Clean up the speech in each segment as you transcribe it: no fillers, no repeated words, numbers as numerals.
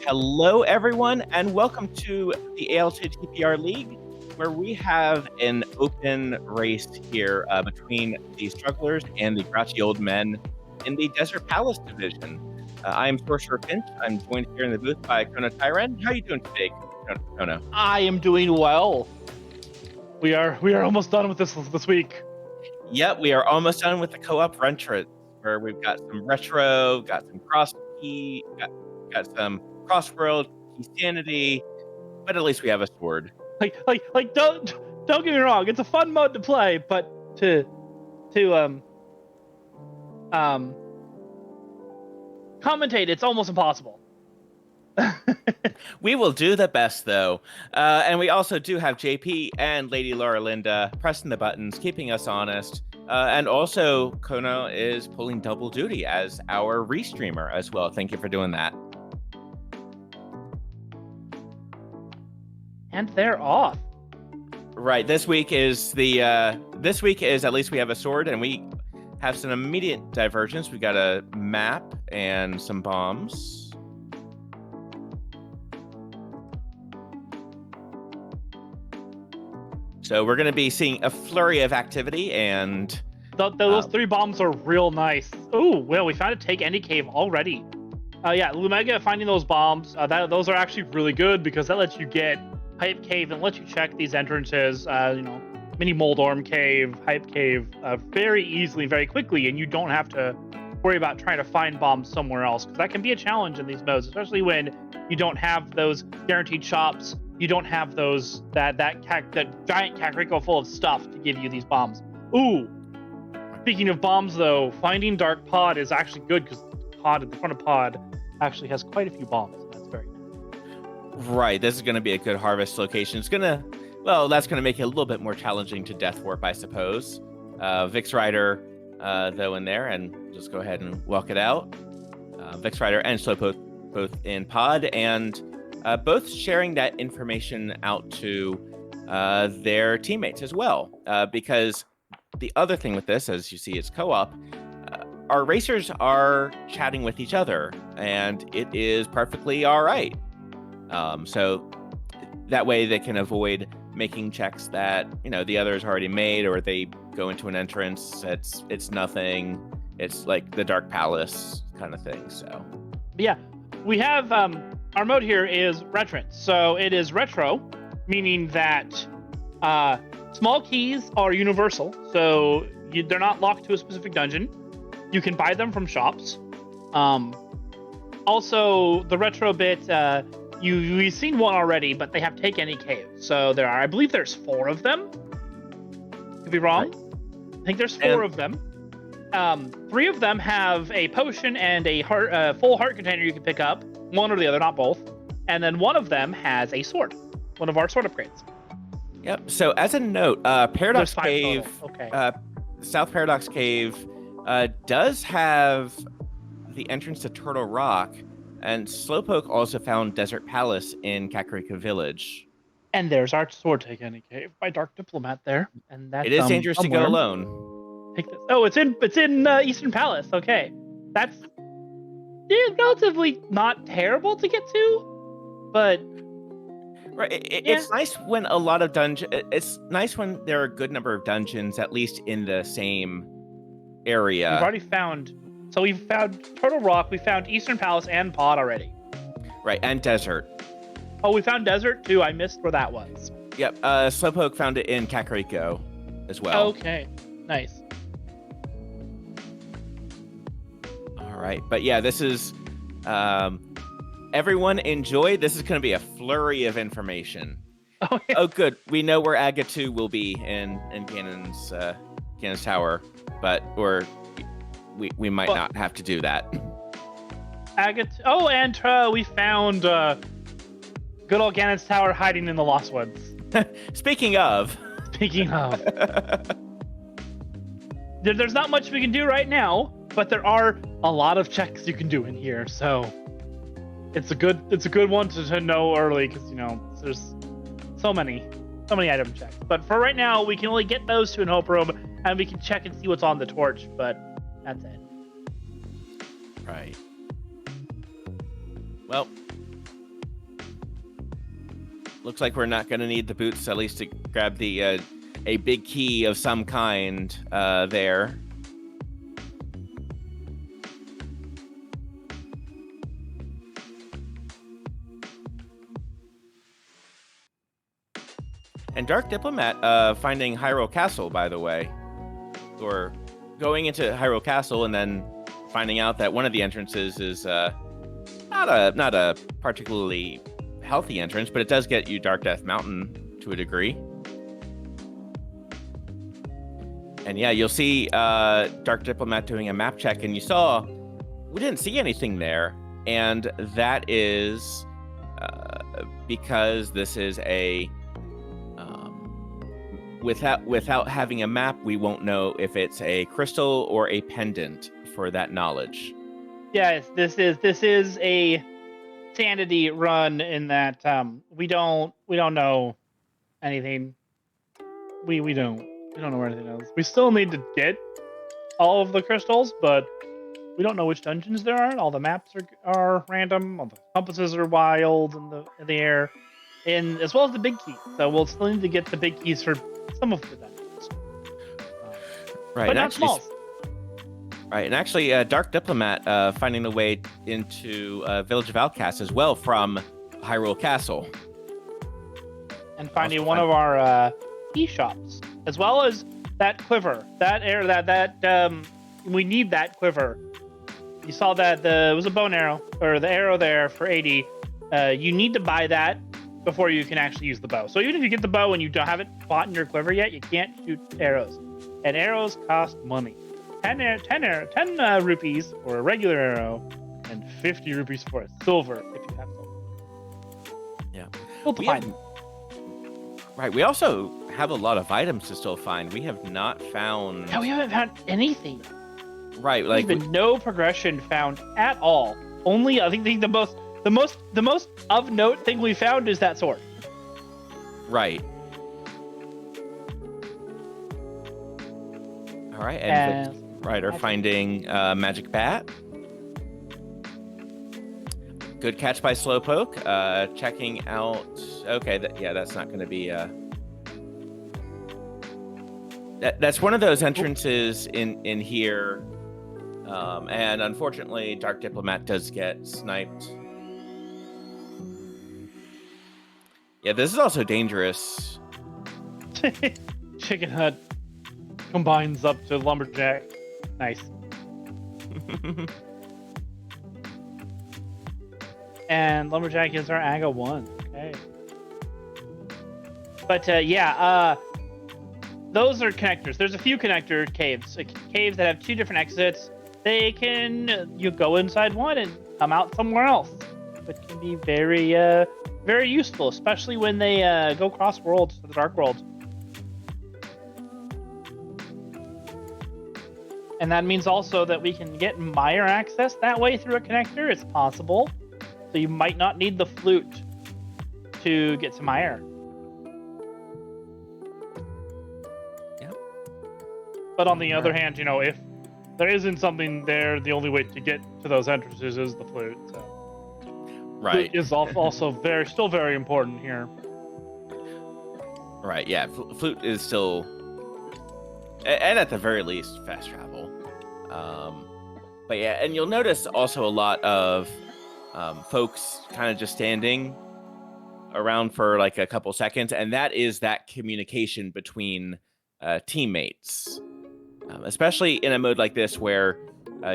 Hello, everyone, and welcome to the ALTTPR League, where we have an open race here between the strugglers and the grouchy old men in the Desert Palace division. I am Sorcerer Finch. I'm joined here in the booth by Kona Tyren. How are you doing today, Kona? I am doing well. We are almost done with this week. Yep, we are almost done with the co-op retro, where we've got some retro, got some cross-key, got some cross-world, sanity, but at least we have a sword. Like don't get me wrong, it's a fun mode to play, but to commentate, it's almost impossible. We will do the best, though. And we also do have JP and Lady Laura Linda pressing the buttons, keeping us honest. And also, Kona is pulling double duty as our restreamer as well. Thank you for doing that. And they're off. Right. This week is at least we have a sword, and we have some immediate divergence. We got a map and some bombs. So we're going to be seeing a flurry of activity, and those 3 bombs are real nice. Oh, well, we found a take any cave already. Yeah, Lumaga finding those bombs, those are actually really good because that lets you get Hype Cave and lets you check these entrances, Mini Moldorm Cave, Hype Cave, very easily, very quickly, and you don't have to worry about trying to find bombs somewhere else, because that can be a challenge in these modes, especially when you don't have those guaranteed shops. You don't have those that giant Kakariko full of stuff to give you these bombs. Ooh, speaking of bombs, though, finding Dark Pod is actually good because the front of Pod actually has quite a few bombs. That's very nice. Right, this is going to be a good harvest location. That's going to make it a little bit more challenging to Death Warp, I suppose. VixRyder, though, in there, and just go ahead and walk it out. VixRyder and Slowpoke both in Pod, and both sharing that information out to their teammates as well. Because the other thing with this, as you see, it's co-op. Our racers are chatting with each other, and it is perfectly all right. So that way they can avoid making checks that the others already made, or they go into an entrance. It's nothing. It's like the Dark Palace kind of thing. So yeah, we have our mode here is retrance. So it is retro, meaning that small keys are universal. So they're not locked to a specific dungeon. You can buy them from shops. Also, the retro bit, you've seen one already, but they have Take Any Cave. So I believe there's 4 of them. Could be wrong. Right. I think there's 4 of them. 3 of them have a potion and a full heart container you can pick up. One or the other, not both. And then one of them has a sword. One of our sword upgrades. Yep. So as a note, Paradox Cave, South Paradox Cave, does have the entrance to Turtle Rock, and Slowpoke also found Desert Palace in Kakariko Village. And there's our sword Take Any Cave by Darkdiplomat there, and that's it is dangerous somewhere. To go alone. Take this. Oh, it's in Eastern Palace. Okay, that's relatively not terrible to get to, but right. It's nice when a lot of it's nice when there are a good number of dungeons, at least in the same area. We've already found. So we've found Turtle Rock, we found Eastern Palace and Pod already. Right, and Desert. Oh, we found Desert too. I missed where that was. Yep, Slowpoke found it in Kakariko as well. Okay, nice. All right, but yeah, this is everyone enjoy. This is going to be a flurry of information. Oh, yeah. Oh, good. We know where Aga 2 will be in Ganon's Tower, we might not have to do that. And we found good old Ganon's Tower hiding in the Lost Woods. Speaking of. There's not much we can do right now, but there are a lot of checks you can do in here, so it's a good one to know early, because there's so many item checks. But for right now, we can only get those to an hope room, and we can check and see what's on the torch, but that's it. Right. Well, looks like we're not going to need the boots, at least to grab the a big key of some kind there. And Dark Diplomat finding Hyrule Castle, by the way, or going into Hyrule Castle and then finding out that one of the entrances is not a particularly healthy entrance, but it does get you Dark Death Mountain to a degree. And yeah, you'll see Dark Diplomat doing a map check, and we didn't see anything there, and that is because this is a without having a map, we won't know if it's a crystal or a pendant for that knowledge. Yes, this is a sanity run in that we don't know anything. We don't know where anything else. We still need to get all of the crystals, but we don't know which dungeons there are. All the maps are random. All the compasses are wild in the air, and as well as the big key. So we'll still need to get the big keys for some of the dungeons. Right, but not small. Right, and actually, Dark Diplomat finding the way into Village of Outcasts as well from Hyrule Castle, and finding one of our key shops, as well as that quiver, we need that quiver. You saw that it was a bone arrow, or the arrow there for 80. You need to buy that before you can actually use the bow. So even if you get the bow and you haven't bought in your quiver yet, you can't shoot arrows. And arrows cost money. 10 rupees for a regular arrow, and 50 rupees for a silver if you have silver. Yeah. Right. We also have a lot of items to still find. We have not found. Yeah, we haven't found anything. Right. There's been no progression found at all. Only I think the most of note thing we found is that sword. Right. All right, and VixRyder finding Magic Bat. Good catch by Slowpoke. Checking out. Okay, that's not going to be. That's one of those entrances in here, and unfortunately, Dark Diplomat does get sniped. Yeah, this is also dangerous. Chicken Hut combines up to Lumberjack. Nice. And Lumberjack is our AGA 1. Okay. But those are connectors. There's a few connector caves. Caves that have two different exits. You go inside one and come out somewhere else. Which can be very, very useful, especially when they go cross worlds to the Dark World. And that means also that we can get mire access that way through a connector. It's possible. So you might not need the flute to get to mire. Yeah. But on the other hand, if there isn't something there, the only way to get to those entrances is the flute. So. Right. Flute is also still very important here. Right, yeah. Flute is still, and at the very least, fast travel. But yeah, and you'll notice also a lot of folks kind of just standing around for like a couple seconds, and that is that communication between teammates, especially in a mode like this where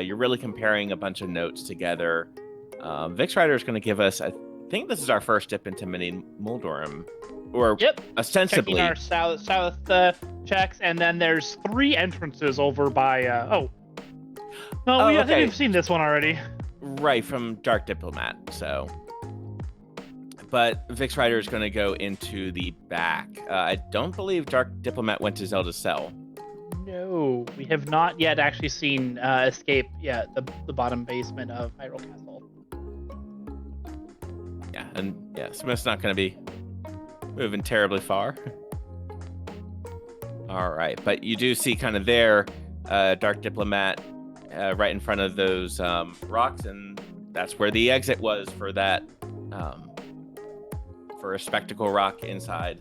you're really comparing a bunch of notes together. VixRyder is going to give us, I think this is our first dip into Mini Muldorum, or ostensibly. Checking our south checks, and then there's 3 entrances over by. I think we've seen this one already. Right, from Dark Diplomat. So, but VixRyder is going to go into the back. I don't believe Dark Diplomat went to Zelda's cell. No, we have not yet actually seen escape. Yeah, the bottom basement of Hyrule Castle. Yeah, and Smith's not going to be moving terribly far. All right, but you do see kind of there, Dark Diplomat right in front of those rocks, and that's where the exit was for that for a spectacle rock inside.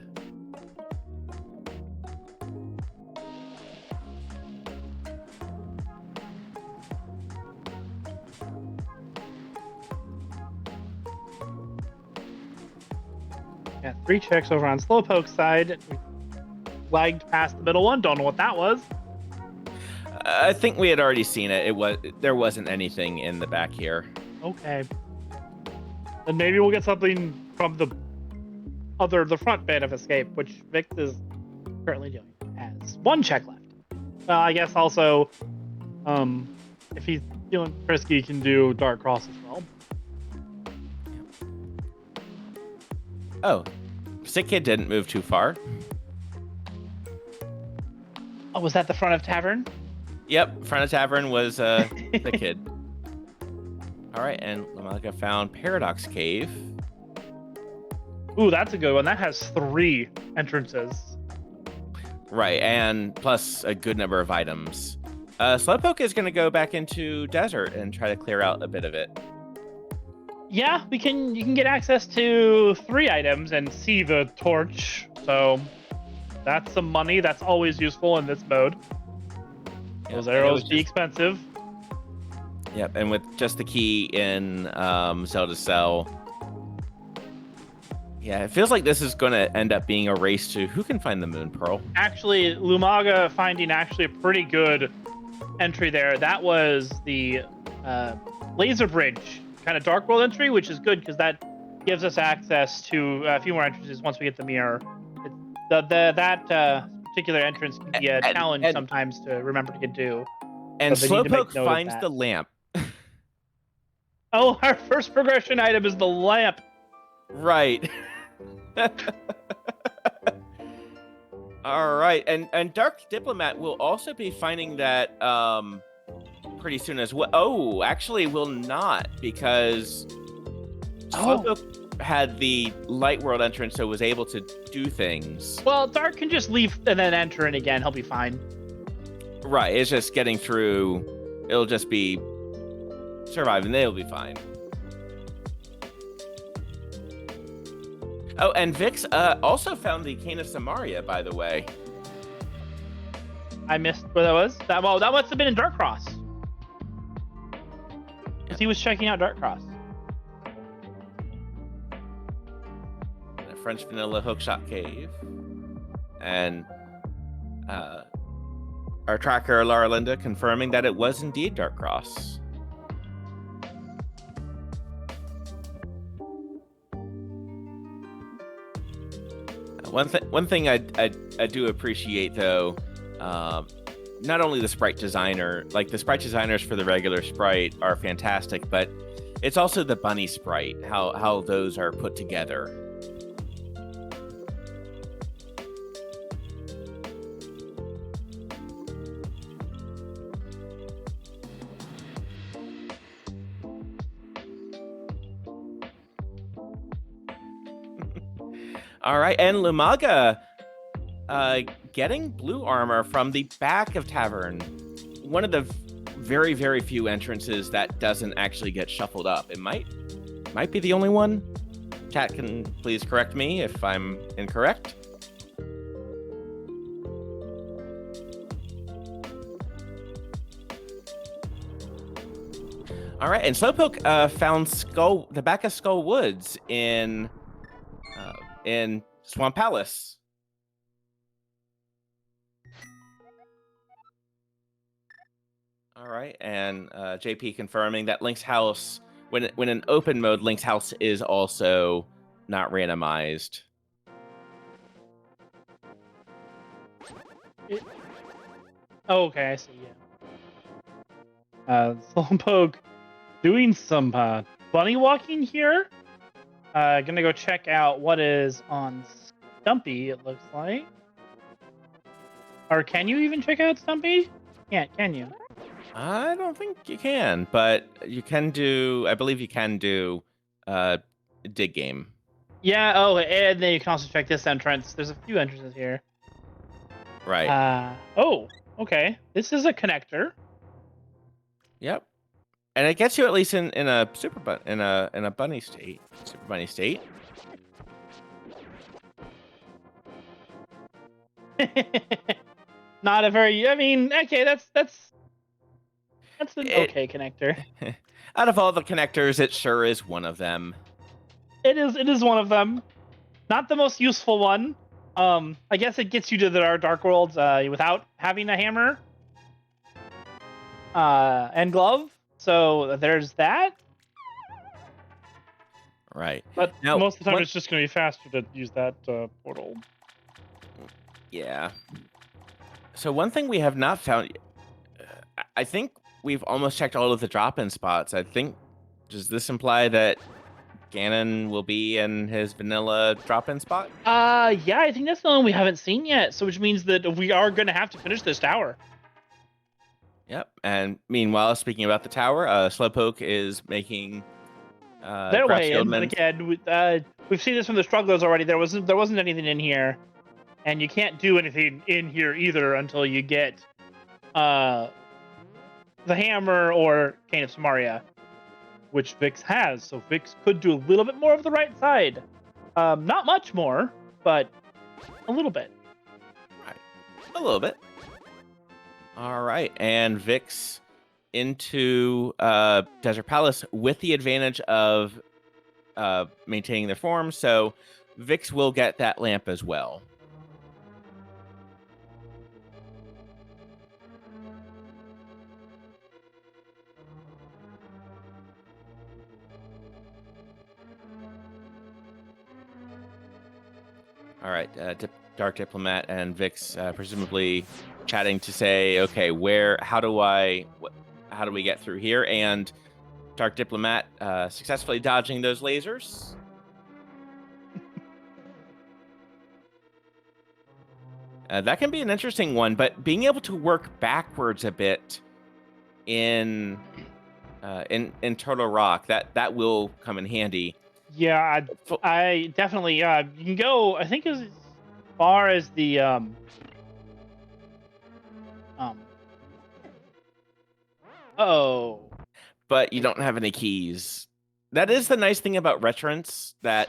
Yeah, 3 checks over on Slowpoke's side. We lagged past the middle one. Don't know what that was. I think we had already seen it. There wasn't anything in the back here. Okay. Then maybe we'll get something from the front bit of escape, which Vix is currently doing. Has 1 check left. I guess also, if he's feeling frisky, he can do Dark Cross as well. Oh, Sick Kid didn't move too far. Oh, was that the front of Tavern? Yep, front of Tavern was the Kid. All right, and Lumaga found Paradox Cave. Ooh, that's a good one. That has 3 entrances. Right, and plus a good number of items. Slowpoke is going to go back into Desert and try to clear out a bit of it. Yeah, you can get access to 3 items and see the torch. So that's some money. That's always useful in this mode. Those arrows be expensive. Yep, and with just the key in Zelda Cell, yeah, it feels like this is going to end up being a race to who can find the Moon Pearl. Actually, Lumaga finding actually a pretty good entry there. That was the Laser Bridge kind of Dark World entry, which is good because that gives us access to a few more entrances once we get the mirror. That particular entrance can be a challenge sometimes to remember to get to. And so Slowpoke finds the lamp. Oh, our first progression item is the lamp. Right. All right, and Dark Diplomat will also be finding that pretty soon as well. Oh, actually will not, because Slowpoke had the Light World entrance, so was able to do things. Well, Dark can just leave and then enter in again. He'll be fine. Right, it's just getting through. It'll just be surviving. They'll be fine. Oh, and Vix also found the Cane of Samaria, by the way. I missed where that was. That must have been in Dark Cross. Because he was checking out Dark Cross. A French Vanilla Hookshot Cave. And our tracker, Lara Linda, confirming that it was indeed Dark Cross. One thing I do appreciate, though, not only the sprite designer, like the sprite designers for the regular sprite are fantastic, but it's also the bunny sprite, how those are put together. All right, and Lumaga getting blue armor from the back of Tavern. One of the very, very few entrances that doesn't actually get shuffled up. It might be the only one. Chat can please correct me if I'm incorrect. All right, and Slowpoke found the back of Skull Woods in Swamp Palace. All right, and JP confirming that Link's house, when in open mode, Link's house is also not randomized. Oh, okay, I see. Yeah. Slowpoke doing some bunny walking here. Gonna go check out what is on Stumpy, it looks like. Or can you even check out Stumpy? Can't, can you? I don't think you can, but you can do, I believe you can do dig game. Yeah, oh, and then you can also check this entrance. There's a few entrances here. Right. Oh, okay. This is a connector. Yep. And it gets you at least in a super in a bunny state. Super bunny state. Not a very. I mean, okay, that's an It, okay connector. out of all the connectors, it sure is one of them. It is one of them. Not the most useful one. I guess it gets you to the Dark Worlds without having a hammer and glove. So there's that. Right. But Now, most of the time, it's just going to be faster to use that portal. Yeah. So one thing we have not found, I think we've almost checked all of the drop-in spots. I think, does this imply that Ganon will be in his vanilla drop-in spot? Yeah, I think that's the one we haven't seen yet. So which means that we are going to have to finish this tower. Yep. And meanwhile, speaking about the tower, Slowpoke is making Their craft way in, but shieldmen. again, we've seen this from the strugglers already. There wasn't anything in here, and you can't do anything in here either until you get the hammer or Cane of Samaria, which Vix has. So Vix could do a little bit more of the right side. Not much more, but a little bit. Right. A little bit. All right. And Vix into Desert Palace with the advantage of maintaining their form. So Vix will get that lamp as well. All right, Dark Diplomat and Vix presumably chatting to say, okay, how do we get through here? And Dark Diplomat successfully dodging those lasers. That can be an interesting one, but being able to work backwards a bit in Turtle Rock, that will come in handy. Yeah, I definitely. You can go. I think as far as the Oh. But you don't have any keys. That is the nice thing about Retrance, that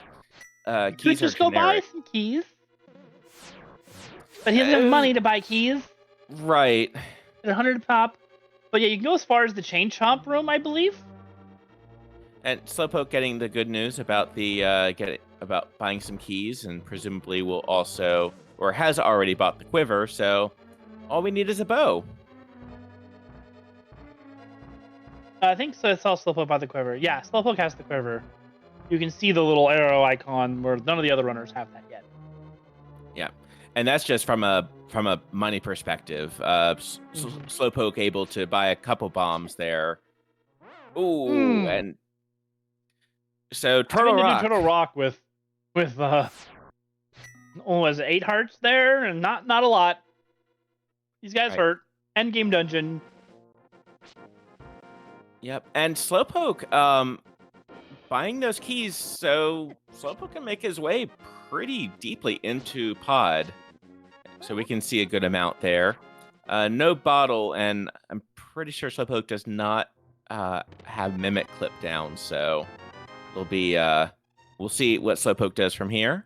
You keys could just are go buy generic. some keys. But he doesn't have money to buy keys. Right. At 100 a pop. But yeah, you can go as far as the chain chomp room, I believe. And Slowpoke getting the good news about about buying some keys, and presumably will also, or has already bought the quiver, so all we need is a bow. I think so. I saw Slowpoke buy the quiver. Yeah, Slowpoke has the quiver. You can see the little arrow icon where none of the other runners have that yet. Yeah, and that's just from a money perspective. Slowpoke able to buy a couple bombs there. Ooh, and so Turtle Having to Rock. do Turtle Rock with was it 8 hearts there, and not a lot. These guys hurt. End game dungeon. Yep, and Slowpoke buying those keys, so Slowpoke can make his way pretty deeply into Pod, so we can see a good amount there. No bottle, and I'm pretty sure Slowpoke does not have Mimic clip down, so it'll be we'll see what Slowpoke does from here.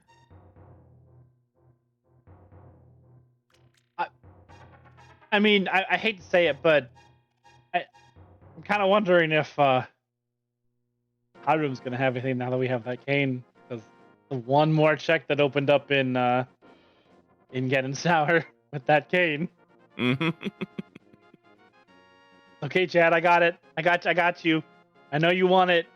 I mean, I hate to say it, but I'm kind of wondering if Hyrum's going to have anything now that we have that cane. Because the one more check that opened up in Ganon Sour with that cane. Okay, Chad, I got it. I got you. I know you want it.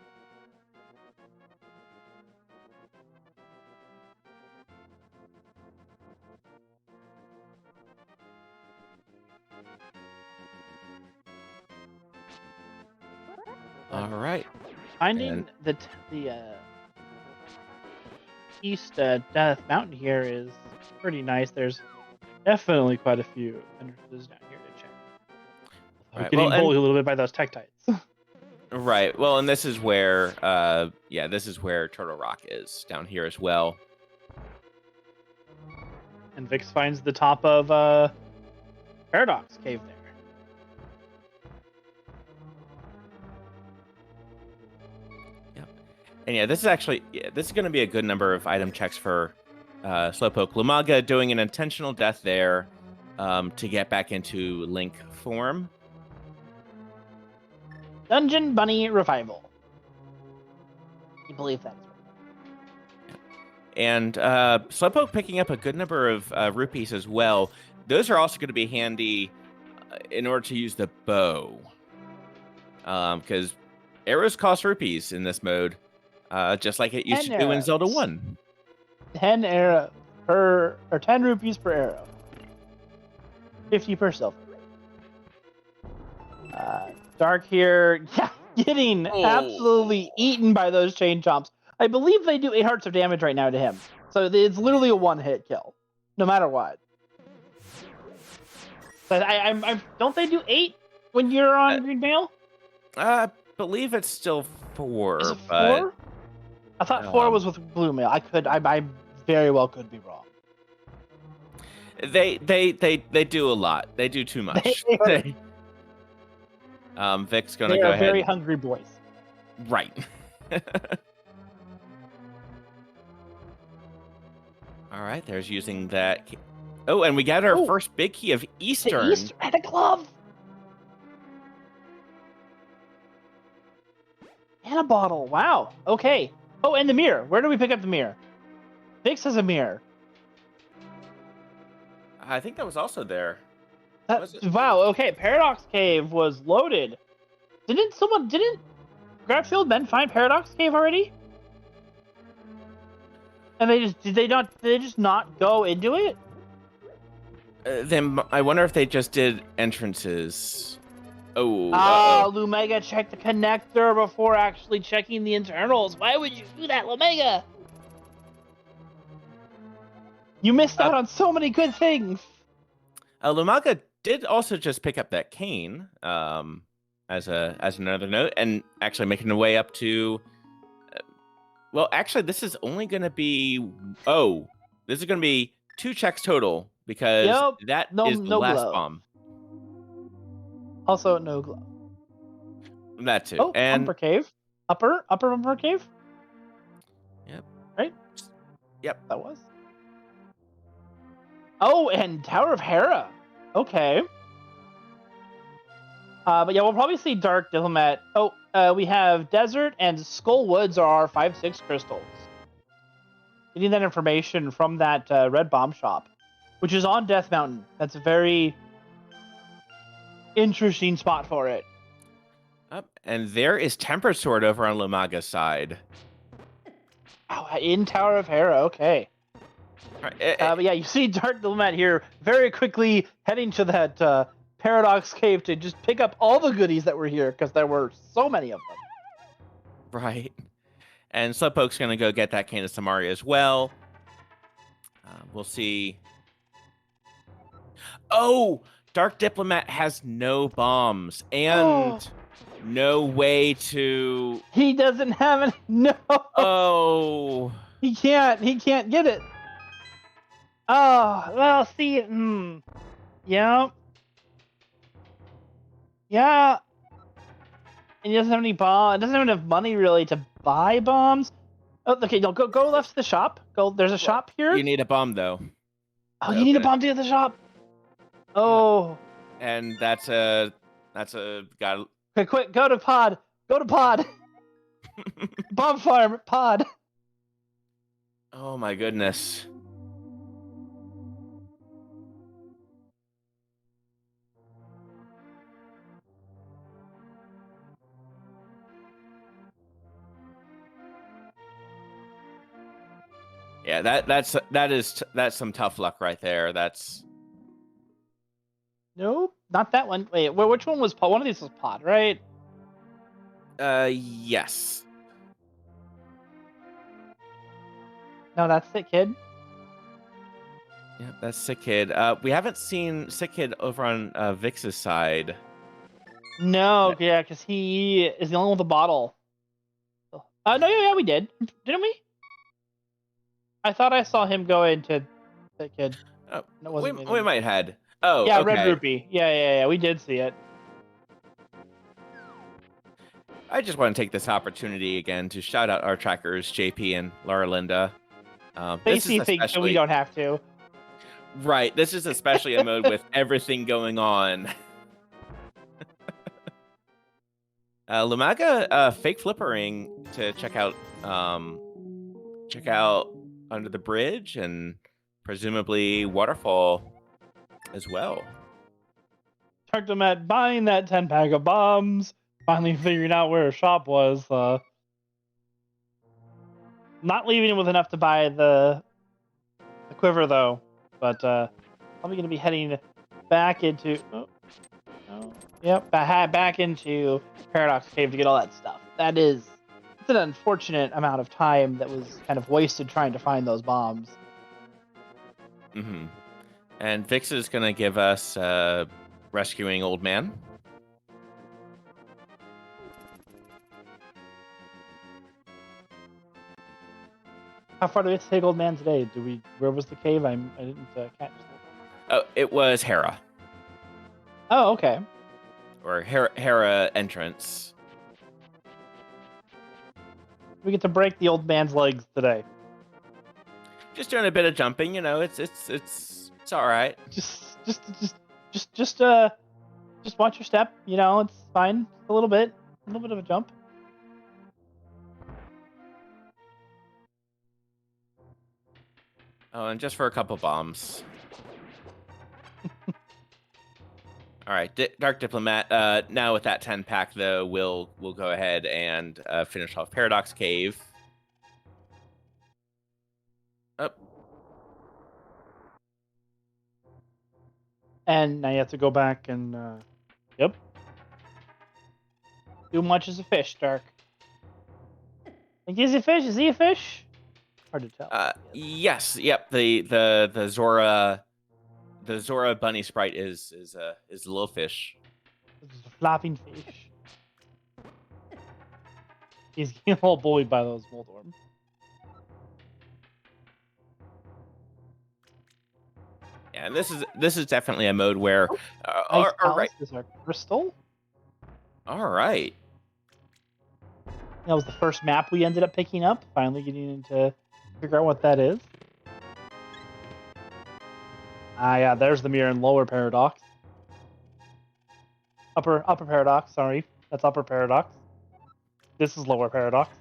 All right. Finding the East Death Mountain here is pretty nice. There's definitely quite a few entrances down here to check. Right. Getting bullied a little bit by those Tektites. Right. Well, and this is where this is where Turtle Rock is, down here as well. And Vix finds the top of Paradox Cave there. Yep. And yeah, this is going to be a good number of item checks for Slowpoke. Lumaga doing an intentional death there to get back into Link form. Dungeon Bunny Revival. You believe that's right. And Slowpoke picking up a good number of rupees as well. Those are also going to be handy in order to use the bow. Because arrows cost rupees in this mode, just like it used to do in Zelda 1. 10 arrow per, or 10 rupees per arrow. 50 per silver. Dark here, yeah, getting absolutely eaten by those chain chomps. I believe they do 8 hearts of damage right now to him. So it's literally a one-hit kill, no matter what. But I don't they do 8 when you're on Green Mail? I believe it's still 4. Is it 4? But, I thought 4 was with Blue Mail. I very well could be wrong. They do a lot. They do too much. Vic's gonna go ahead. Very hungry boys. Right. All right, there's using that. Oh, and we got our first big key of Eastern. And a glove. And a bottle. Wow. Okay. Oh, and the mirror. Where do we pick up the mirror? Vix has a mirror. I think that was also there. Wow. Okay. Paradox Cave was loaded. Didn't Grabfield Men find Paradox Cave already? And did they just not go into it? Then I wonder if they just did entrances. Oh. Lumaga checked the connector before actually checking the internals. Why would you do that, Lumaga? You missed out on so many good things. Lumaga did also just pick up that cane as another note, and actually making the way up to. Well, actually, this is only going to be. Oh, this is going to be 2 checks total because that is the last glove. bomb. Also, no glove. That too. Oh, and Bumper Cave. Upper Bumper Cave? Yep. Right? Yep. That was. Oh, and Tower of Hera. Okay. But yeah, we'll probably see Dark Diplomat. Oh, we have Desert and Skull Woods are our 5/6 crystals. Getting that information from that red bomb shop, which is on Death Mountain. That's a very interesting spot for it. And there is Tempered Sword over on Lumaga's side. Oh, in Tower of Hera, okay. But yeah, you see Dark Diplomat here very quickly heading to that Paradox Cave to just pick up all the goodies that were here, because there were so many of them. Right. And Slowpoke's going to go get that cane of Samaria as well. We'll see. Oh! Dark Diplomat has no bombs and no way to. He doesn't have any. No. Oh. He can't get it. Oh, well, see. Yeah. Yeah. And he doesn't have any bomb. It doesn't have enough money really to buy bombs. Oh, okay, no, go left to the shop. There's a shop here. You need a bomb though. Oh, you need a bomb to get to the shop. Oh. And that's a got. Okay, quick, go to pod. Bomb farm pod. Oh my goodness. Yeah, that's some tough luck right there. That's. Nope, not that one. Wait, which one was pod? One of these was pod, right? Yes. No, that's Sick Kid. Yeah, that's Sick Kid. We haven't seen Sick Kid over on Vix's side. No, yeah, because he is the only one with a bottle. No, yeah, we did. Didn't we? I thought I saw him go into Sick Kid. Oh, we might had. Oh, yeah, okay. Red Rupee. Yeah, we did see it. I just want to take this opportunity again to shout out our trackers, JP and Laura Linda. This is Stacy thinks that we especially don't have to. right. This is especially a mode with everything going on. Lumaga fake flippering to check out under the bridge and presumably waterfall as well. DarkDiplomat buying that 10-pack of bombs, finally figuring out where a shop was. Not leaving it with enough to buy the quiver though, but probably going to be heading back into back into Paradox Cave to get all that stuff. It's an unfortunate amount of time that was kind of wasted trying to find those bombs. Mm-hmm. And Vix is going to give us rescuing old man. How far do we take old man today? Where was the cave? I didn't catch that. Oh, it was Hera. Oh, okay. Or Hera entrance. We get to break the old man's legs today. Just doing a bit of jumping, it's all right. Just watch your step. It's fine. A little bit of a jump. Oh, and just for a couple bombs. All right, Dark Diplomat. Now with that 10-pack, though, we'll go ahead and finish off Paradox Cave. Oh. And now you have to go back and yep. Too much as a fish, Dark. Think he's a fish? Is he a fish? Hard to tell. Yes. Yep. The Zora bunny sprite is a little fish. This is a flopping fish. He's getting all bullied by those Moldorm. Yeah, and this is definitely a mode where. Nice all right. This is our crystal. All right. That was the first map we ended up picking up. Finally getting into figure out what that is. Yeah, there's the mirror in lower paradox. Upper paradox, sorry. That's upper paradox. This is lower paradox.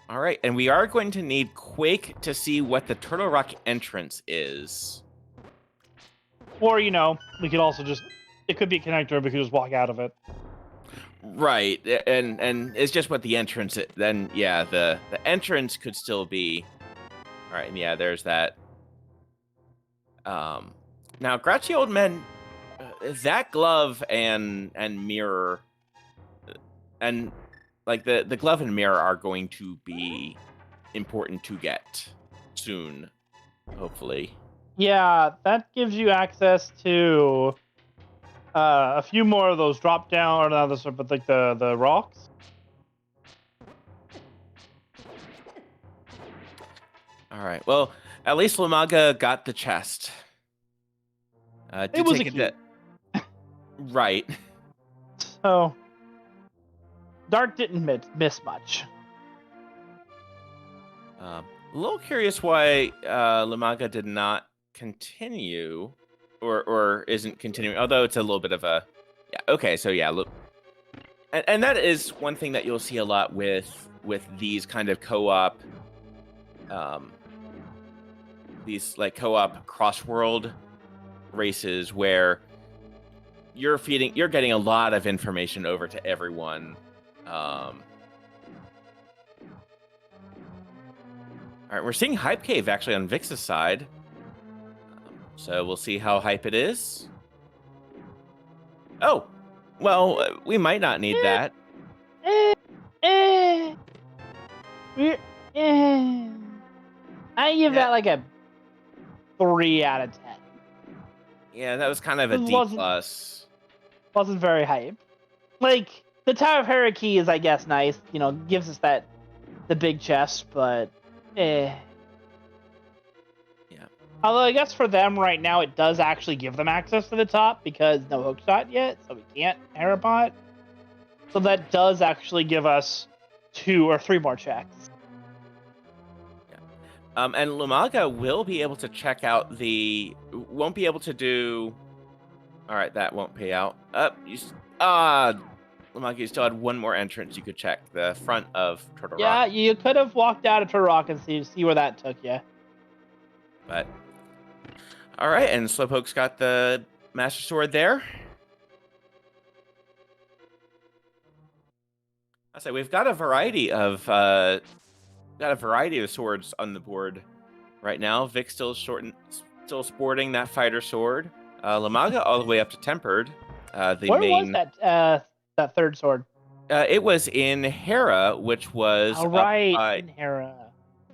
All right, and we are going to need Quake to see what the Turtle Rock entrance is. Or, we could also it could be a connector, we could just walk out of it. Right, and it's just what the entrance is. Then, yeah, the entrance could still be... All right, and yeah, there's that. Now, Grouchy Old Men, that glove and mirror, and like the glove and mirror are going to be important to get soon, hopefully. Yeah, that gives you access to a few more of those drop down, or not the but like the rocks. All right. Well, at least Lumaga got the chest. It was a key. Right. So, Dark didn't miss much. A little curious why Lumaga did not continue, or isn't continuing. Although it's a little bit of a, yeah. Okay, so yeah, look, and that is one thing that you'll see a lot with these kind of co-op, these like co-op cross-world races where you're getting a lot of information over to everyone. All right, we're seeing Hype Cave actually on Vix's side. So we'll see how hype it is. Oh, well, we might not need that. I give that like a 3 out of 10. Yeah, that was kind of a D+. Wasn't very hype. Like, the Tower of Hierarchy is, I guess, nice. Gives us the big chest, but Yeah. Although I guess for them right now, it does actually give them access to the top because no hookshot yet, so we can't Aerobot. So that does actually give us 2 or 3 more checks. Yeah. And Lumaga will be able to check out the. Won't be able to do. All right, that won't pay out. Lumaga, you still had one more entrance you could check. The front of Turtle Yeah, Rock. you could have walked out of Turtle Rock and see where that took you. But all right, and Slowpoke's got the Master Sword there. I say we've got a variety of swords on the board right now. Vic still sporting that fighter sword. Lumaga all the way up to tempered. Where was that third sword? It was in Hera, which was All up right, by, in Hera.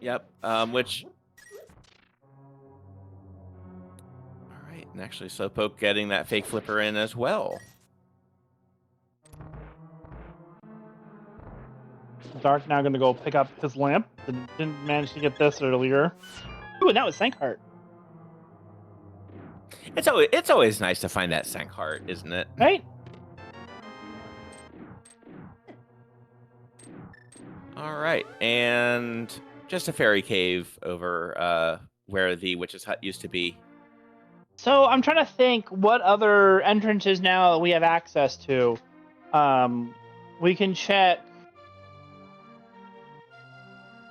Yep. Which. All right, and actually Slowpoke getting that fake flipper in as well. Dark now going to go pick up his lamp. Didn't manage to get this earlier. Ooh, and that was Sankheart. It's always nice to find that Sankheart, isn't it? Right? All right, and just a fairy cave over where the witch's hut used to be. So I'm trying to think what other entrances now we have access to. We can check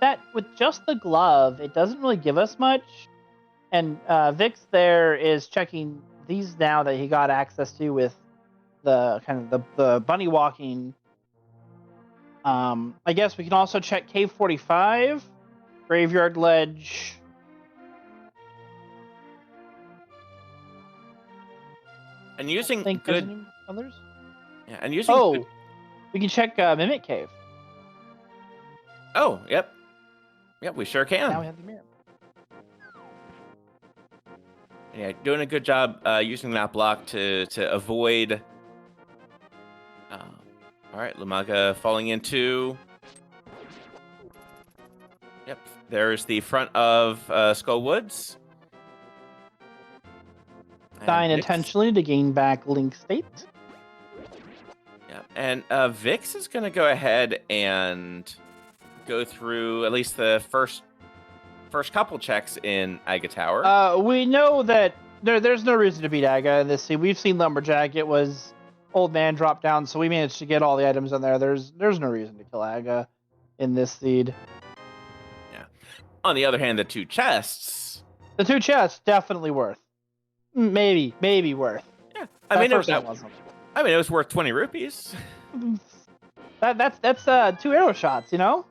that with just the glove. It doesn't really give us much. And Vix there is checking these now that he got access to with the kind of the bunny walking. I guess we can also check Cave 45, Graveyard Ledge. And using Think good there's any others? Yeah, and using Oh, we can check Mimic Cave. Oh, yep. Yep, we sure can. Now we have the mirror. Yeah, doing a good job using that block to avoid. All right, Lumaga falling into. Yep, there's the front of Skull Woods. Dying intentionally to gain back Link State. Yeah, and Vix is going to go ahead and go through at least the first couple checks in Aga Tower. We know that there's no reason to beat Aga in this scene. We've seen Lumberjack. It was Old Man drop down, so we managed to get all the items in there. There's no reason to kill Aga in this seed. Yeah. On the other hand, the two chests definitely worth. Maybe worth. Yeah, it was worth 20 rupees. That's 2 arrow shots, you know.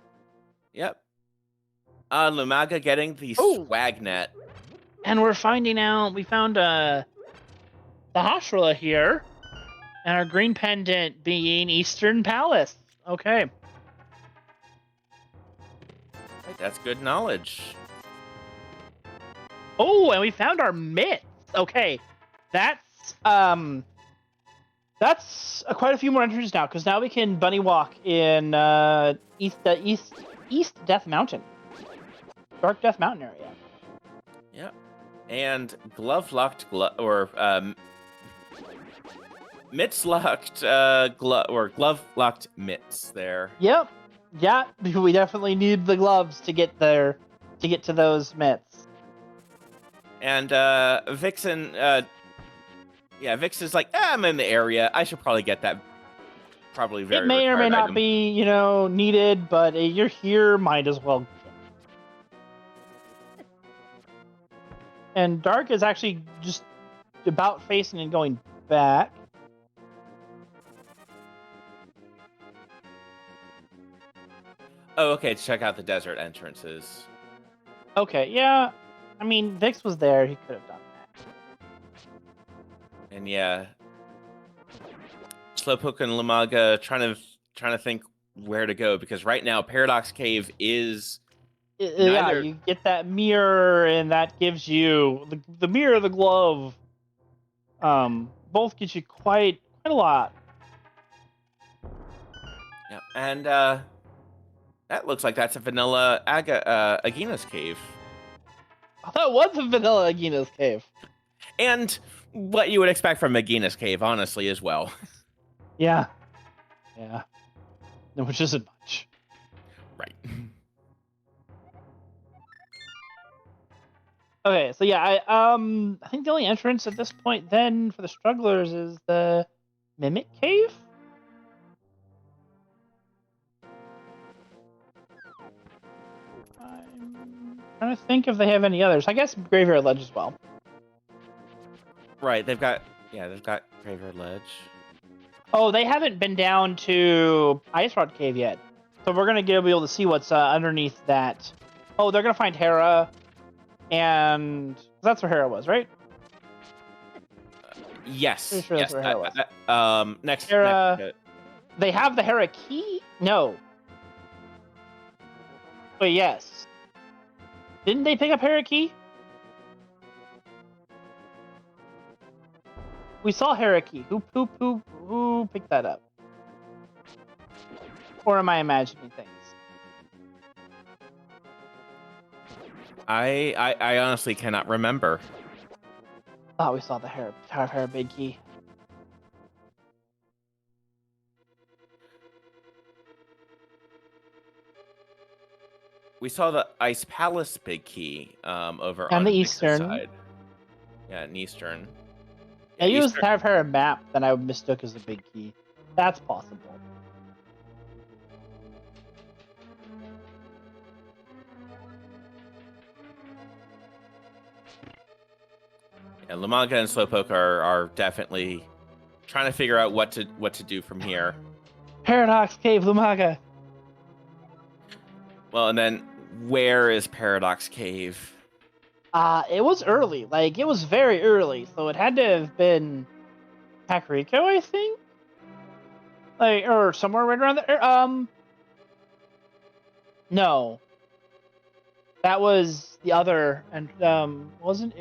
Yep. Lumaga getting the swag net. And we're finding out we found the Hashra here, and our green pendant being Eastern Palace. Okay. Right, that's good knowledge. Oh, and we found our mitts. Okay, that's quite a few more entries now, because now we can bunny walk in East Death Mountain, Dark Death Mountain area. Yep, and glove locked mitts locked glove locked mitts there. Yep, yeah, we definitely need the gloves to get there, to get to those mitts. And Vixen, Vix is like, I'm in the area. I should probably get that. Probably very. It may or may not item. be, needed, but you're here, might as well. And Dark is actually just about facing and going back. Oh, okay. To check out the desert entrances. Okay, yeah. I mean, Vix was there. He could have done that. And yeah, Slowpoke and Lumaga trying to think where to go, because right now Paradox Cave is. Yeah, you get that mirror, and that gives you the mirror, the glove. Both get you quite a lot. Yeah, and that looks like that's a vanilla Agina's cave. That was a vanilla Agina's cave. And what you would expect from Agina's cave, honestly, as well. Yeah. No, which isn't much. Right. Okay, so yeah, I think the only entrance at this point then for the strugglers is the Mimic Cave. I'm trying to think if they have any others. I guess Graveyard Ledge as well. Right, they've got Graveyard Ledge. Oh, they haven't been down to Ice Rod Cave yet, so we're gonna be able to see what's underneath that. Oh, they're gonna find Hera, and that's where Hera was, right? Yes. Pretty sure that's Yes. where Hera was. Next. Hera. Next They have the Hera key? No. Wait, yes. Didn't they pick up Hera key? We saw Hera key. Who picked that up? Or am I imagining things? I honestly cannot remember. Oh, we saw the Tower of Hera big key. We saw the Ice Palace big key over And on the Vix's Eastern. side. Yeah, in Eastern. I used the Tower of Hera map that I mistook as a big key. That's possible. Yeah, Lumaga and Slowpoke are definitely trying to figure out what to do from here. Paradox Cave, Lumaga. Well, and then where is Paradox Cave? It was early. Like, it was very early, so it had to have been Kakariko, I think? Like, or somewhere right around there. No. That was the other, and, wasn't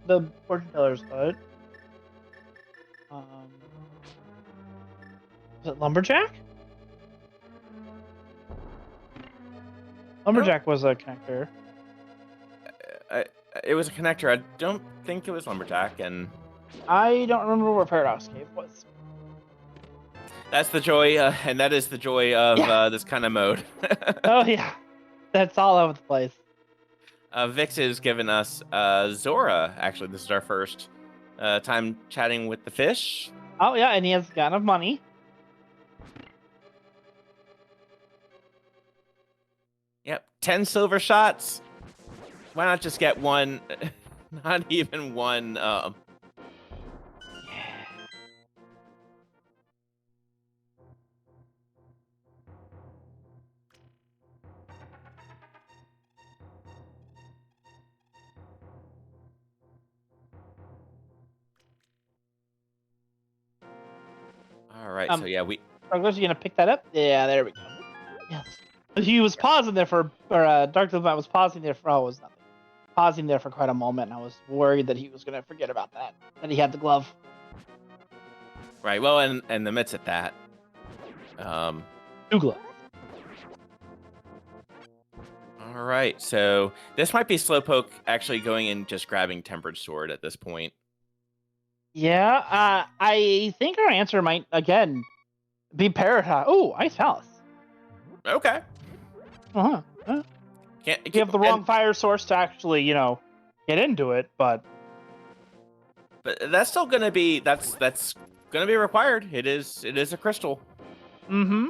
the fortune teller's hut. Was it Lumberjack? Lumberjack was a connector. It was a connector. I don't think it was Lumberjack, and I don't remember where Paradox Cave was. that's the joy, and that is the joy of this kind of mode. Oh yeah, that's all over the place. Vix has given us Zora. Actually, this is our first time chatting with the fish. Oh yeah, and he has got enough money. Yep, 10 silver shots. Why not just get one? Not even one. Yeah. All right, so yeah, Was you gonna pick that up? Yeah, there we go. Yes. He was pausing there for, or DarkDiplomat was pausing there for, oh, it was nothing. Pausing there for quite a moment, and I was worried that he was gonna forget about that. That he had the glove. right. Well, and the midst at that. Two gloves. All right, so this might be Slowpoke actually going and just grabbing Tempered Sword at this point. Yeah, I think our answer might again be Paradox. Oh, Ice Palace. Okay. Uh-huh. Can't You have the wrong fire source to actually, get into it, but that's still gonna be that's gonna be required. It is a crystal. mm-hmm.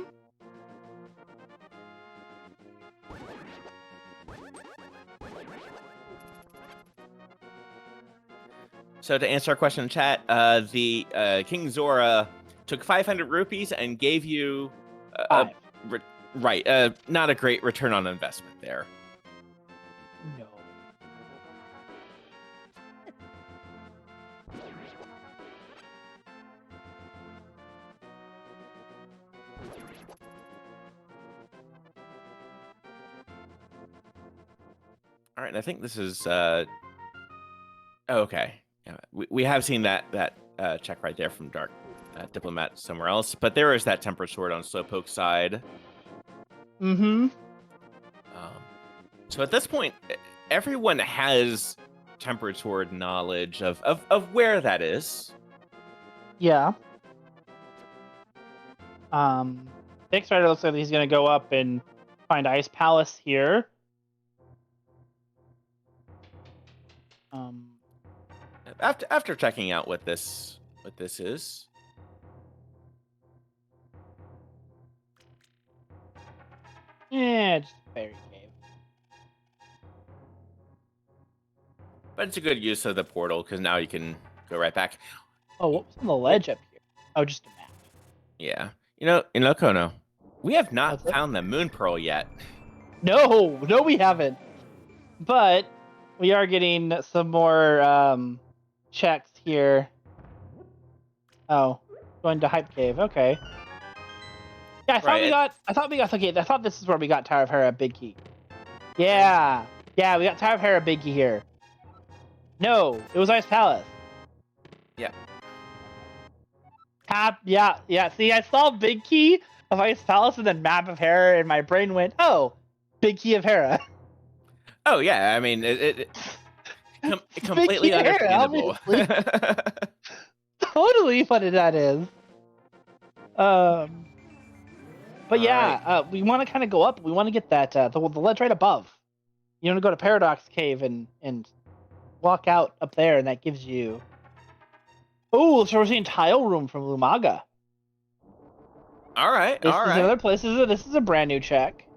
So to answer our question in chat, the King Zora took 500 rupees and gave you not a great return on investment there. No. All right, and I think this is okay. Yeah, we have seen that check right there from Dark Diplomat somewhere else, but there is that Tempered Sword on Slowpoke's side. Mm-hmm. So at this point, everyone has Tempered Sword knowledge of where that is. Yeah. VixRyder looks like he's gonna go up and find Ice Palace here. After checking out what this is. Yeah, just a fairy cave. But it's a good use of the portal because now you can go right back. Oh, what was on the ledge up here? Oh, just a map. Yeah. Kono, we have not What's that? found the moon pearl yet. No, we haven't. But we are getting some more checks here. Oh, going to Hype Cave. Okay. Yeah, I thought we got. Okay, I thought this is where we got Tower of Hera Big Key. Yeah, we got Tower of Hera Big Key here. No, it was Ice Palace. Yeah. Yeah. See, I saw Big Key of Ice Palace and then Map of Hera, and my brain went, "Oh, Big Key of Hera." Oh yeah, I mean it completely Hera, understandable. Totally what that is. But yeah, we want to kind of go up. We want to get that the ledge right above. You want to go to Paradox Cave and walk out up there, and that gives you. Oh, so we're seeing tile room from Lumaga. All right. This is another place. This is a brand new check.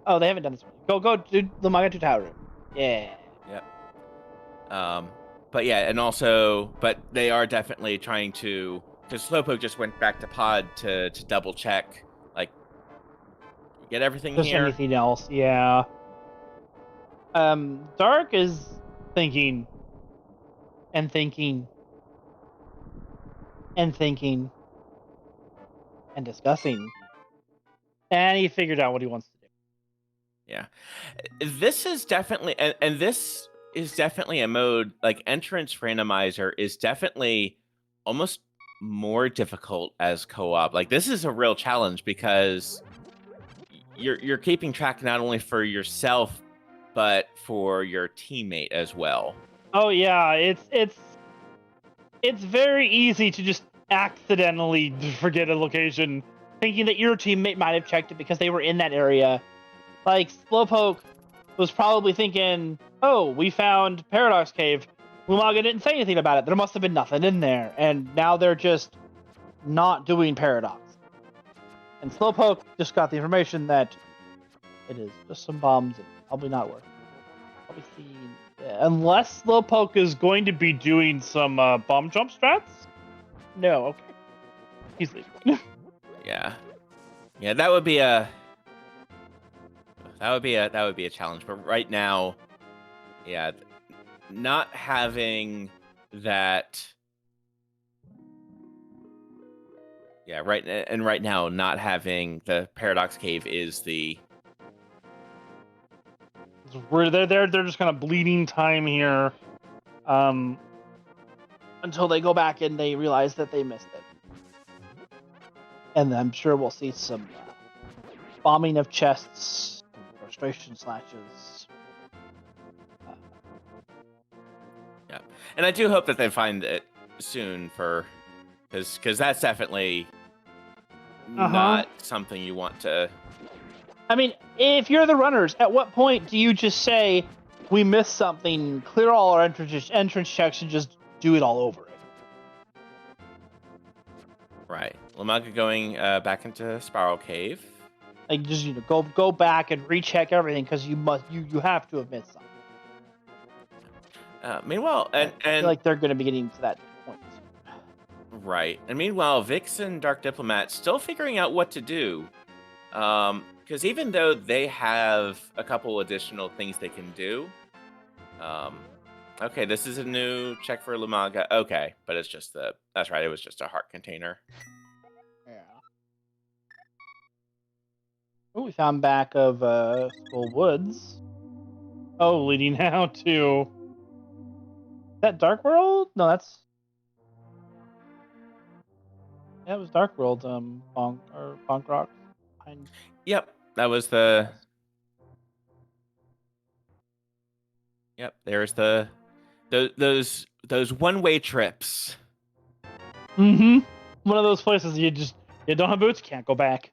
Oh, they haven't done this one. Go do Lumaga to tile room. Yeah. Yep. But yeah, and also, but they are definitely trying to, because Slowpoke just went back to pod to double check, like, get everything Just here. anything else, yeah. Dark is thinking and thinking and thinking and discussing, and he figured out what he wants to do. Yeah, this is definitely, and this is definitely a mode, like entrance randomizer is definitely almost more difficult as co-op. Like this is a real challenge because you're keeping track not only for yourself but for your teammate as well. Oh yeah, it's very easy to just accidentally forget a location, thinking that your teammate might have checked it because they were in that area. Like Slowpoke was probably thinking, "Oh, we found Paradox Cave." Lumaga didn't say anything about it. There must have been nothing in there, and now they're just not doing Paradox. And Slowpoke just got the information that it is just some bombs and probably not working. Probably seen, unless Slowpoke is going to be doing some bomb jump strats. No, okay, he's leaving. Yeah, that would be a challenge. But right now, yeah, not having that. Yeah, right now, not having the Paradox Cave is the. They're just kind of bleeding time here, until they go back and they realize that they missed it. And I'm sure we'll see some bombing of chests, frustration slashes. Yeah, and I do hope that they find it soon because that's definitely not something you want to. I mean, if you're the runners, at what point do you just say, "We missed something, clear all our entrance checks, and just do it all over again"? Right, Lumaga going back into Spiral Cave. Like, just go back and recheck everything because you have to have missed something. Meanwhile, and I feel like they're going to be getting to that point. Right, and meanwhile, Vix and DarkDiplomat still figuring out what to do. Because even though they have a couple additional things they can do, okay, this is a new check for Lumaga. Okay, but it's just that's right, it was just a heart container. Yeah. Oh, we found back of Skull Woods. Oh, leading out to. Is that Dark World? No, that's. Yeah, it was Dark World. Bonk Rock. Yep, that was the. Yep, there's those one-way trips. Mm-hmm. One of those places you don't have boots, can't go back.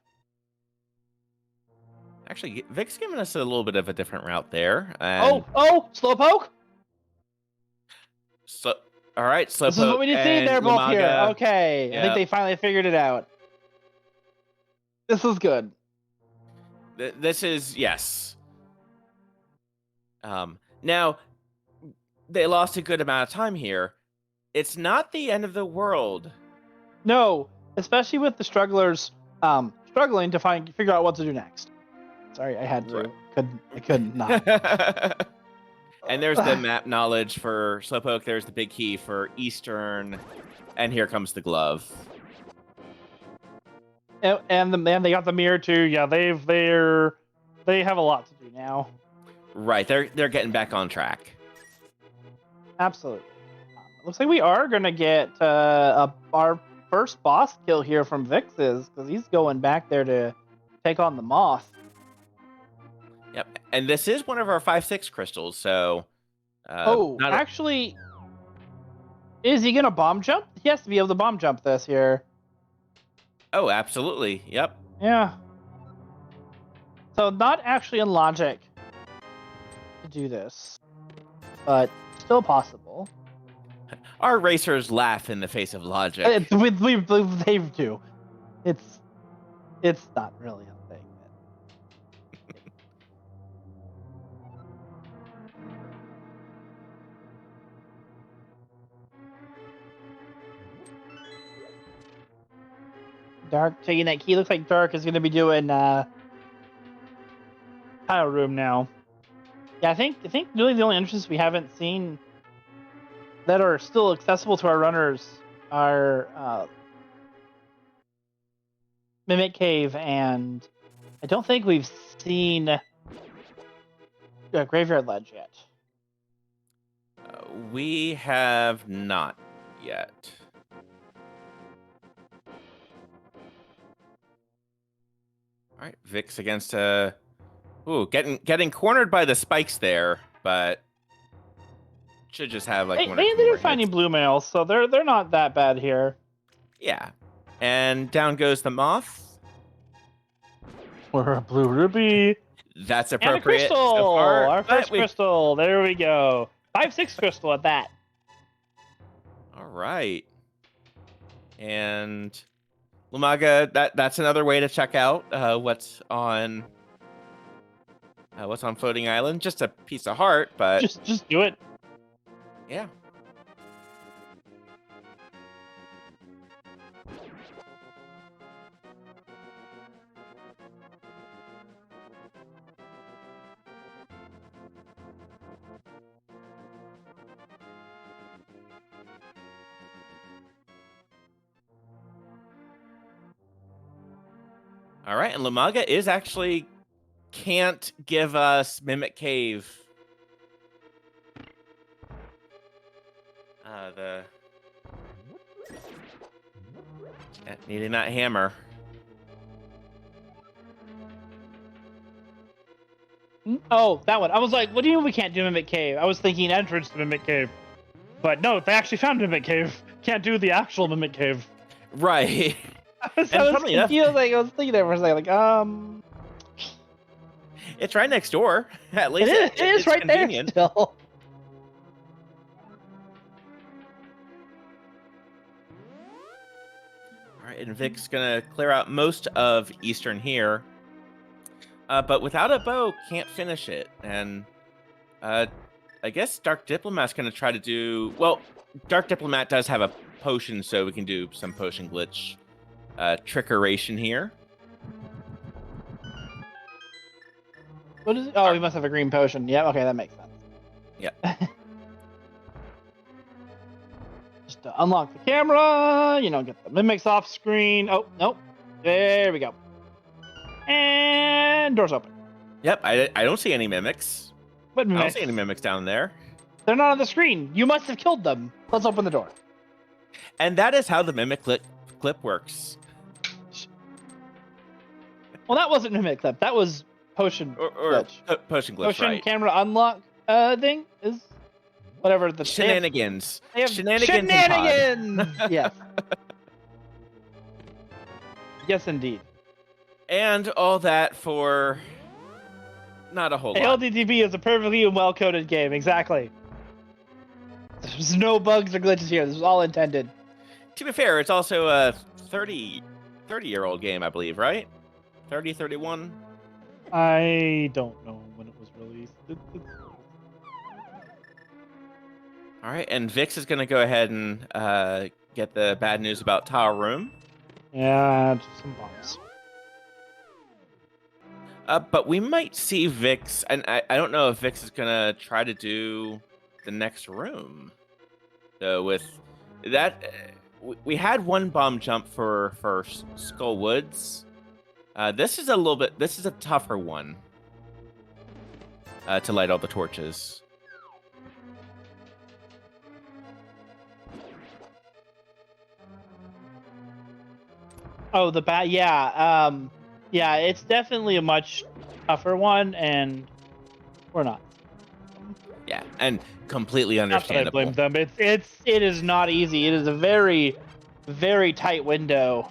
Actually, Vic's giving us a little bit of a different route there. Oh, Slowpoke! So, all right, Slowpoke This is what we need to see. and They're both here. Lumaga. Okay, I think they finally figured it out. This is good. This is yes. Now they lost a good amount of time here. It's not the end of the world. No, especially with the strugglers struggling to figure out what to do next. Sorry, I had to. Right. I couldn't not. And there's the map knowledge for Slowpoke. There's the big key for Eastern, and here comes the glove. And they got the mirror too. Yeah, they have a lot to do now. Right, they're getting back on track. Absolutely. Looks like we are gonna get our first boss kill here from Vix's, because he's going back there to take on the moth. Yep, and this is one of our 5/6 crystals. So, actually, is he gonna bomb jump? He has to be able to bomb jump this here. Oh, absolutely. Yep. Yeah. So not actually in logic to do this, but still possible. Our racers laugh in the face of logic. They do. It's not really a thing. Dark taking that key. Looks like Dark is going to be doing tile room now. Yeah, I think really the only entrances we haven't seen that are still accessible to our runners are Mimic Cave, and I don't think we've seen Graveyard Ledge yet. We have not yet. All right, Vix against getting cornered by the spikes there, but should just have like one or two they're more finding hits. blue mail, so they're not that bad here. Yeah, and down goes the moth. Or a blue ruby. That's And a appropriate. crystal! So far, Our first crystal. There we go. 5/6 crystal at that. All right. And Lumaga, that's another way to check out what's on Floating Island. Just a piece of heart, but just do it. yeah. All right, and Lumaga is actually can't give us Mimic Cave. Needing that hammer. Oh, that one. I was like, what do you mean we can't do Mimic Cave? I was thinking entrance to Mimic Cave. But no, they actually found Mimic Cave. Can't do the actual Mimic Cave. Right. I was confused. I was thinking there for a second, like, it's right next door. At least it is right convenient. there still. All right, and Vic's gonna clear out most of Eastern here, but without a bow, can't finish it. And I guess DarkDiplomat's gonna try to do well. DarkDiplomat does have a potion, so we can do some potion glitch trickeration here. What is it? Oh, we must have a green potion. Yeah, okay, that makes sense. Yep. Just to unlock the camera, get the mimics off screen. Oh, nope. There we go. And doors open. Yep, I don't see any mimics. What mimics? I don't see any mimics down there. They're not on the screen. You must have killed them. Let's open the door. And that is how the mimic clip works. Well, that wasn't mimic clip. That was potion glitch. Potion glitch, Potion right. camera unlock thing is whatever the Shenanigans. They have Shenanigans. Yes. Yes, indeed. And all that for not a whole lot. ALTTP is a perfectly well-coded game. Exactly. There's no bugs or glitches here. This was all intended. To be fair, it's also a 30-year-old game, I believe, right? 30, 31? I don't know when it was released. All right, and Vix is going to go ahead and get the bad news about Tower Room. Yeah, just some bombs. But we might see Vix, and I don't know if Vix is going to try to do the next room. So with that, we had one bomb jump for Skull Woods. This is a tougher one to light all the torches. Oh, the bat. Yeah. Yeah. It's definitely a much tougher one, and we're not. Yeah, and completely Not that I understandable. blame them. It is not easy. It is a very, very tight window.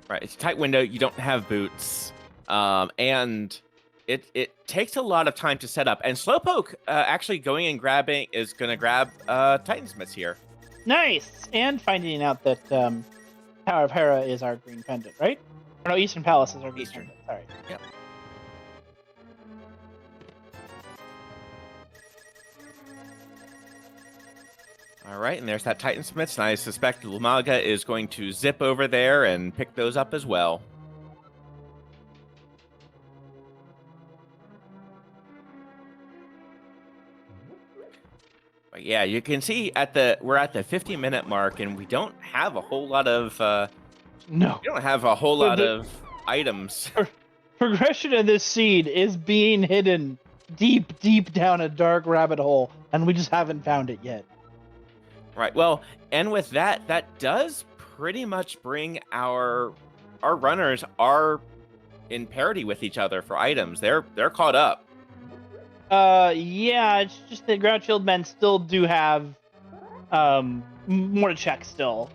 Right, it's a tight window. You don't have boots, and it takes a lot of time to set up. And Slowpoke actually going and is going to grab Titansmiths here. Nice. And finding out that Tower of Hera is our green pendant, right? Or no, Eastern Palace is our green pendant. Sorry. Yep. All right, and there's that Titansmiths, and I suspect Lumaga is going to zip over there and pick those up as well. But yeah, you can see we're at the 50-minute mark, and we don't have a whole lot of No. we don't have a whole lot of items. Progression in this seed is being hidden deep, deep down a dark rabbit hole, and we just haven't found it yet. Right. Well, and with that does pretty much bring our runners are in parity with each other for items. They're caught up. Yeah, it's just that Grouch-Shield men still do have more to check still.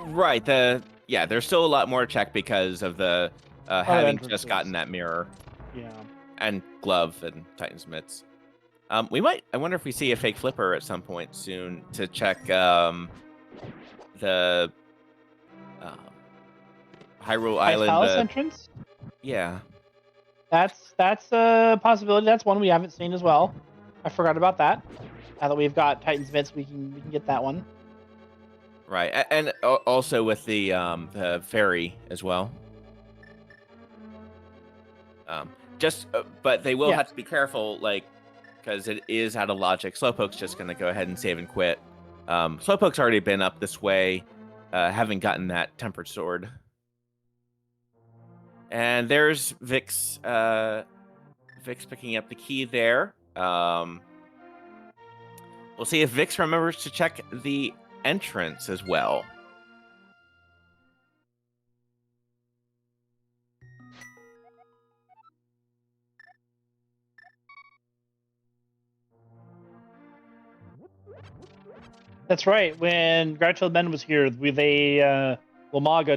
Right. There's still a lot more to check because of the having entrances. just gotten that mirror Yeah. and glove and Titansmiths. I wonder if we see a fake flipper at some point soon to check the Hyrule Island Palace entrance? Yeah. That's a possibility. That's one we haven't seen as well. I forgot about that. Now that we've got Titansmiths, we can get that one. Right, and also with the ferry as well. But they will have to be careful, like, because it is out of logic. Slowpoke's just going to go ahead and save and quit. Slowpoke's already been up this way, having gotten that tempered sword. And there's Vix. Vix picking up the key there. We'll see if Vix remembers to check the entrance as well. That's right. When Grouch-Shield men was here, Lumaga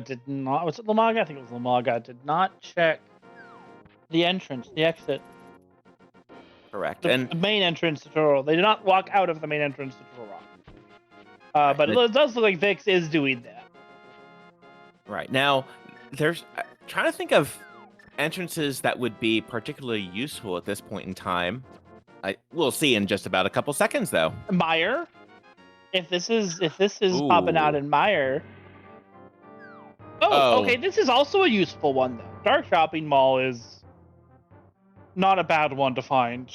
did not. Was it Lumaga? I think it was Lumaga. Did not check the entrance, the exit. Correct. The main entrance to Turtle. They did not walk out of the main entrance to Turtle Rock. But it does look like Vix is doing that. Right. Now, there's trying to think of entrances that would be particularly useful at this point in time. We'll see in just about a couple seconds, though. Meyer? If this is popping out in Meyer. Oh, okay. This is also a useful one, though. Dark Shopping Mall is not a bad one to find.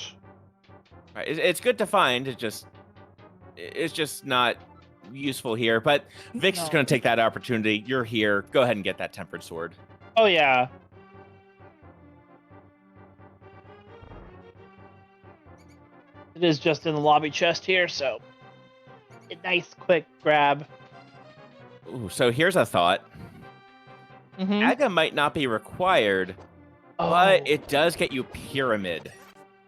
Right. It's good to find. It's just not useful here. But Vix is going to take that opportunity. You're here. Go ahead and get that tempered sword. Oh yeah. It is just in the lobby chest here, so a nice quick grab. Ooh, so here's a thought. Aga might not be required, but it does get you Pyramid.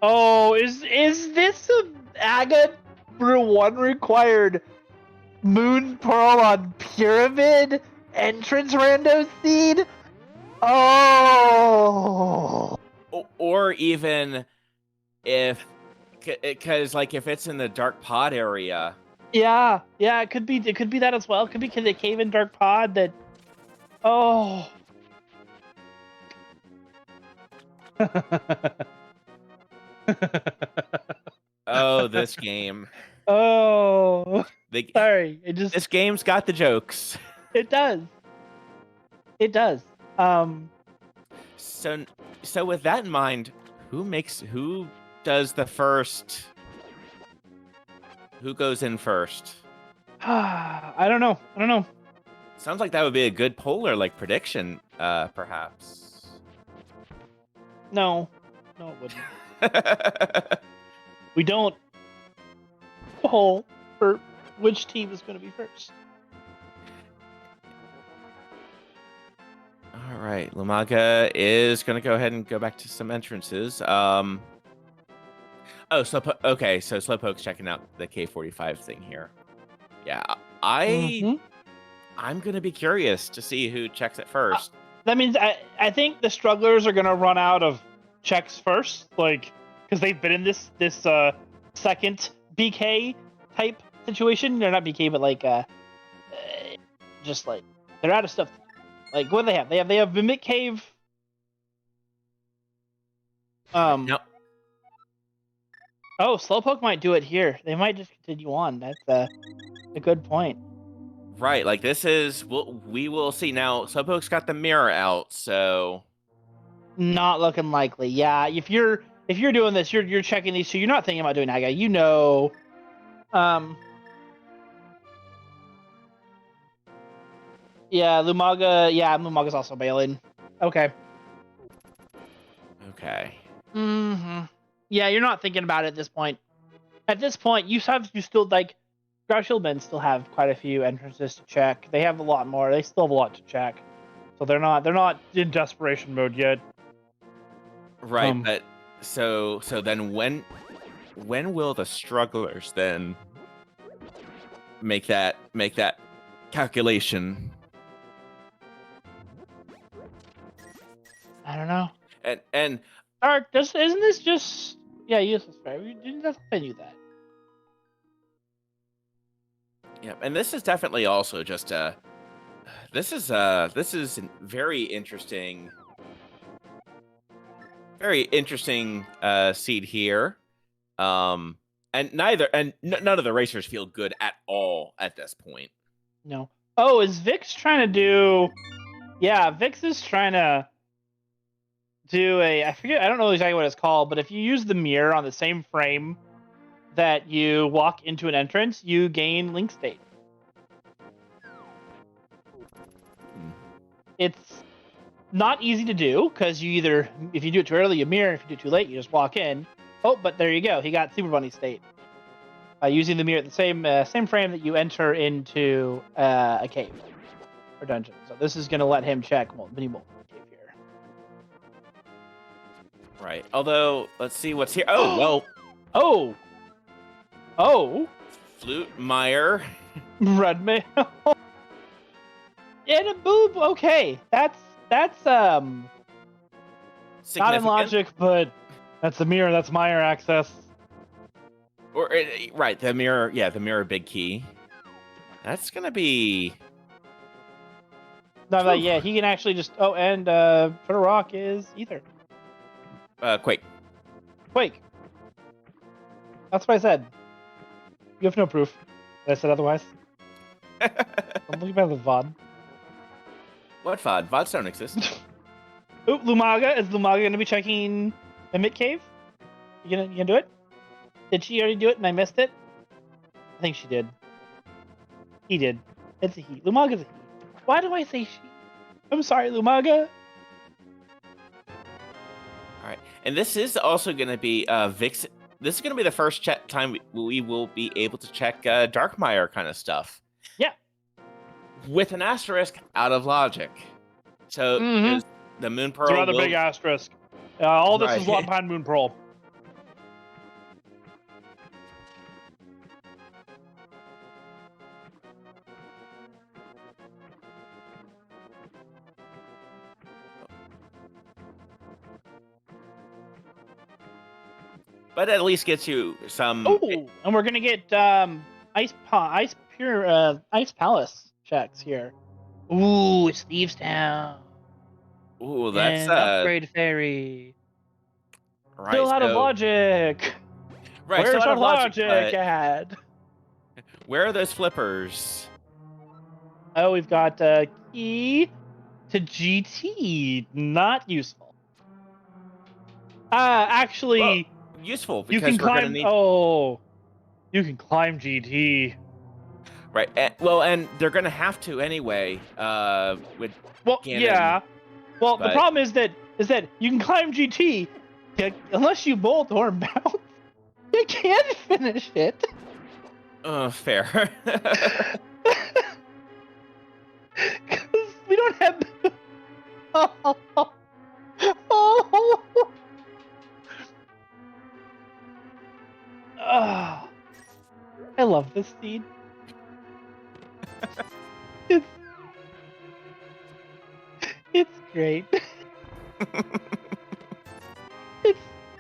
Oh, is this a Aga for one required Moon Pearl on Pyramid entrance rando seed? Oh. Or even if Because like if it's in the dark pod area, Yeah, it could be that as well. It could be the cave in dark pod that. Oh. oh, this game. Oh. The, Sorry. this game's got the jokes. It does. It does. So with that in mind, who does the first? Who goes in first? I don't know. Sounds like that would be a good polar like prediction, perhaps. No, it wouldn't. We don't poll for which team is going to be first. All right, Lumaga is going to go ahead and go back to some entrances. Oh, okay, so Slowpoke's checking out the K45 thing here. Yeah, I'm going to be curious to see who checks it first. That means I think the strugglers are going to run out of checks first, like, because they've been in this second BK type situation. They're not BK, but like just like they're out of stuff. Like, what do they have? They have Mimic Cave. No. Oh, Slowpoke might do it here. They might just continue on. That's a good point. Right, like this is we will see now. Slowpoke's got the mirror out, so Not looking likely. Yeah, if you're doing this, you're checking these two. You're not thinking about doing that guy. You know. Yeah, Lumaga. Yeah, Lumaga's also bailing. Okay. okay. Yeah, you're not thinking about it at this point. At this point, you still like Growshieldmen still have quite a few entrances to check. They have a lot more. They still have a lot to check. So they're not in desperation mode yet. Right, but so then when will the strugglers then make that calculation? I don't know. And Dark, isn't this just useless fair? We didn't do that. yeah, and this is definitely also just this is very interesting seed here. And none of the racers feel good at all at this point. No. Oh, is Vix trying to do? Yeah, Vix is trying to do I don't know exactly what it's called, but if you use the mirror on the same frame that you walk into an entrance, you gain link state. It's not easy to do because if you do it too early, you mirror. If you do it too late, you just walk in. Oh, but there you go. He got Super Bunny state using the mirror at the same frame that you enter into a cave or dungeon. So this is going to let him check mini-mole cave here. Right. Although, let's see what's here. Oh, well. Oh. Flute Meyer. Red mail. And a boob. Okay. That's not in logic, but that's the mirror. That's Meyer access. Or right, the mirror. Yeah, the mirror big key. That's gonna be. No, yeah, he can actually just. Oh, and Turtle Rock is Ether. Quake. That's what I said. You have no proof that I said otherwise. I'm looking at the VOD. What VOD? VODs don't exist. Oop, Lumaga. Is Lumaga going to be checking Mimic Cave? You gonna do it? Did she already do it and I missed it? I think she did. He did. It's a he. Lumaga's a he. Why do I say she? I'm sorry, Lumaga. All right, and this is also going to be Vix. This is going to be the first time we will be able to check Darkmire kind of stuff. Yeah. With an asterisk out of logic. So the Moon Pearl. It's a rather big asterisk. All this is locked behind Moon Pearl. but at least gets you some. Oh, and we're gonna get ice palace checks here. Ooh, it's Thieves Town. Ooh, that's And upgrade fairy. right. Still out of So logic. right, Where's still out our of logic, logic but at? where are those flippers? Oh, we've got key to GT. Not useful. Well, Actually, useful you can because we're gonna climb. need Oh, you can climb GT. right. Well, and they're gonna have to anyway. With Well, Ganon, yeah. Well, the but problem is that you can climb GT, unless you bolt or bounce. You can't finish it. fair. Because we don't have. Oh. Ah, I love this scene. It's it's great.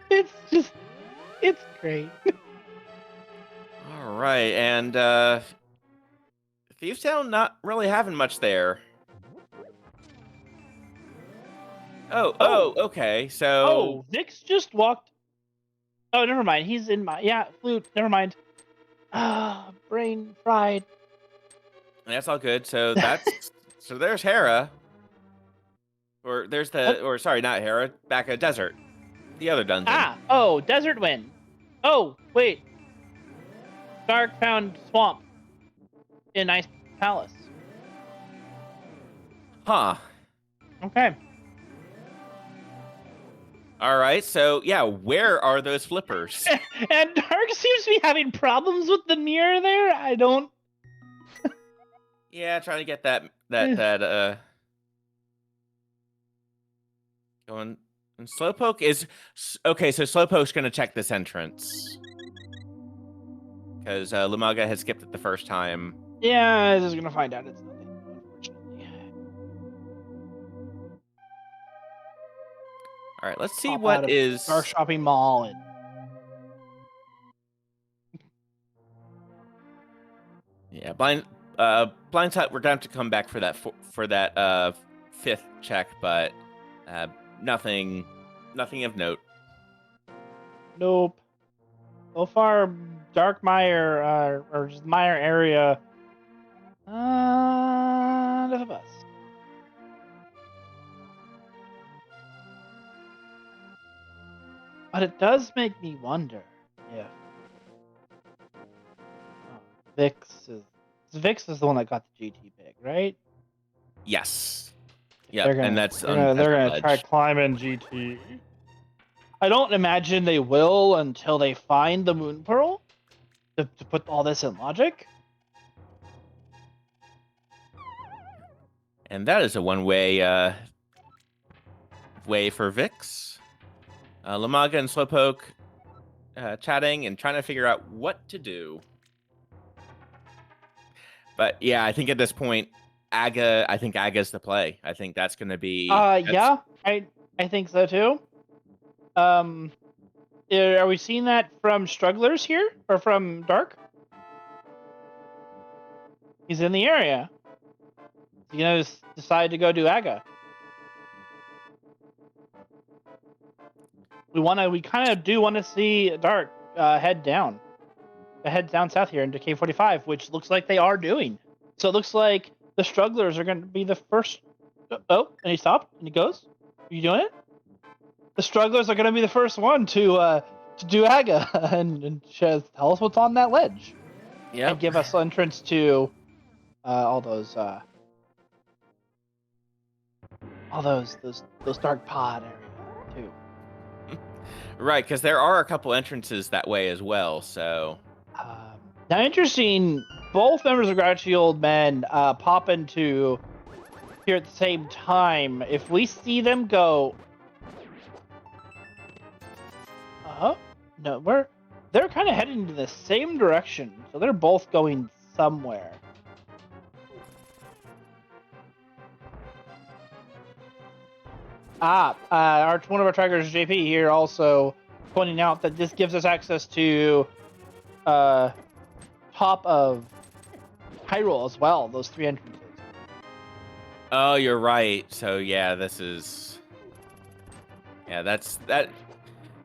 It's just it's great. All right, and Thieves Town not really having much there. Oh, okay. So Oh, Vix just walked. Oh, never mind. He's in my flute. Never mind. Ah, brain fried. that's all good. So that's so there's Hera, or there's the What? or sorry, not Hera, back at Desert, the other dungeon. Oh, Desert Wind. Oh, wait. Dark found swamp in Ice Palace. Huh. Okay. All right. So yeah, where are those flippers? And Dark seems to be having problems with the mirror there. I don't. Yeah, trying to get that going. And Slowpoke is okay. So Slowpoke's gonna check this entrance because Lumaga has skipped it the first time. Yeah, I'm just gonna find out it's nothing, unfortunately. All right, let's see Pop out what of is. Dark Shopping Mall and. Yeah, blindsight. We're gonna have to come back for that fifth check, but nothing of note. Nope. So far, Dark Mire or just Mire area. Enough of us. But it does make me wonder if Vix is the one that got the GT pick, right? Yes. Yeah, They're gonna, and that's they're gonna try climbing GT. I don't imagine they will until they find the Moon Pearl to put all this in logic. And that is a one-way way for Vix. Lumaga and Slowpoke chatting and trying to figure out what to do. But yeah, I think at this point, I think Aga's the play. I think that's going to be. Yeah, I think so too. Are we seeing that from Strugglers here or from Dark? He's in the area. He's gonna decide to go do Aga. We kind of do want to see Dark head down south here into K45, which looks like they are doing. So it looks like the Strugglers are going to be the first. Oh, and he stopped and he goes. Are you doing it? The Strugglers are going to be the first one to do Aga and tell us what's on that ledge. Yeah. And give us entrance to all those dark pod area too. Right, because there are a couple entrances that way as well. So now, interesting. Both members of Grouchy Old Men pop into here at the same time. If we see them go, no, they're kind of heading in the same direction, so they're both going somewhere. One of our trackers, JP, here also pointing out that this gives us access to top of Hyrule as well. Those 3 entrances. Oh, you're right. So yeah, this is. Yeah, that's that.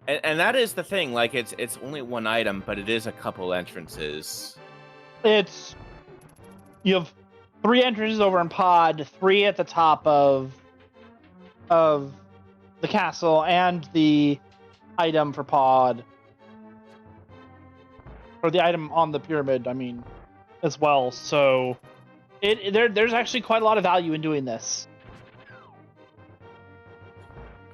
And that is the thing. Like, it's only one item, but it is a couple entrances. You have 3 entrances over in Pod, 3 at the top of the castle, and the item for Pod, or the item on the pyramid. I mean, as well. So there's actually quite a lot of value in doing this.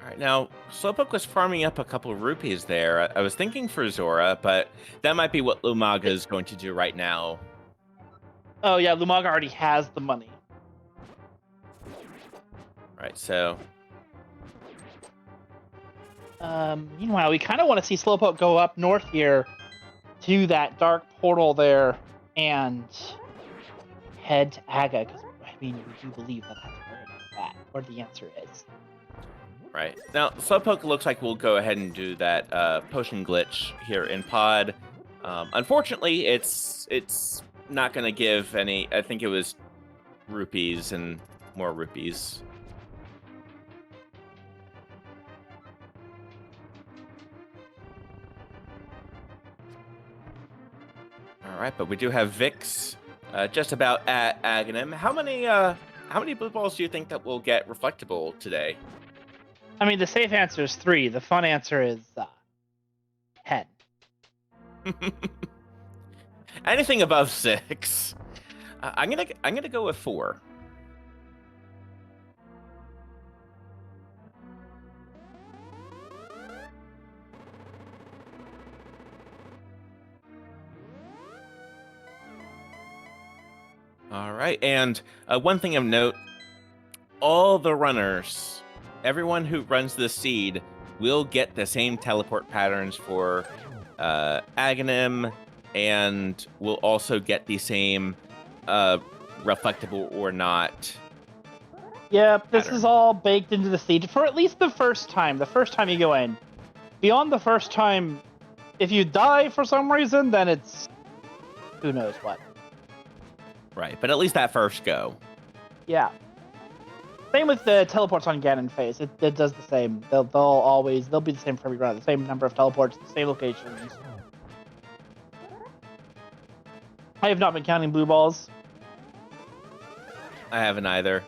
All right, now Slowpoke was farming up a couple of rupees there. I was thinking for Zora, but that might be what Lumaga is going to do right now. Oh yeah, Lumaga already has the money. Right, so. Meanwhile, we kind of want to see Slowpoke go up north here to that dark portal there and head to Aga, because I mean, we do believe that that's where the answer is. Right. Now, Slowpoke looks like we'll go ahead and do that potion glitch here in Pod. Unfortunately, it's not going to give any. I think it was rupees and more rupees. All right, but we do have Vix just about at Aghanim. How many blue balls do you think that will get reflectable today? I mean, the safe answer is 3. The fun answer is 10. Anything above 6. I'm gonna go with 4. All right, and one thing of note: all the runners, everyone who runs this seed, will get the same teleport patterns for Aghanim, and will also get the same reflectable or not. Yep, this pattern. is all baked into the seed for at least the first time. The first time you go in. Beyond the first time, if you die for some reason, then it's who knows what. Right, but at least that first go. Yeah. Same with the teleports on Ganon phase. It does the same. They'll be the same for every run. The same number of teleports, the same locations. I have not been counting blue balls. I haven't either.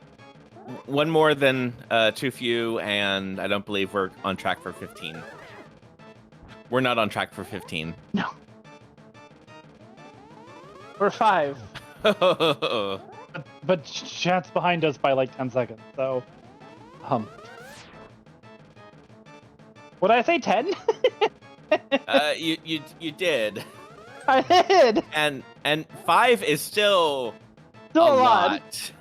One more than too few, and I don't believe we're on track for 15. We're not on track for 15. No. We're 5. But chat's behind us by like 10 seconds, so would I say 10? You did. I did. And 5 is still a lot.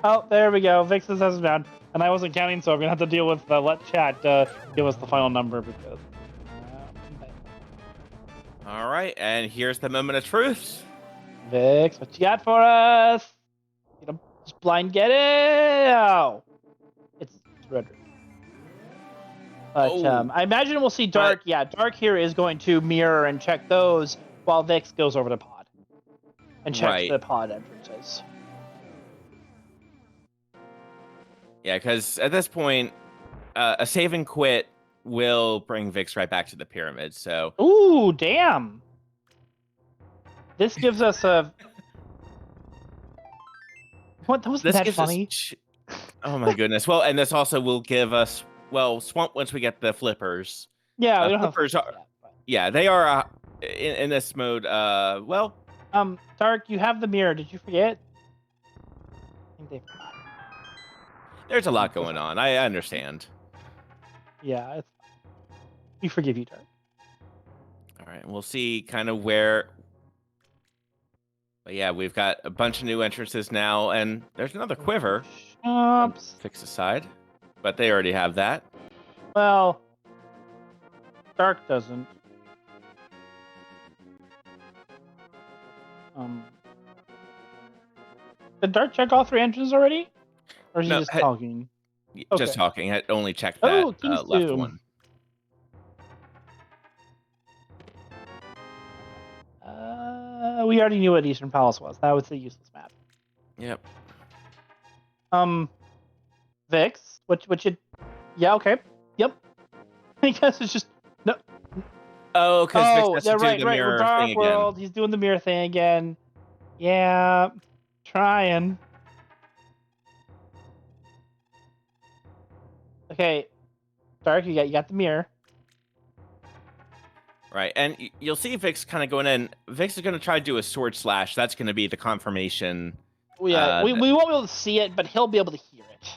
Oh, there we go. Vix has us down, and I wasn't counting, so I'm gonna have to deal with let chat give us the final number because. All right, and here's the moment of truth. Vix, what you got for us? Just blind get it. Oh, it's red. But I imagine we'll see Dark. Yeah, Dark here is going to mirror and check those while Vix goes over to Pod and checks the Pod entrances. Yeah, because at this point, a save and quit will bring Vix right back to the pyramid. So. Ooh, damn! This gives us a. What? That wasn't that funny. Oh my goodness! Well, and this also will give us Swamp once we get the flippers. Yeah, we don't flippers have are. Yeah, they are in this mode. Dark, you have the mirror. Did you forget? I think they forgot. There's a lot going on. I understand. Yeah, we forgive you, Dark. All right, we'll see kind of where. But yeah, we've got a bunch of new entrances now, and there's another quiver. Fix aside, but they already have that. Well, Dark doesn't. Did Dark check all 3 entrances already? Or is he just talking? Just talking. I only checked Oh, that King's left Tomb. one. We already knew what Eastern Palace was. That was a useless map. Yep. Vix, which it, yeah, okay, yep. I guess it's just no. Oh, because Vix has to do right, the right. We're mirror Dark thing again. World. He's doing the mirror thing again. Yeah, trying. Okay, Dark, you got the mirror. Right, and you'll see Vix kind of going in. Vix is going to try to do a sword slash. That's going to be the confirmation. Yeah, we won't be able to see it, but he'll be able to hear it.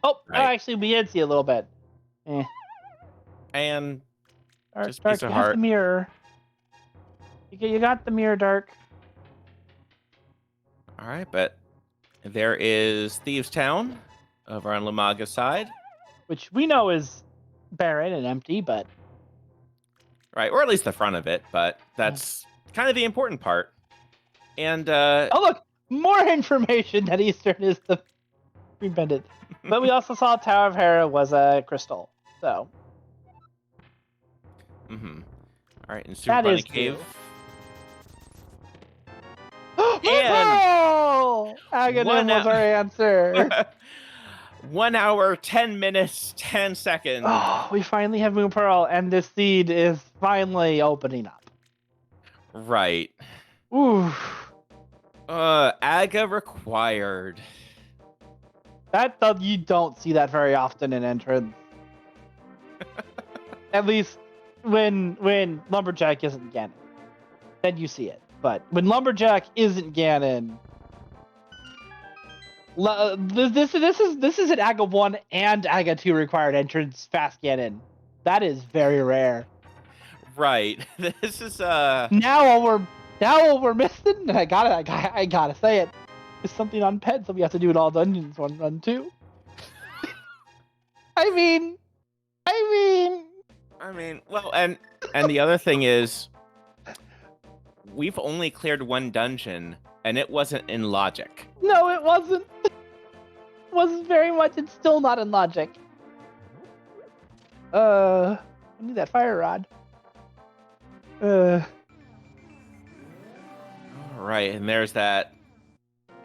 Oh, Right. actually, we did see a little bit. And Dark, just Dark, piece of you have heart. the mirror. You got the mirror, Dark. All right, but there is Thieves Town over on Lumaga's side. Which we know is barren and empty, but... Right, or at least the front of it, but that's kind of the important part. And, oh, look! More information that Eastern is the Green Pendant. But we also saw Tower of Hera was a crystal, so... Mm-hmm. All right, and Super That Bunny is Cave. Oh! Aghanim was our answer. 1 hour, 10 minutes, 10 seconds. Oh, we finally have Moon Pearl, and this seed is finally opening up. Right. Ooh. Aga required. You don't see that very often in entrance. At least when Lumberjack isn't Ganon. Then you see it. But when Lumberjack isn't Ganon, this is an Aga 1 and Aga 2 required entrance fast Ganon. That is very rare. Right. This is Now what we're missing, and I gotta say it, is something on Ped, so we have to do it all dungeons 1 run 2. I mean, well, and the other thing is, we've only cleared 1 dungeon, and it wasn't in logic. no, it wasn't. It wasn't very much. It's still not in logic. I need that fire rod. All right, and there's that.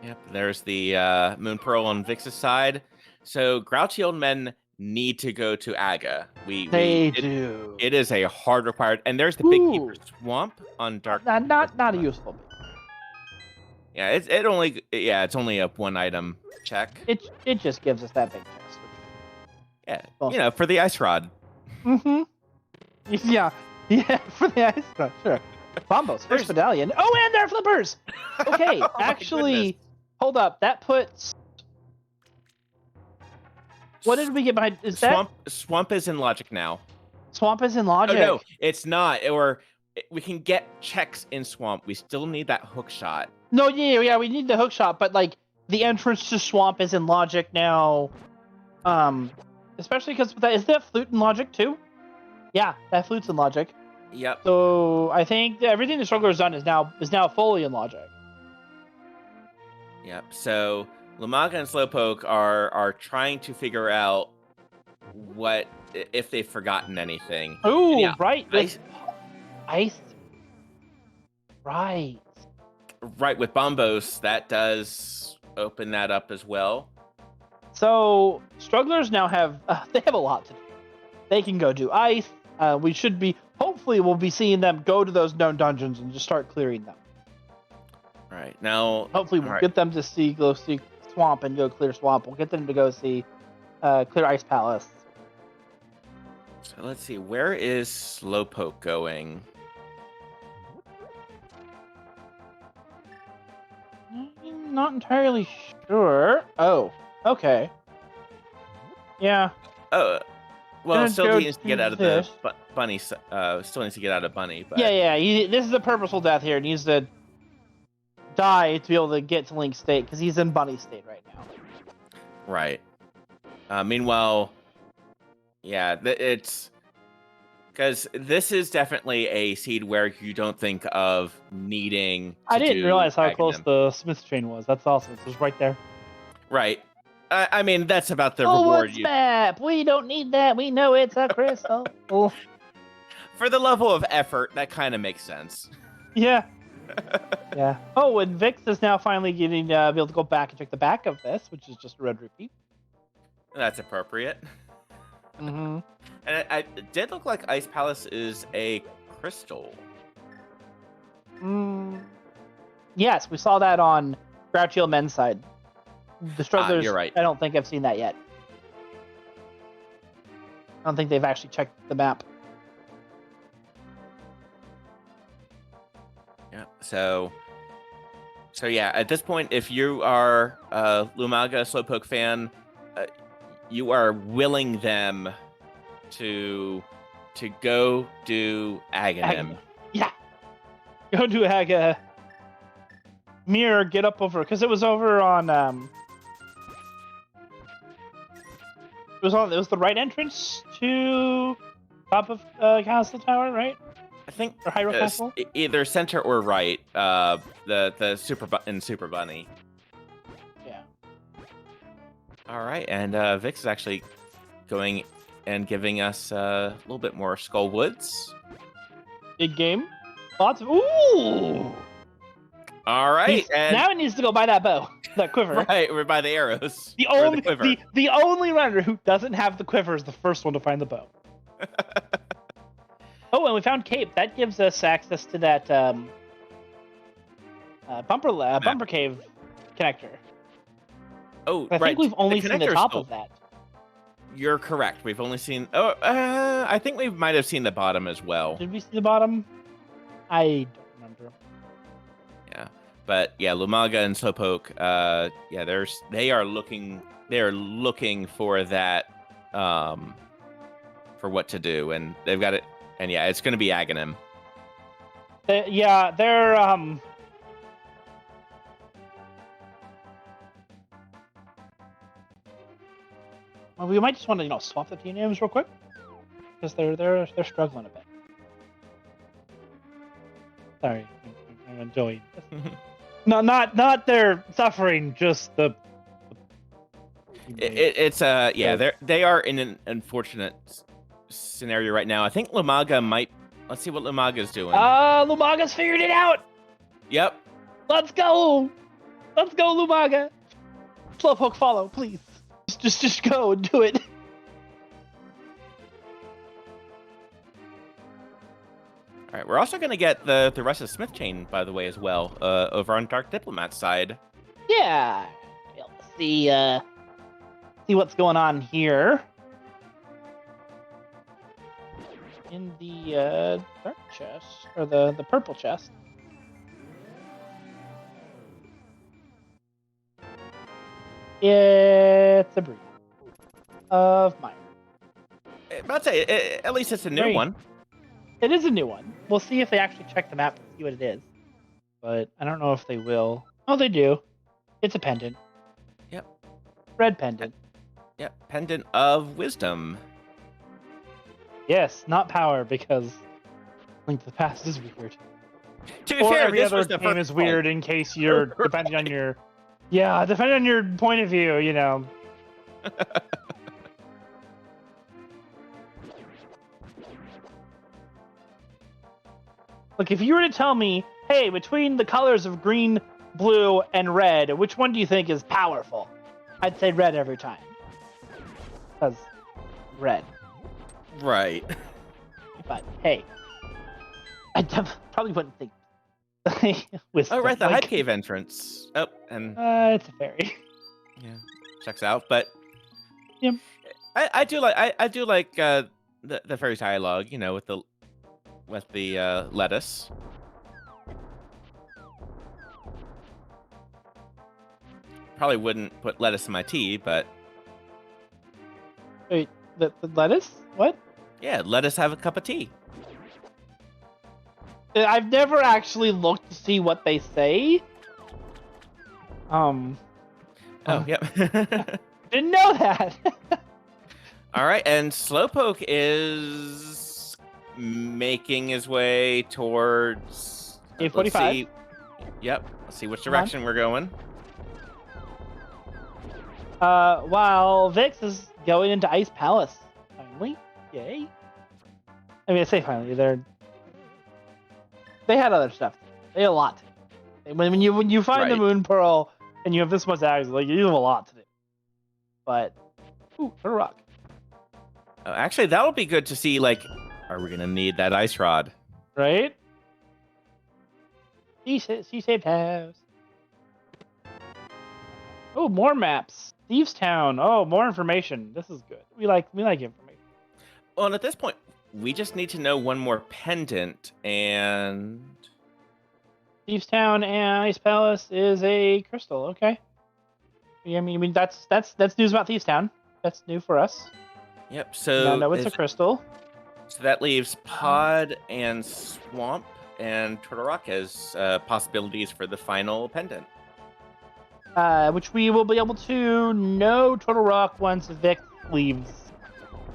Yep, there's the Moon Pearl on Vix's side. So grouchy old men need to go to Aga. They do. It is a hard required, and there's the Big Keeper Swamp on Dark. Not a useful. Yeah, it's only a 1 item check. It just gives us that big chest. Yeah, Well, for the ice rod. Mm-hmm. Yeah, for the ice rod, sure. Bombos, first medallion. Oh, and their flippers. Okay, Oh, actually, hold up. That puts. What did we get behind? Is Swamp is in logic now. Swamp is in logic? Oh no, it's not. Or we can get checks in Swamp. We still need that hook shot. No, yeah, we need the hook shot, but like the entrance to Swamp is in logic now. Especially because is that flute in logic too? Yeah, that flute's in logic. Yep. So I think everything the struggler's done is now fully in logic. Yep. So Lumaga and Slowpoke are trying to figure out what if they've forgotten anything. Oh, yeah, right. Ice. Right. Right, with Bombos, that does open that up as well. So strugglers now have they have a lot to do. They can go do ice. Hopefully we'll be seeing them go to those known dungeons and just start clearing them. Right now, hopefully we'll get them to go see Swamp and go clear Swamp. We'll get them to go see clear Ice Palace. So let's see, where is Slowpoke going? I'm not entirely sure. Oh, okay. Yeah. Oh, well, still needs to get out of the this. bunny. Still needs to get out of bunny. But Yeah. This is a purposeful death here. He needs to die to be able to get to Link State because he's in bunny state right now. Right. Meanwhile, yeah, it's because this is definitely a seed where you don't think of needing. I didn't realize how close the Smith train was. That's awesome. It's just right there. Right. I mean, that's about the Oh, reward what's you map? We don't need that. We know it's a crystal. Oh, for the level of effort. That kind of makes sense. yeah. Yeah. Oh, and Vix is now finally getting be able to go back and check the back of this, which is just a red rupee. That's appropriate. Mm-hmm. And it did look like Ice Palace is a crystal. Yes, we saw that on Grouchy Old Men's side. The strugglers, You're right. I don't think I've seen that yet. I don't think they've actually checked the map. Yeah. So yeah, at this point, if you are a Lumaga Slowpoke fan, you are willing them to go do Aghanim. Yeah. Go do Aga. Mirror, get up over, because it was over on it was the right entrance to top of Castle Tower, right? I think Or Hyrule Castle? either center or right. The Super Bunny. Yeah. All right, and Vix is actually going and giving us a little bit more Skull Woods. Big game. Lots of ooh. All right, and Now it needs to go buy that bow, that quiver. right, we're by the arrows. The or only quiver. the only runner who doesn't have the quiver is the first one to find the bow. Oh, and we found Cape. That gives us access to that bumper cave connector. Oh, I right. think we've only seen the connector's top still- of that. You're correct. We've only seen. Oh, I think we might have seen the bottom as well. Did we see the bottom? I don't remember. Yeah, but yeah, Lumaga and Slowpoke. Yeah, they are looking for that, for what to do, and they've got it. And yeah, it's going to be Aghanim. They're well, we might just want to swap the team names real quick because they're struggling a bit. Sorry, I'm enjoying this. No, not their suffering, just the. It's yeah, they are in an unfortunate scenario right now. I think Lumaga might. Let's see what Lumaga's doing. Lumaga's figured it out. Yep. Let's go, Lumaga. Slowpoke, follow, please. Just go and do it. All right, we're also going to get the rest of Smith Chain, by the way, as well, over on DarkDiplomat's side. Yeah. Let's see what's going on here. In the dark chest, or the purple chest. It's a breed of mine. I'd say at least it's a new Great. one. It is a new one. We'll see if they actually check the map and see what it is. But I don't know if they will. Oh, they do. It's a pendant. Yep. Red pendant. Yep. Pendant of Wisdom. Yes, not power, because Link to the Past is weird. To be Or fair, every this other was the game first is weird in case you're depending on your depending on your point of view, Look, if you were to tell me, hey, between the colors of green, blue, and red, which one do you think is powerful? I'd say red every time. Because red. Right. But hey, I probably wouldn't think. Oh, right, the Hype Cave entrance. Oh, and it's a fairy. yeah, checks out. But Yep. I do like the fairy's dialogue. With the lettuce. Probably wouldn't put lettuce in my tea, but Wait, the lettuce? What? yeah, let us have a cup of tea. I've never actually looked to see what they say. Oh, yep. Didn't know that. All right, and Slowpoke is making his way towards A45. let's see. Yep. Let's see which direction we're going. While Vix is going into Ice Palace. Finally. Yay. I mean, I say finally. They had other stuff. They had a lot to do. When you find the Right. Moon Pearl and you have this much access, like, you have a lot to do. But, ooh, for a rock. Actually, that'll be good to see, like, are we going to need that ice rod? Right? C-shaped house. Oh, more maps. Thieves Town. Oh, more information. This is good. We like information. Well, and at this point, we just need to know one more pendant, and... Thieves Town and Ice Palace is a crystal. Okay. Yeah, I mean that's news about Thieves Town. That's new for us. Yep, Now know it's a crystal. So that leaves Pod and Swamp and Turtle Rock as possibilities for the final pendant. Which we will be able to know Turtle Rock once Vic leaves.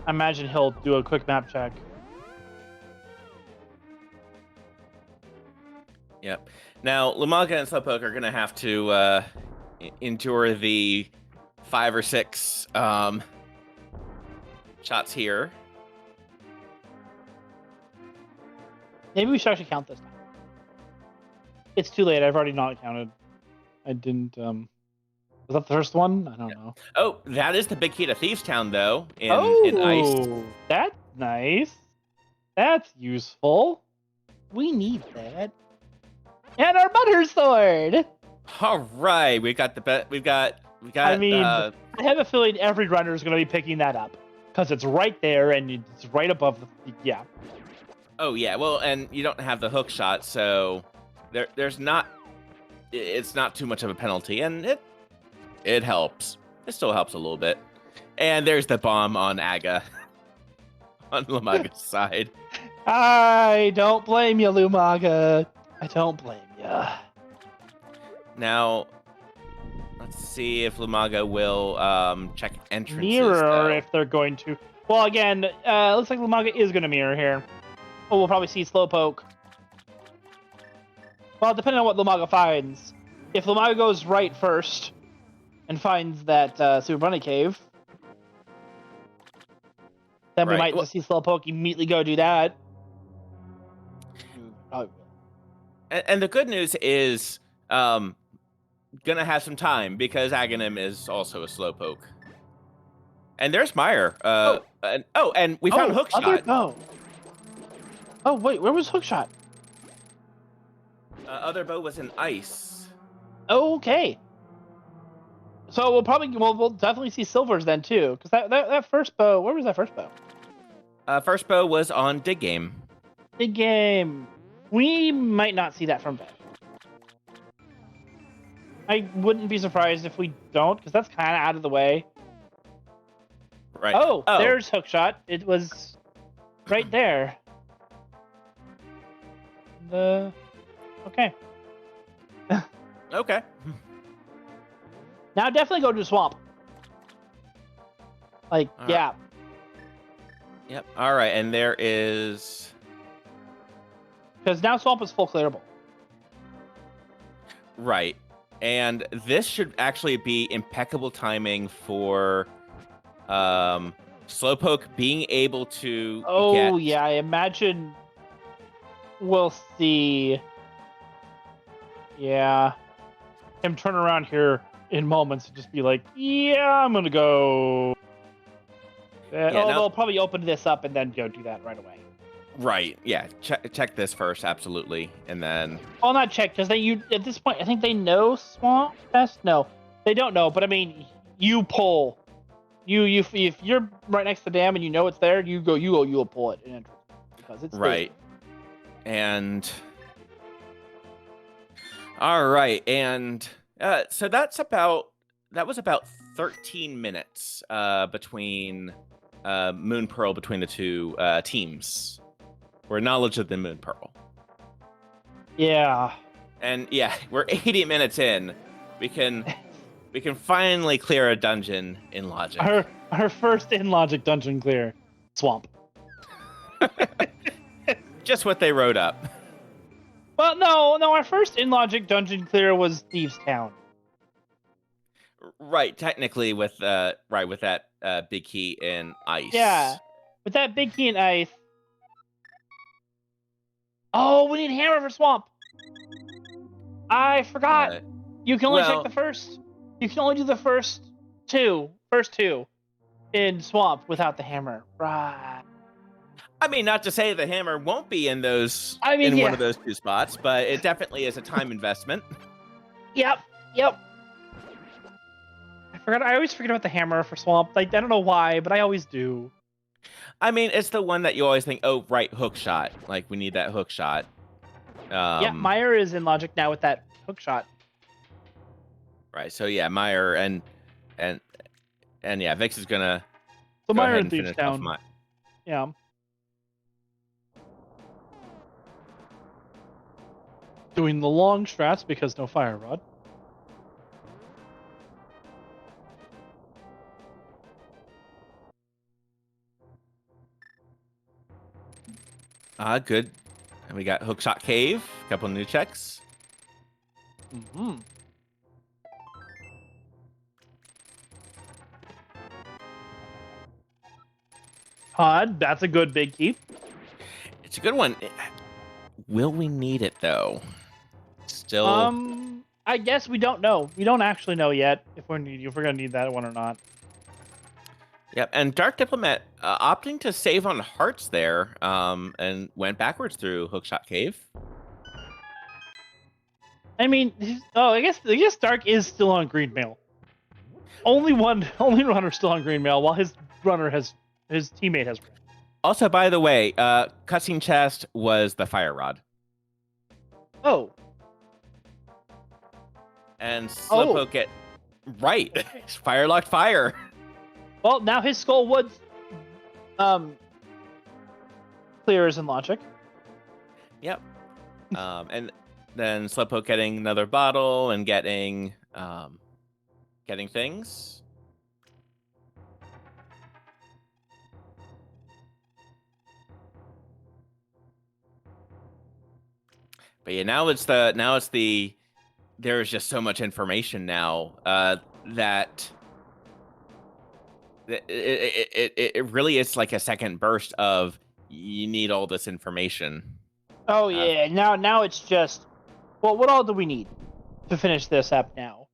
I imagine he'll do a quick map check. Yep. Now, Lumaga and Slowpoke are going to have to endure the 5 or 6 shots here. Maybe we should actually count this time. It's too late. I've already not counted. I didn't. Was that the first one? I don't know. Oh, that is the big key to Thieves Town, though, in Ice. That's nice. That's useful. We need that. And our butter sword. All right, we got the we got. I mean, I have a feeling every runner is going to be picking that up because it's right there and it's right above the. Yeah. Oh yeah, well, and you don't have the hook shot, so there's not. It's not too much of a penalty, and it helps. It still helps a little bit. And there's the bomb on Aga, on Lumaga's side. I don't blame you, Lumaga. I don't blame you. Now, let's see if Lumaga will check entrances. Mirror though. if they're going to. Well, again, looks like Lumaga is going to mirror here. Oh, we'll probably see Slowpoke. Well, depending on what Lumaga finds. If Lumaga goes right first and finds that Super Bunny Cave, then we might just see Slowpoke immediately go do that. And the good news is gonna have some time because Aghanim is also a Slowpoke. And there's Meyer. And we found Hookshot. Oh, wait, where was Hookshot? Other bow was in ice. Okay. So we'll definitely see Silvers then too, because that first bow. Where was that first bow? First bow was on Dig Game. Big game. We might not see that from Vic. I wouldn't be surprised if we don't, because that's kind of out of the way. Right. Oh, there's Hookshot. It was right there. Okay. Okay. Now definitely go to the swamp. Yeah. Yep. All right, and there is. Because now swamp is full clearable. Right. And this should actually be impeccable timing for Slowpoke being able to yeah, I imagine we'll see him turn around here in moments and just be like, I'm gonna go. They'll probably open this up and then go do that right away. Right. Yeah. Check this first, absolutely, and then. Well, not check because at this point I think they know swamp best. No, they don't know. But I mean, you pull. If you're right next to the dam and you know it's there, you'll pull it in because it's right. And. All right, and so that was about 13 minutes between Moon Pearl between the two teams. Or knowledge of the Moon Pearl. Yeah. And yeah, we're 80 minutes in. We can finally clear a dungeon in Logic. Our first in Logic dungeon clear. Swamp. Just what they wrote up. Well, no, our first in Logic dungeon clear was Thieves Town. Right, technically with with that big key in ice. Yeah, with that big key and ice. Oh, we need hammer for swamp. I forgot. Uh, You can only check well, the first. You can only do the first two in swamp without the hammer. Right. I mean, not to say the hammer won't be in those I mean, in one yeah. of those two spots, but it definitely is a time investment. Yep. Yep. I forgot. I always forget about the hammer for swamp. Like I don't know why, but I always do. I mean, it's the one that you always think, oh, right, hook shot. Like we need that hook shot. Yeah, Meyer is in logic now with that hook shot. Right. So yeah, Meyer and yeah, Vix is gonna So go Meyer ahead and and Thief's finish off down. my. Yeah. Doing the long strats because no fire rod. Good. And we got Hookshot Cave, a couple new checks. Mm-hmm. Pod, that's a good big keep. It's a good one. Will we need it though? Still. I guess we don't know. We don't actually know yet if we're gonna need that one or not. Yep. And Dark Diplomat opting to save on hearts there, and went backwards through Hookshot Cave. I mean, I guess Dark is still on green mail. Only runner still on green mail, while his teammate has. Also, by the way, cutscene chest was the fire rod. Oh. And Slowpoke it right. Fire locked fire. Well, now his skull would clear as in logic. Yep. And then Slowpoke getting another bottle and getting things. But yeah, now it's the there's just so much information now that it really is like a second burst of you need all this information. Oh yeah, now it's just, well, what all do we need to finish this up now?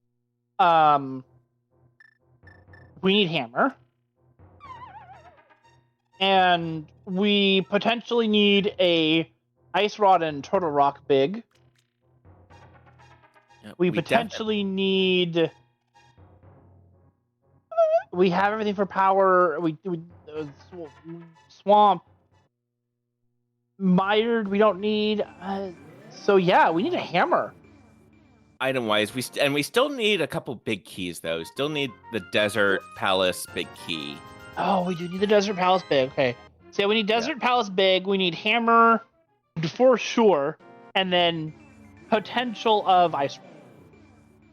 We need hammer, and we potentially need a ice rod and turtle rock big. Yeah, We potentially need. We have everything for power. Swamp. Mired, we don't need. So yeah, we need a hammer. Item wise, we still need a couple big keys though. Still need the Desert Palace big key. Oh, we do need the Desert Palace big. Okay, so we need Desert Palace big. We need hammer for sure, and then potential of ice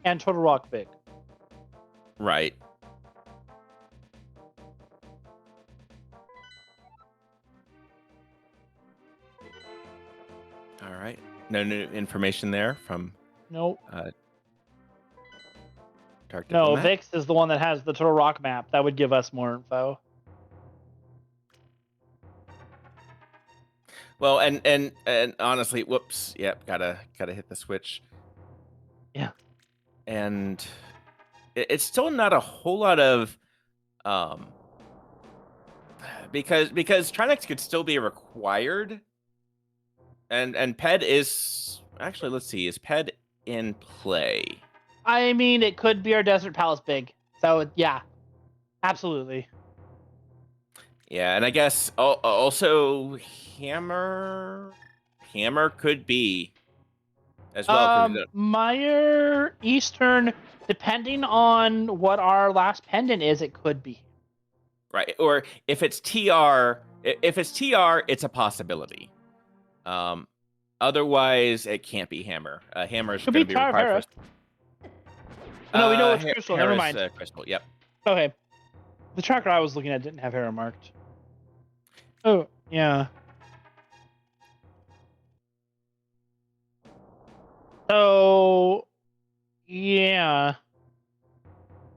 and Turtle Rock big. Right. All right. No new information there from. Nope. Dark No, Diplomat. Vix is the one that has the Turtle Rock map. That would give us more info. Well, and honestly, whoops. Yep, gotta hit the switch. Yeah. And it's still not a whole lot of because Trinex could still be required. And PED is actually, let's see, is PED in play? I mean, it could be our Desert Palace big. So yeah, absolutely. Yeah, and I guess also hammer could be as well. Meyer Eastern, depending on what our last pendant is, it could be. Right, or if it's TR, it's a possibility. Otherwise, it can't be hammer. Hammer is going to be required for. No, we know it's crystal. Never mind. Crystal. Yep. Okay. The tracker I was looking at didn't have Hera marked. Oh yeah. So yeah.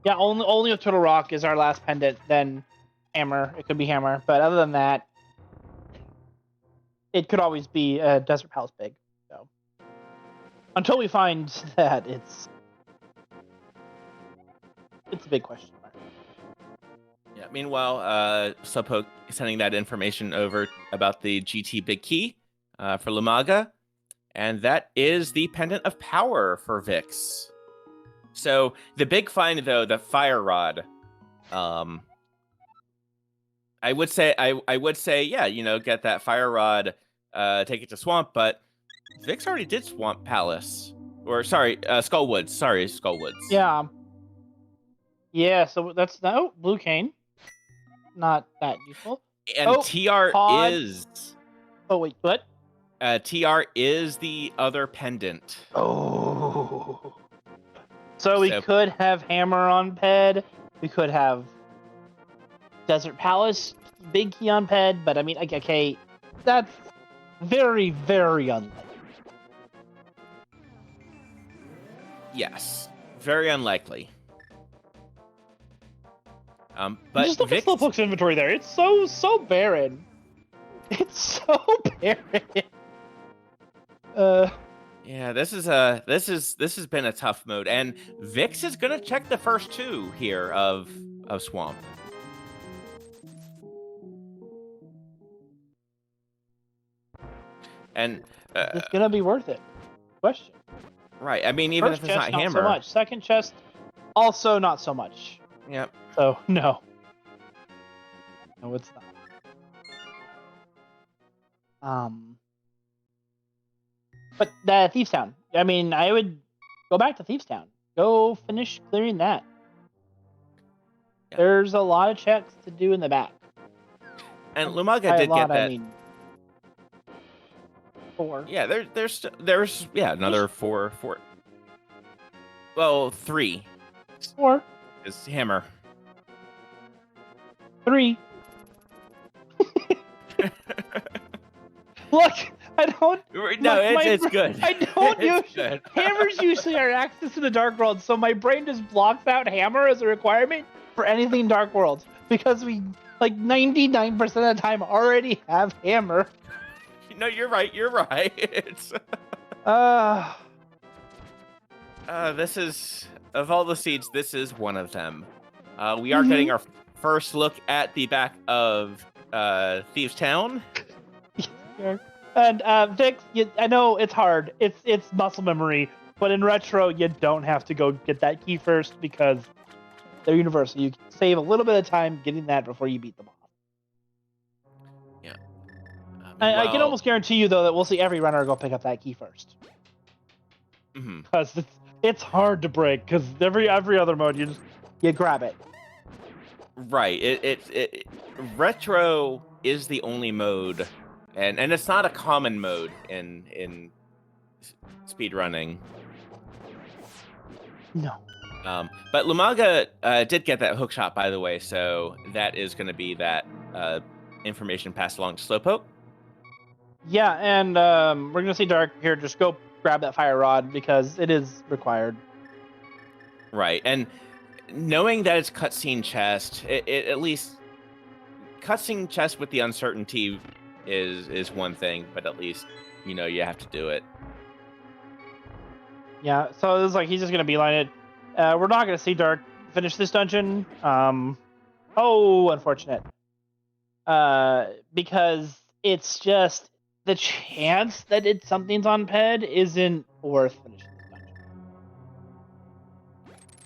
Yeah, only with Turtle Rock is our last pendant. Then Hammer. It could be Hammer, but other than that, it could always be Desert Palace Big. So until we find that, it's a big question mark. Yeah. Meanwhile, Slowpoke sending that information over about the GT Big Key for Lumaga, and that is the Pendant of Power for Vix. So the big find, though, the Fire Rod. I would say, yeah, get that Fire Rod, take it to Swamp, but Vix already did Swamp Palace, or sorry, Skullwoods. Sorry, Skullwoods. Yeah. Yeah. So that's Blue Cane. Not that useful. And TR pod. is. Oh wait, what? TR is the other pendant. Oh. So we could have Hammer on Ped. We could have Desert Palace Big Key on Ped. But I mean, okay, that's very, very unlikely. Yes, very unlikely. But just look Vix... at Slowpoke's inventory there. It's so barren. It's so barren. Yeah, this has been a tough mode, and Vix is gonna check the first two here of Swamp. And it's gonna be worth it. Question. Right. I mean, even First if it's chest, not Hammer. so much. Second chest, also not so much. Yep. So no, it's not. But Thieves Town. I mean, I would go back to Thieves Town. Go finish clearing that. Yeah. There's a lot of checks to do in the back. And Lumaga did get that. I mean, 4. Yeah, there's another 4. Well, 3. 4 is Hammer. 3. Look, I don't. No, it's good. I don't use Hammers. Usually are access to the Dark World, so my brain just blocks out Hammer as a requirement for anything Dark World because we 99% of the time already have Hammer. No, you're right. This is, of all the seeds, this is one of them. We are getting our first look at the back of Thieves Town. And Vix, I know it's hard. It's muscle memory, but in retro, you don't have to go get that key first because they're universal. You can save a little bit of time getting that before you beat the boss. Yeah. I can almost guarantee you, though, that we'll see every runner go pick up that key first. Because it's hard to break. Because every other mode, you grab it. Right. It retro is the only mode, and it's not a common mode in speedrunning. No. But Lumaga did get that hook shot, by the way, so that is going to be that information passed along to Slowpoke. Yeah, and we're going to see Dark here. Just go grab that fire rod because it is required. Right, and knowing that it's cutscene chest, it at least cutscene chest with the uncertainty is one thing, but at least you have to do it. Yeah, so it's like he's just going to beeline it. We're not going to see Dark finish this dungeon. Unfortunate. Because it's just the chance that something's on Ped isn't worth finishing this dungeon.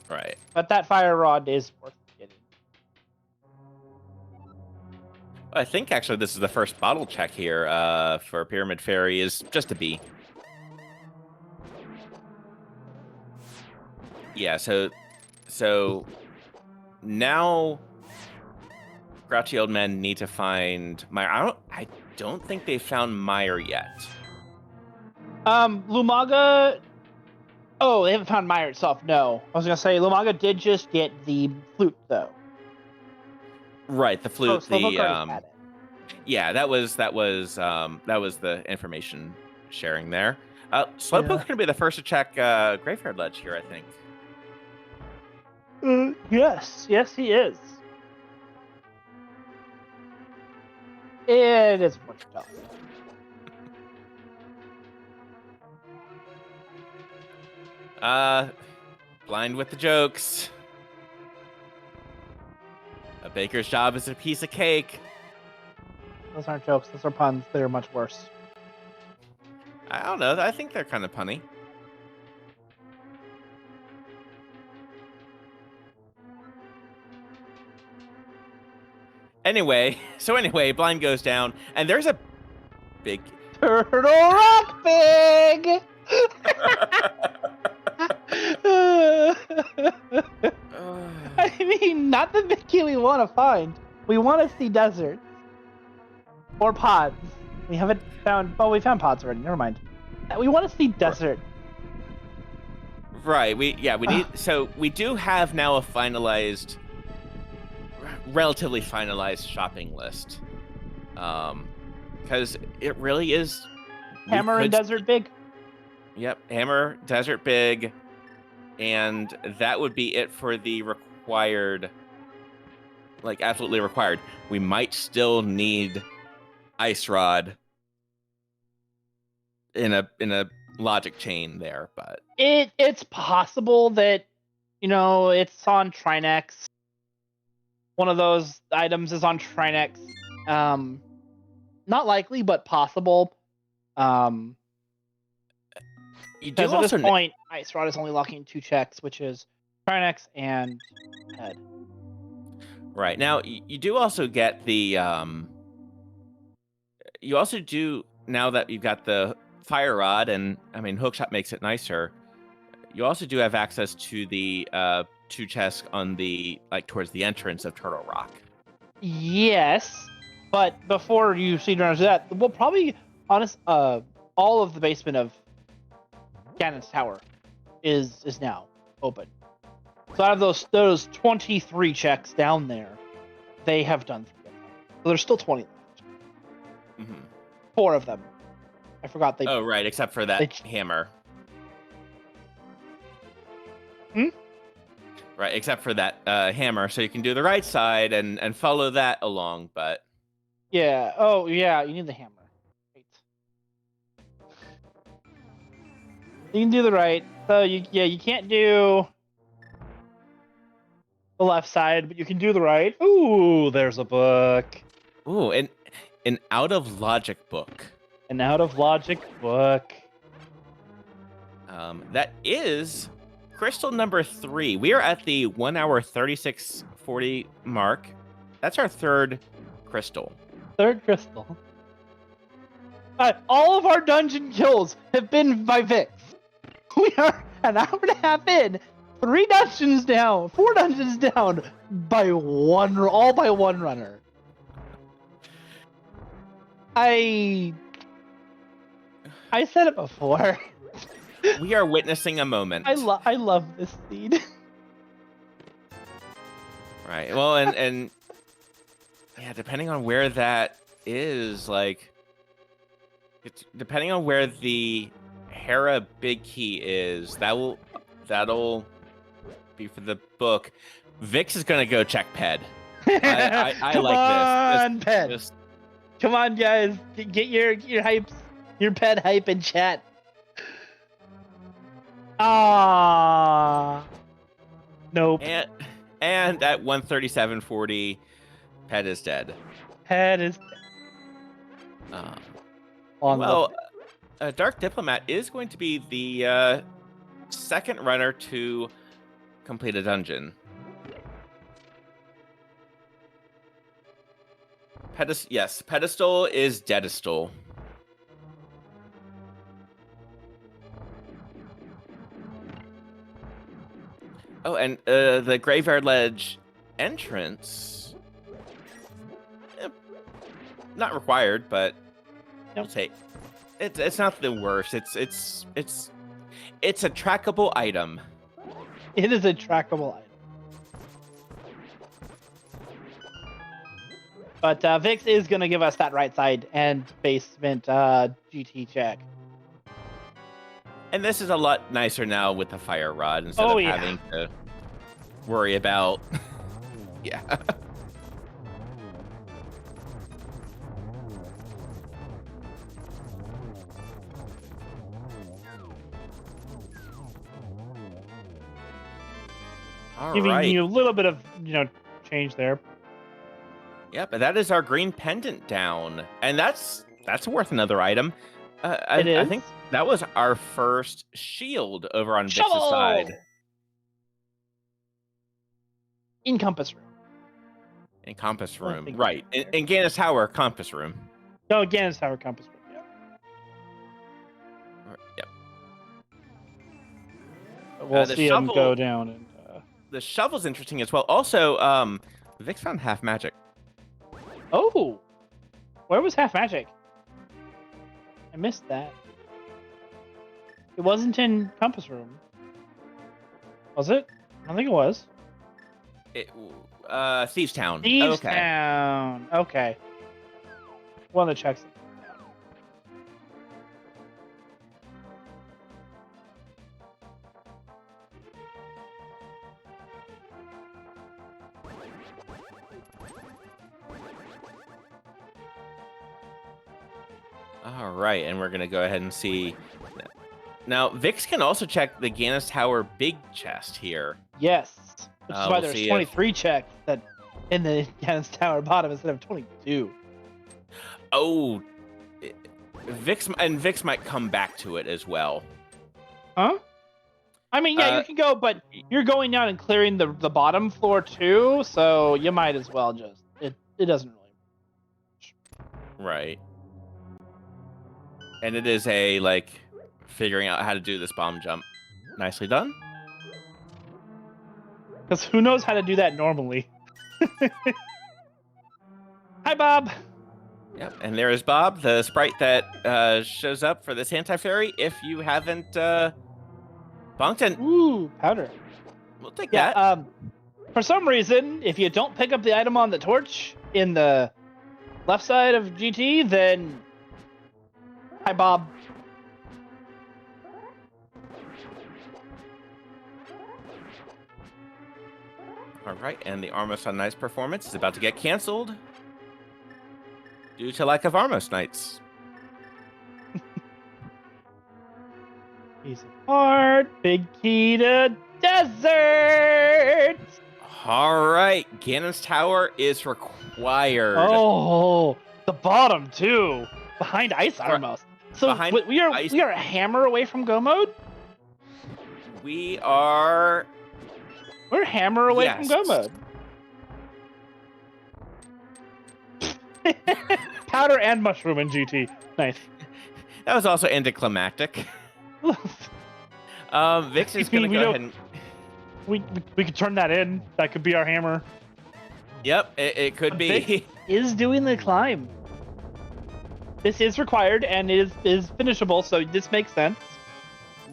Right. But that fire rod is worth getting. I think actually this is the first bottle check here for Pyramid Fairy is just a B. Yeah, so now Grouchy Old Men need to find Meyer. I don't think they found Meyer yet. Lumaga. Oh, they haven't found Meyer itself. No, I was gonna say Lumaga did just get the flute though. Right, the flute. Had it. Yeah, that was the information sharing there. Slowpoke's gonna be the first to check Graveyard Ledge here, I think. Yes, he is. It is what you tell. Blind with the jokes. A baker's job is a piece of cake. Those aren't jokes. Those are puns. They're much worse. I don't know. I think they're kind of punny. Anyway, Blind goes down, and there's a big Turtle Rock Pig! I mean, not the Mickey we want to find. We want to see deserts. Or pods. We haven't found... Oh, we found pods already. Never mind. We want to see desert. Right. We need... So, we do have now a relatively finalized shopping list. Because it really is... Hammer and Desert Big. Yep. Hammer, Desert Big. And that would be it for the required... Like, absolutely required. We might still need Ice Rod in a logic chain there, but it's possible that, you know, it's on Trinex. One of those items is on Trinex. Not likely, but possible. You do Because at also this point, Ice Rod is only locking 2 checks, which is Trinex and Head. right now you do also get the you also do, now that you've got the Fire Rod, and I mean Hookshot makes it nicer, you also do have access to the 2 chests on the, like, towards the entrance of Turtle Rock. Yes, but before you see runners do that, we'll probably all of the basement of Gannon's Tower is now open. So out of those 23 checks down there, they have done 3 of them. So there's still 20 left. Mm-hmm. 4 of them. I forgot they. Oh, right, except for that hammer. Right, except for that hammer, so you can do the right side and follow that along, but... Yeah, oh, yeah, you need the hammer. Right. You can do the right. So, you can't do the left side, but you can do the right. Ooh, there's a book. Ooh, an out-of-logic book. An out-of-logic book. That is... Crystal number 3. We are at the 1 hour 36:40 mark. That's our 3rd crystal. 3rd crystal. All of our dungeon kills have been by Vix. We are an hour and a half in, 3 dungeons down, 4 dungeons down all by one runner. I said it before. We are witnessing a moment. I love this scene. Right. Well, and yeah, depending on where that is, like, depending on where the Hera big key is, that'll be for the book. Vix is gonna go check Ped. I Come like on, this. Ped. Come on, guys, get your hypes, your Ped hype in chat. Nope. And at 1:37:40, Ped is dead. Ped is dead. Well, Dark Diplomat is going to be the 2nd runner to complete a dungeon. Pedestal is Deadestal. Oh, and the Graveyard Ledge entrance, not required, but I'll take. It's not the worst. It's a trackable item. It is a trackable item. But Vix is going to give us that right side and basement GT check. And this is a lot nicer now with the Fire Rod instead of having to worry about. Yeah. All Giving right. you a little bit of, change there. Yeah, but that is our green pendant down, and that's worth another item. I think that was our first shield over on Vix's side. In compass room. In compass I room, think right? In Gannis Tower compass room. No, again, it's Tower compass room. Yeah. Yep. We'll see him go down. And the shovel's interesting as well. Also, Vix found half magic. oh, where was half magic? I missed that. It wasn't in compass room, was it? I don't think it was. Thieves Town. Thieves Town. Okay. One of the checks. All right, and we're gonna go ahead and see. Now, Vix can also check the Gannis Tower big chest here. Yes, which is why we'll there's 23 checks that in the Gannis Tower bottom instead of 22. Oh, Vix might come back to it as well. Huh? I mean, yeah, you can go, but you're going down and clearing the bottom floor too, so you might as well just it doesn't really. Right. And it is a like figuring out how to do this bomb jump. Nicely done. Because who knows how to do that normally? Hi, Bob. Yep, and there is Bob, the sprite that shows up for this anti-fairy if you haven't bonked in. Ooh, powder. We'll take that. For some reason, if you don't pick up the item on the torch in the left side of GT, then hi, Bob. All right, and the Armos on Nights performance is about to get canceled due to lack of Armos Nights. Piece of heart, big key to desert. All right, Ganon's Tower is required. Oh, the bottom too, behind Ice Armos. So we are a hammer away from go mode. We're a hammer away from go mode. Powder and mushroom in GT. Nice. That was also anticlimactic. Vix is gonna go ahead and we could turn that in. That could be our hammer. Yep, it could be. Vix is doing the climb. This is required and is finishable, so this makes sense.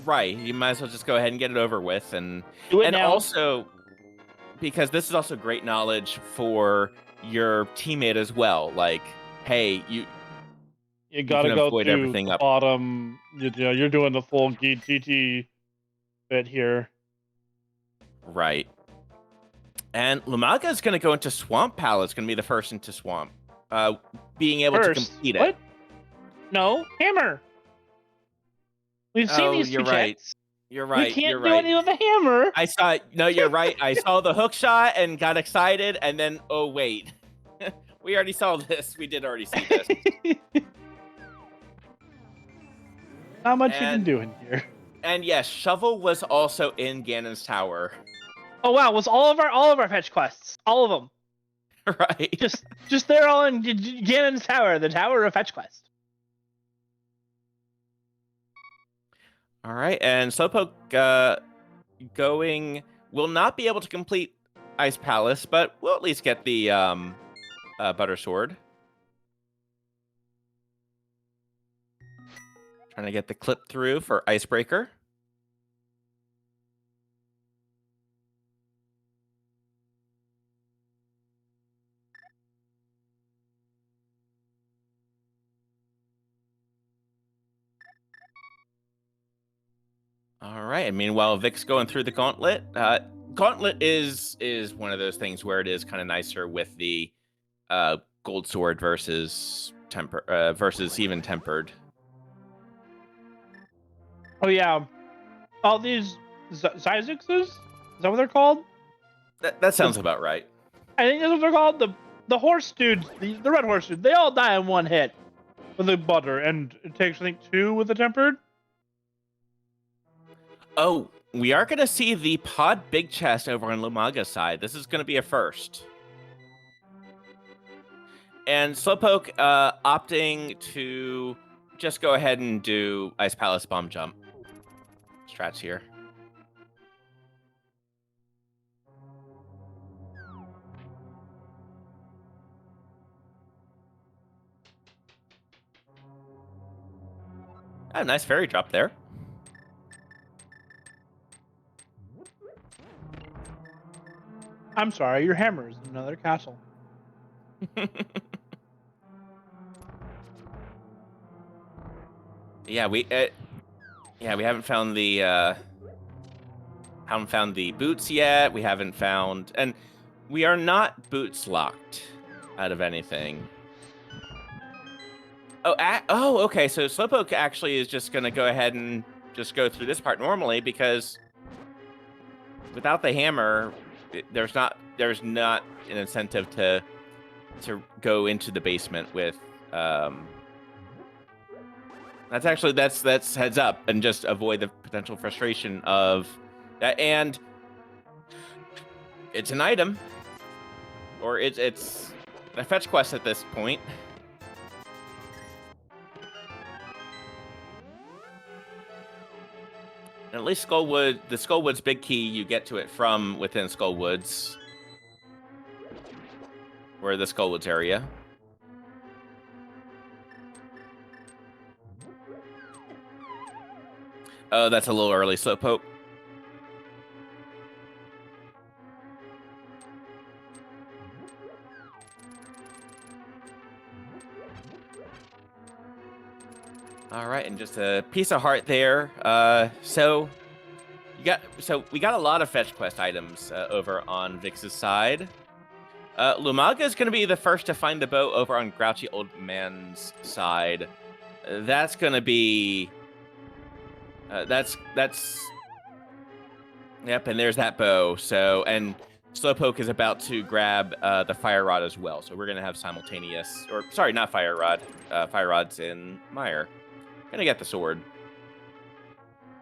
Right, you might as well just go ahead and get it over with, and now. Also because this is also great knowledge for your teammate as well. Like, hey, you gotta go avoid to everything up. Bottom. You're doing the full GT bit here. Right. And Lumaga is going to go into Swamp Palace. It's going to be the first into Swamp. Being able to complete it. What? No, hammer. We've seen these two checks. You're right. We can't do anything with a hammer. I saw it. No, you're right. I saw the hook shot and got excited, and then, oh, wait. We already saw this. We did already see this. Not much you can do in here. And yes, Shovel was also in Ganon's Tower. Oh wow, was all of our fetch quests. All of them. Right. Just they're all in Ganon's Tower, the Tower of Fetch Quest. All right, and Slowpoke will not be able to complete Ice Palace, but we'll at least get the Butter Sword. Trying to get the clip through for Icebreaker. All right, and meanwhile, Vic's going through the gauntlet. Gauntlet is one of those things where it is kind of nicer with the gold sword versus even tempered. Oh yeah, all these Zizixes? Is that what they're called? That sounds about right. I think that's what they're called. The horse dudes, the red horse dudes, they all die in one hit with the butter, and it takes I think 2 with the tempered. Oh, we are going to see the pod big chest over on Lumaga's side. This is going to be a first. And Slowpoke opting to just go ahead and do Ice Palace Bomb Jump. Strats here. Oh, nice fairy drop there. I'm sorry, your hammer is in another castle. Yeah, we haven't found the boots yet. We haven't found, and we are not boots locked out of anything. Oh, okay. So Slowpoke actually is just gonna go ahead and just go through this part normally because without the hammer, there's not an incentive to go into the basement with. That's heads up and just avoid the potential frustration of that. And it's an item, or it's a fetch quest at this point. And at least the Skullwood's big key, you get to it from within Skullwoods, or the Skullwoods area. Oh, that's a little early, Slowpoke. All right, and just a piece of heart there. So we got a lot of fetch quest items over on Vix's side. Lumaga is going to be the first to find the bow over on Grouchy Old Man's side. That's going to be that's yep, and there's that bow. So, and Slowpoke is about to grab the fire rod as well. So we're going to have simultaneous, or sorry, not fire rod. Fire rod's in Meyer. Gonna get the sword.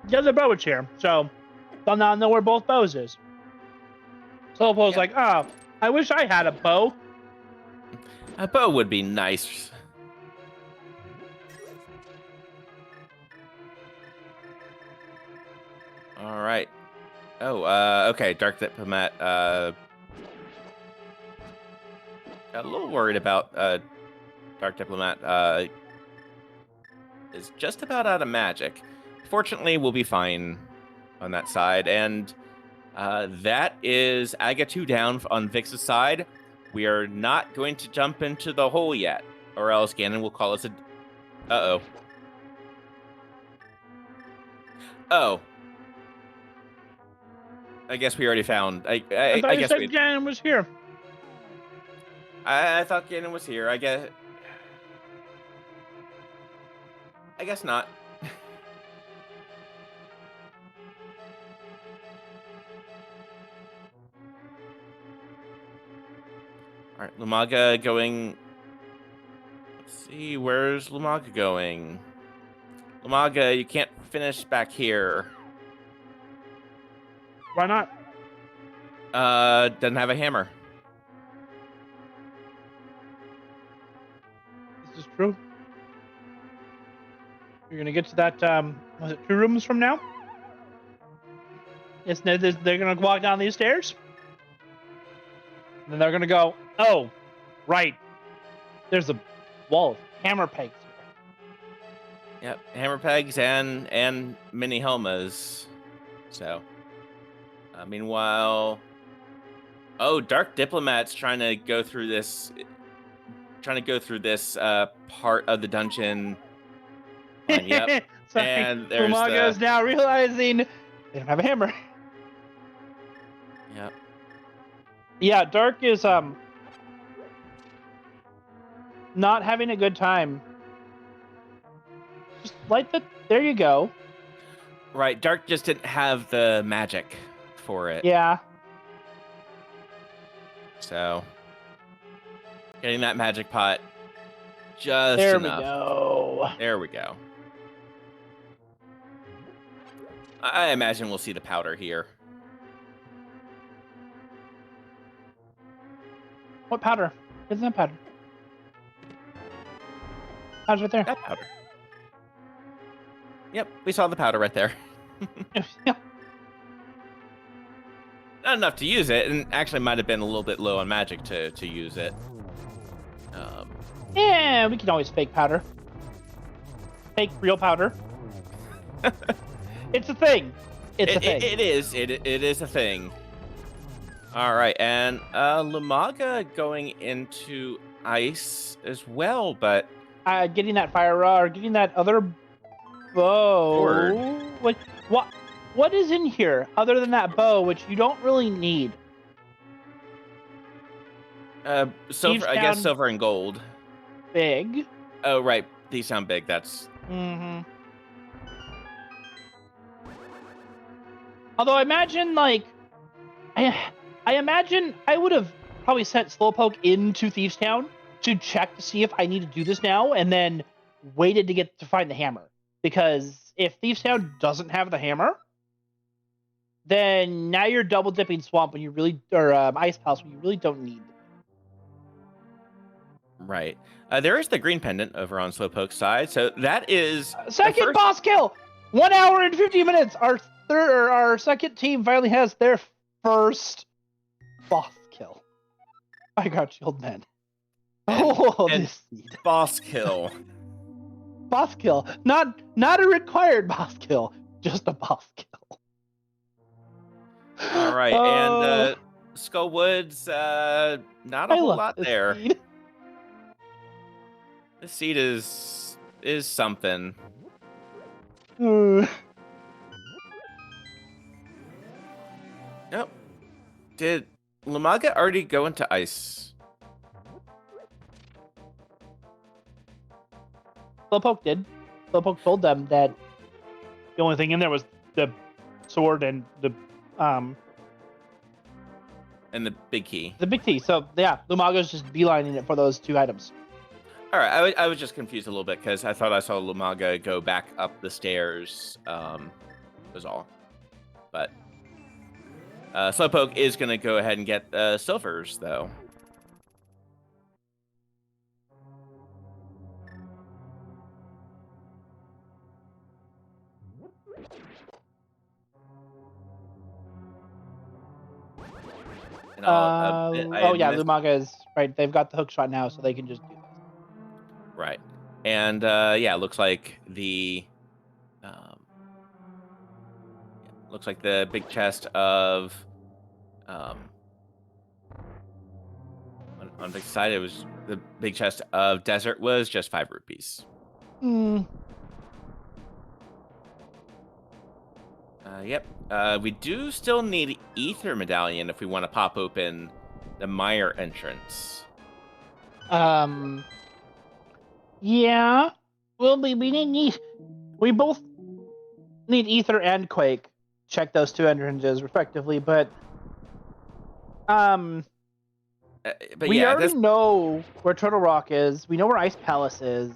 Yeah, the bow is here, so they'll now know where both bows is. Slowpoke's like, oh, I wish I had a bow. A bow would be nice. All right. Oh, okay. DarkDiplomat. Got a little worried about DarkDiplomat. Is just about out of magic. Fortunately, we'll be fine on that side. And that is Aga 2 down on Vix's side. We are not going to jump into the hole yet, or else Ganon will call us a... Uh-oh. Oh. I guess we already found... I thought you guess said Ganon was here. I thought Ganon was here. I guess not. All right, Lumaga going. Let's see, where's Lumaga going? Lumaga, you can't finish back here. Why not? Doesn't have a hammer. This is true. You're gonna get to that. Was it 2 rooms from now? Yes, they're gonna walk down these stairs, and then they're gonna go. Oh, right. There's a wall of hammer pegs here. Yep, hammer pegs and mini helmas. So, meanwhile, DarkDiplomat's trying to go through this part of the dungeon. Yep. Sorry, and there's Lumaga is now realizing they don't have a hammer. Yeah. Yeah, Dark is not having a good time. Just light the. There you go. Right. Dark just didn't have the magic for it. Yeah. So getting that magic pot just There enough. we go. There we go. I imagine we'll see the powder here. What powder? Isn't that powder? Powder's right there. That powder. Yep, we saw the powder right there. Yeah. Not enough to use it, and actually might have been a little bit low on magic to use it. Yeah, we can always fake powder. Fake real powder. It's a thing. It's a thing. It is. It is a thing. All right, and Lumaga going into ice as well, but Getting that fire rod or getting that other bow. Sword. What is in here other than that bow, which you don't really need? silver. I guess down- silver and gold. Big. Oh, right. These sound big. That's Mm-hmm. Although I imagine, like, I imagine I would have probably sent Slowpoke into Thieves Town to check to see if I need to do this now, and then waited to get to find the hammer. Because if Thieves Town doesn't have the hammer, then now you're double dipping Swamp when you really, or Ice Palace when you really don't need. right. There is the green pendant over on Slowpoke's side, so that is Second first- boss kill. 1 hour and 50 minutes. Our second team finally has their first boss kill. I got you, old man. Oh, and- this seed. boss kill. Boss kill. Not a required boss kill, just a boss kill. All right, and Skull Woods, not a I whole love lot this there. seed. This seed is something. Nope. Did Lumaga already go into ice? Slowpoke did. Slowpoke told them that the only thing in there was the sword and the And the big key. big T. So yeah, Lumaga's just beelining it for those two items. All right, I was just confused a little bit because I thought I saw Lumaga go back up the stairs. Was all. But Slowpoke is going to go ahead and get silvers, though. And I Yeah, missed- Lumaga is right. They've got the hook shot now, so they can just do this. Right. And yeah, looks like the looks like the big chest of on the side, it was the big chest of desert was just 5 rupees. Yep. We do still need ether medallion if we want to pop open the mire entrance. Yeah. Well, we need we both need ether and quake. Check those two entrances respectively, but But we yeah, already know where Turtle Rock is. We know where Ice Palace is.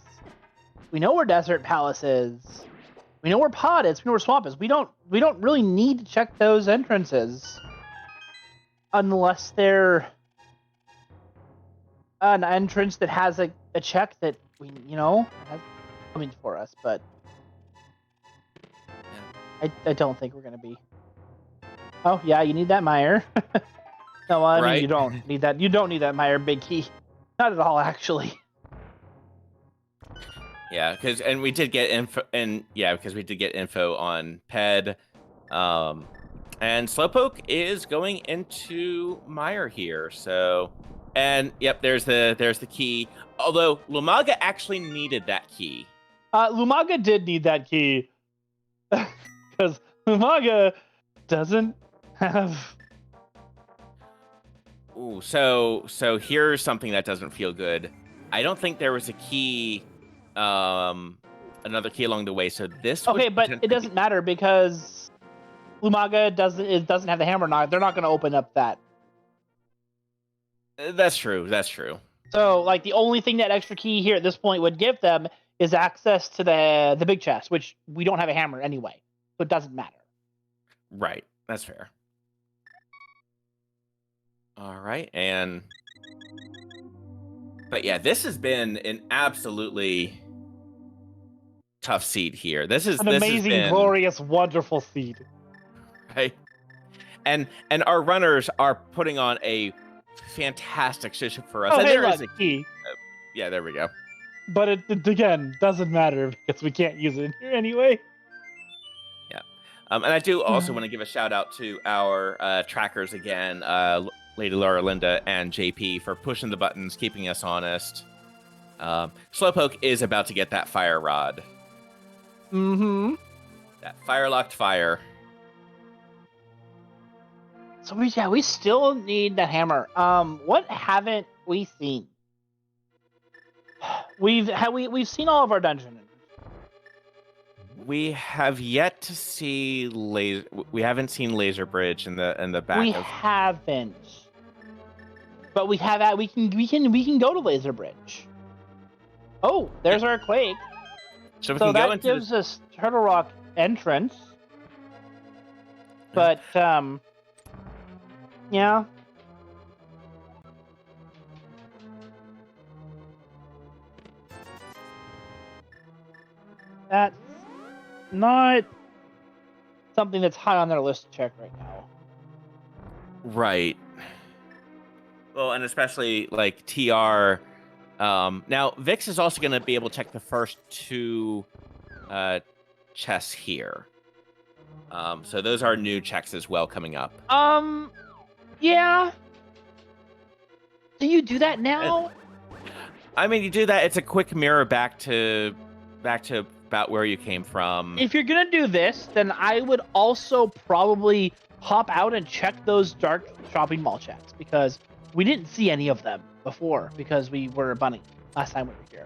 We know where Desert Palace is. We know where Pod is. We know where Swamp is. We don't really need to check those entrances unless they're an entrance that has a check that we has coming for us. But I don't think we're gonna be. Oh yeah, you need that mire. No, I mean Right. you don't need that. You don't need that mire big key. Not at all, actually. Yeah, because we did get info, because we did get info on Ped, and Slowpoke is going into mire here. So, and yep, there's the key. Although Lumaga actually needed that key. Lumaga did need that key because Lumaga doesn't have Ooh, so here's something that doesn't feel good. I don't think there was a key, another key along the way. So this Okay, would but it doesn't matter because Lumaga doesn't have the hammer knock. They're not going to open up that. That's true. That's true. So, like, the only thing that extra key here at this point would give them is access to the big chest, which we don't have a hammer anyway, so it doesn't matter. Right. That's fair. All right, but yeah, this has been an absolutely tough seed here. This has been, glorious, wonderful seed. right, and our runners are putting on a fantastic shift for us. Oh, and hey, there is look, a key. Yeah, there we go. But it again doesn't matter because we can't use it in here anyway. Yeah, and I do also want to give a shout out to our trackers again, Lady Laura, Linda, and JP for pushing the buttons, keeping us honest. Slowpoke is about to get that fire rod. Mm-hmm. That fire-locked fire. So we still need the hammer. What haven't we seen? We've seen all of our dungeons. We have yet to see We haven't seen Laser Bridge in the back. We haven't. But we have we can go to Laser Bridge. Oh, there's our Quake. So we can go that into gives us Turtle Rock entrance. But yeah. That's not something that's high on their list to check right now. Right. Well, and especially like TR. Now Vix is also going to be able to check the first two chests here. So those are new checks as well coming up. Yeah. Do you do that now? I mean, you do that. It's a quick mirror back to about where you came from. If you're gonna do this, then I would also probably hop out and check those dark shopping mall checks because we didn't see any of them before because we were a bunny last time we were here.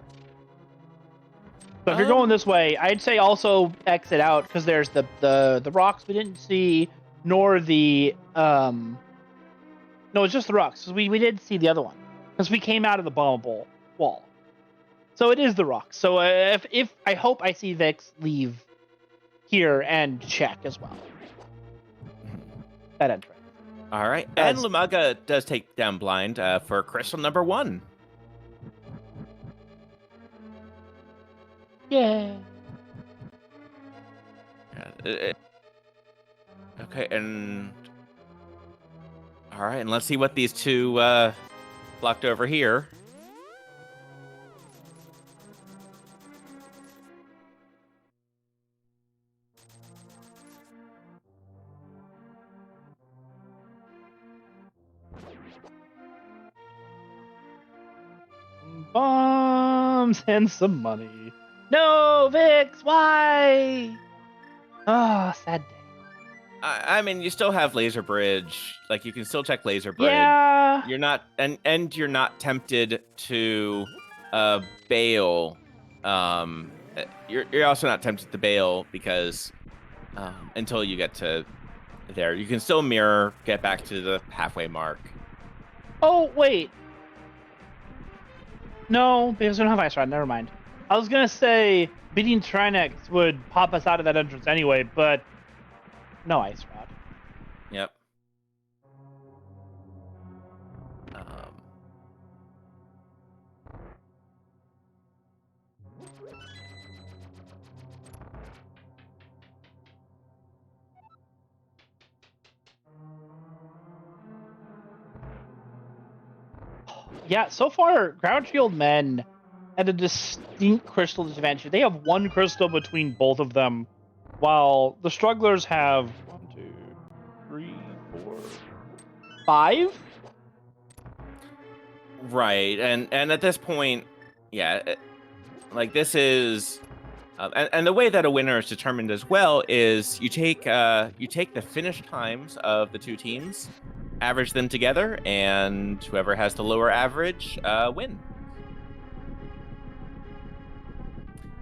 So if you're going this way, I'd say also exit out because there's the rocks we didn't see, nor the no, it's just the rocks. We did see the other one because we came out of the bombable wall. So it is the rocks. So if I hope I see Vix leave here and check as well. That entrance. All right, and Lumaga does take down blind for crystal number 1. Yeah. Okay, and all right, and let's see what these two blocked over here. Bombs and some money. No, Vix, why? Ah, sad day. I mean, you still have Laser Bridge. Like, you can still check Laser Bridge. Yeah. You're not, and you're not tempted to bail. You're also not tempted to bail because until you get to there, you can still mirror, get back to the halfway mark. Oh, wait. No, because we don't have Ice Rod. Never mind. I was going to say beating Trinex would pop us out of that entrance anyway, but no Ice Rod. Yep. Yeah, so far, Ground Shield Men at a distinct crystal disadvantage. They have 1 crystal between both of them, while the Strugglers have 1, 2, 3, 4, 5. Right, and at this point, yeah, like this is, and the way that a winner is determined as well is you take the finish times of the two teams, average them together, and whoever has the lower average win.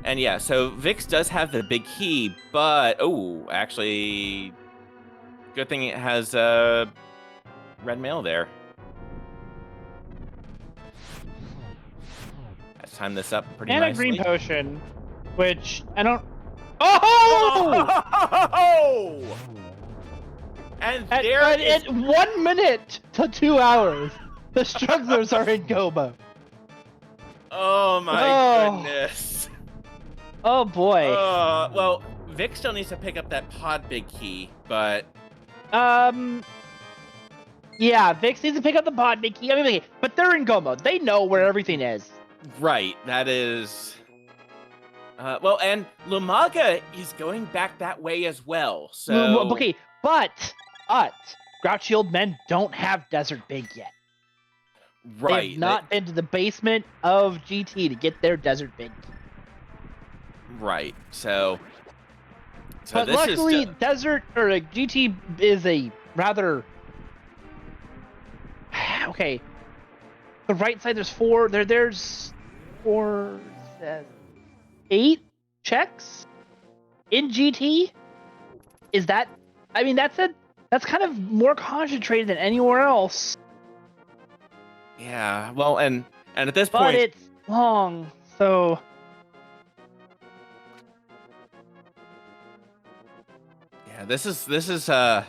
And yeah, so Vix does have the big key, but actually, good thing it has red mail there. Let's time this up pretty And nicely. a green potion, which I don't. Oh! Oh! And there is... At 1 minute to 2 hours, the strugglers are in Gobo. Oh my goodness. Oh boy. Well, Vic still needs to pick up that pod big key, but... Yeah, Vix needs to pick up the pod big key. I mean, but they're in Go mode. They know where everything is. Right, that is... well, and Lumaga is going back that way as well, so... Okay, but Grouchy Old Men don't have Desert Big yet. Right. They have not been to the basement of GT to get their Desert Big. Right. So but this luckily, is Desert or GT is a rather okay. The right side, there's four. There's 4, 8 checks in GT. Is that? I mean, that's kind of more concentrated than anywhere else. Yeah. Well, and at this but point, it's long, so. Yeah, this is oh,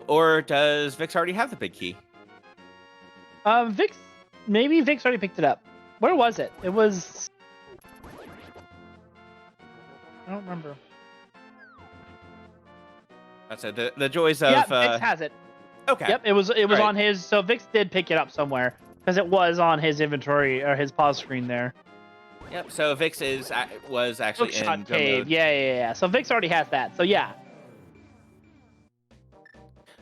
or does Vix already have the big key? Vix already picked it up. Where was it? It was I don't remember. That's it. The joys of Vix has it. Okay. Yep, it was right. on his. So Vix did pick it up somewhere because it was on his inventory or his pause screen there. Yep. So Vix was actually in Hookshot go Cave. mode. Yeah. So Vix already has that. So yeah.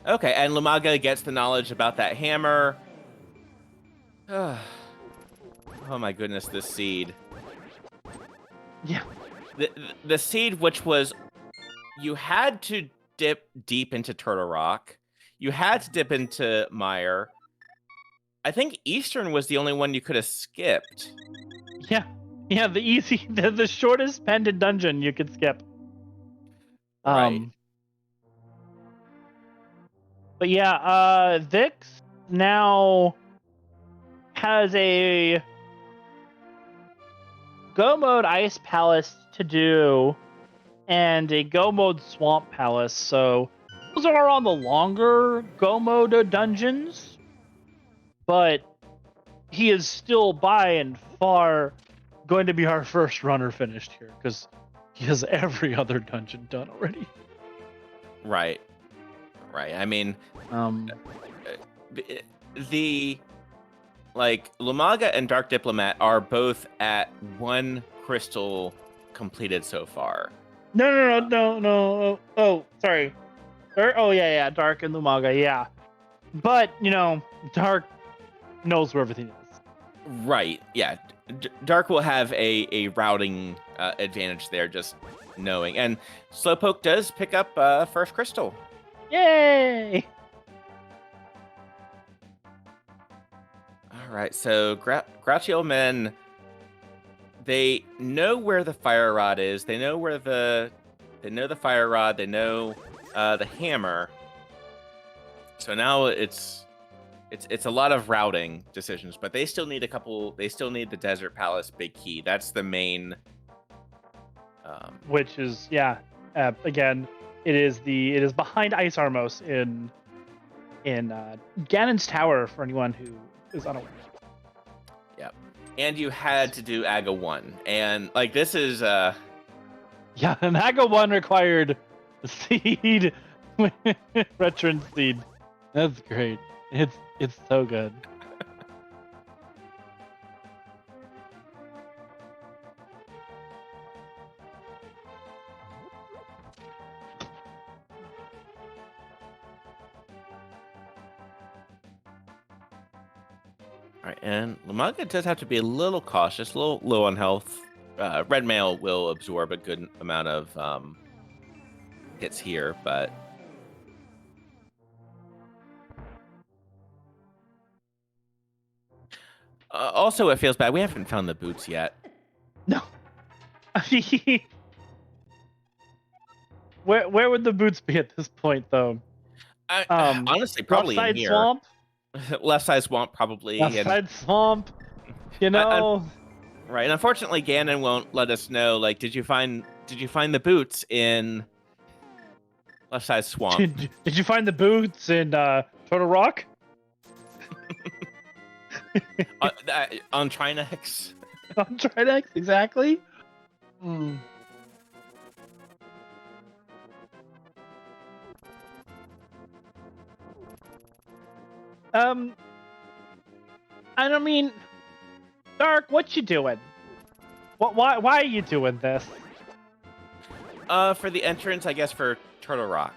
Okay, and Lumaga gets the knowledge about that hammer. Oh my goodness, this seed. Yeah. The seed, which was, you had to dip deep into Turtle Rock. You had to dip into Mire. I think Eastern was the only one you could have skipped. Yeah, the shortest pendant dungeon you could skip. Right. But yeah, Vix now has a Go Mode Ice Palace to do and a Go Mode Swamp Palace. So those are on the longer Go Mode dungeons, but he is still by and far going to be our first runner finished here because he has every other dungeon done already. Right. I mean, the Lumaga and DarkDiplomat are both at 1 crystal completed so far. No. Oh, sorry. Oh yeah, Dark and Lumaga, yeah. But Dark knows where everything is. Right. Yeah. Dark will have a routing advantage there, just knowing. And Slowpoke does pick up first crystal. Yay! All right. So Grouchy Old Men, they know where the fire rod is. They know where the fire rod. They know the hammer. So now it's a lot of routing decisions, but they still need They still need the Desert Palace big key. That's the main. Which is again, it is behind Ice Armos in Ganon's Tower for anyone who is unaware. Yep. And you had to do Aga 1, and this is Yeah, and Aga 1 required the seed, Retron seed. That's great. It's so good. all right. And Lumaga does have to be a little cautious, a little low on health. Red mail will absorb a good amount of hits here, but Also, it feels bad. We haven't found the boots yet. No. Where would the boots be at this point, though? Honestly, probably left in side here. swamp. Left side swamp, probably. Left And side swamp. You know. right. And unfortunately, Ganon won't let us know. Like, did you find the boots in left side swamp? Did you find the boots in Turtle Rock? On Trinex. On Trinex, exactly. Hmm. I don't mean, Dark, what you doing? Why are you doing this? For the entrance, I guess for Turtle Rock.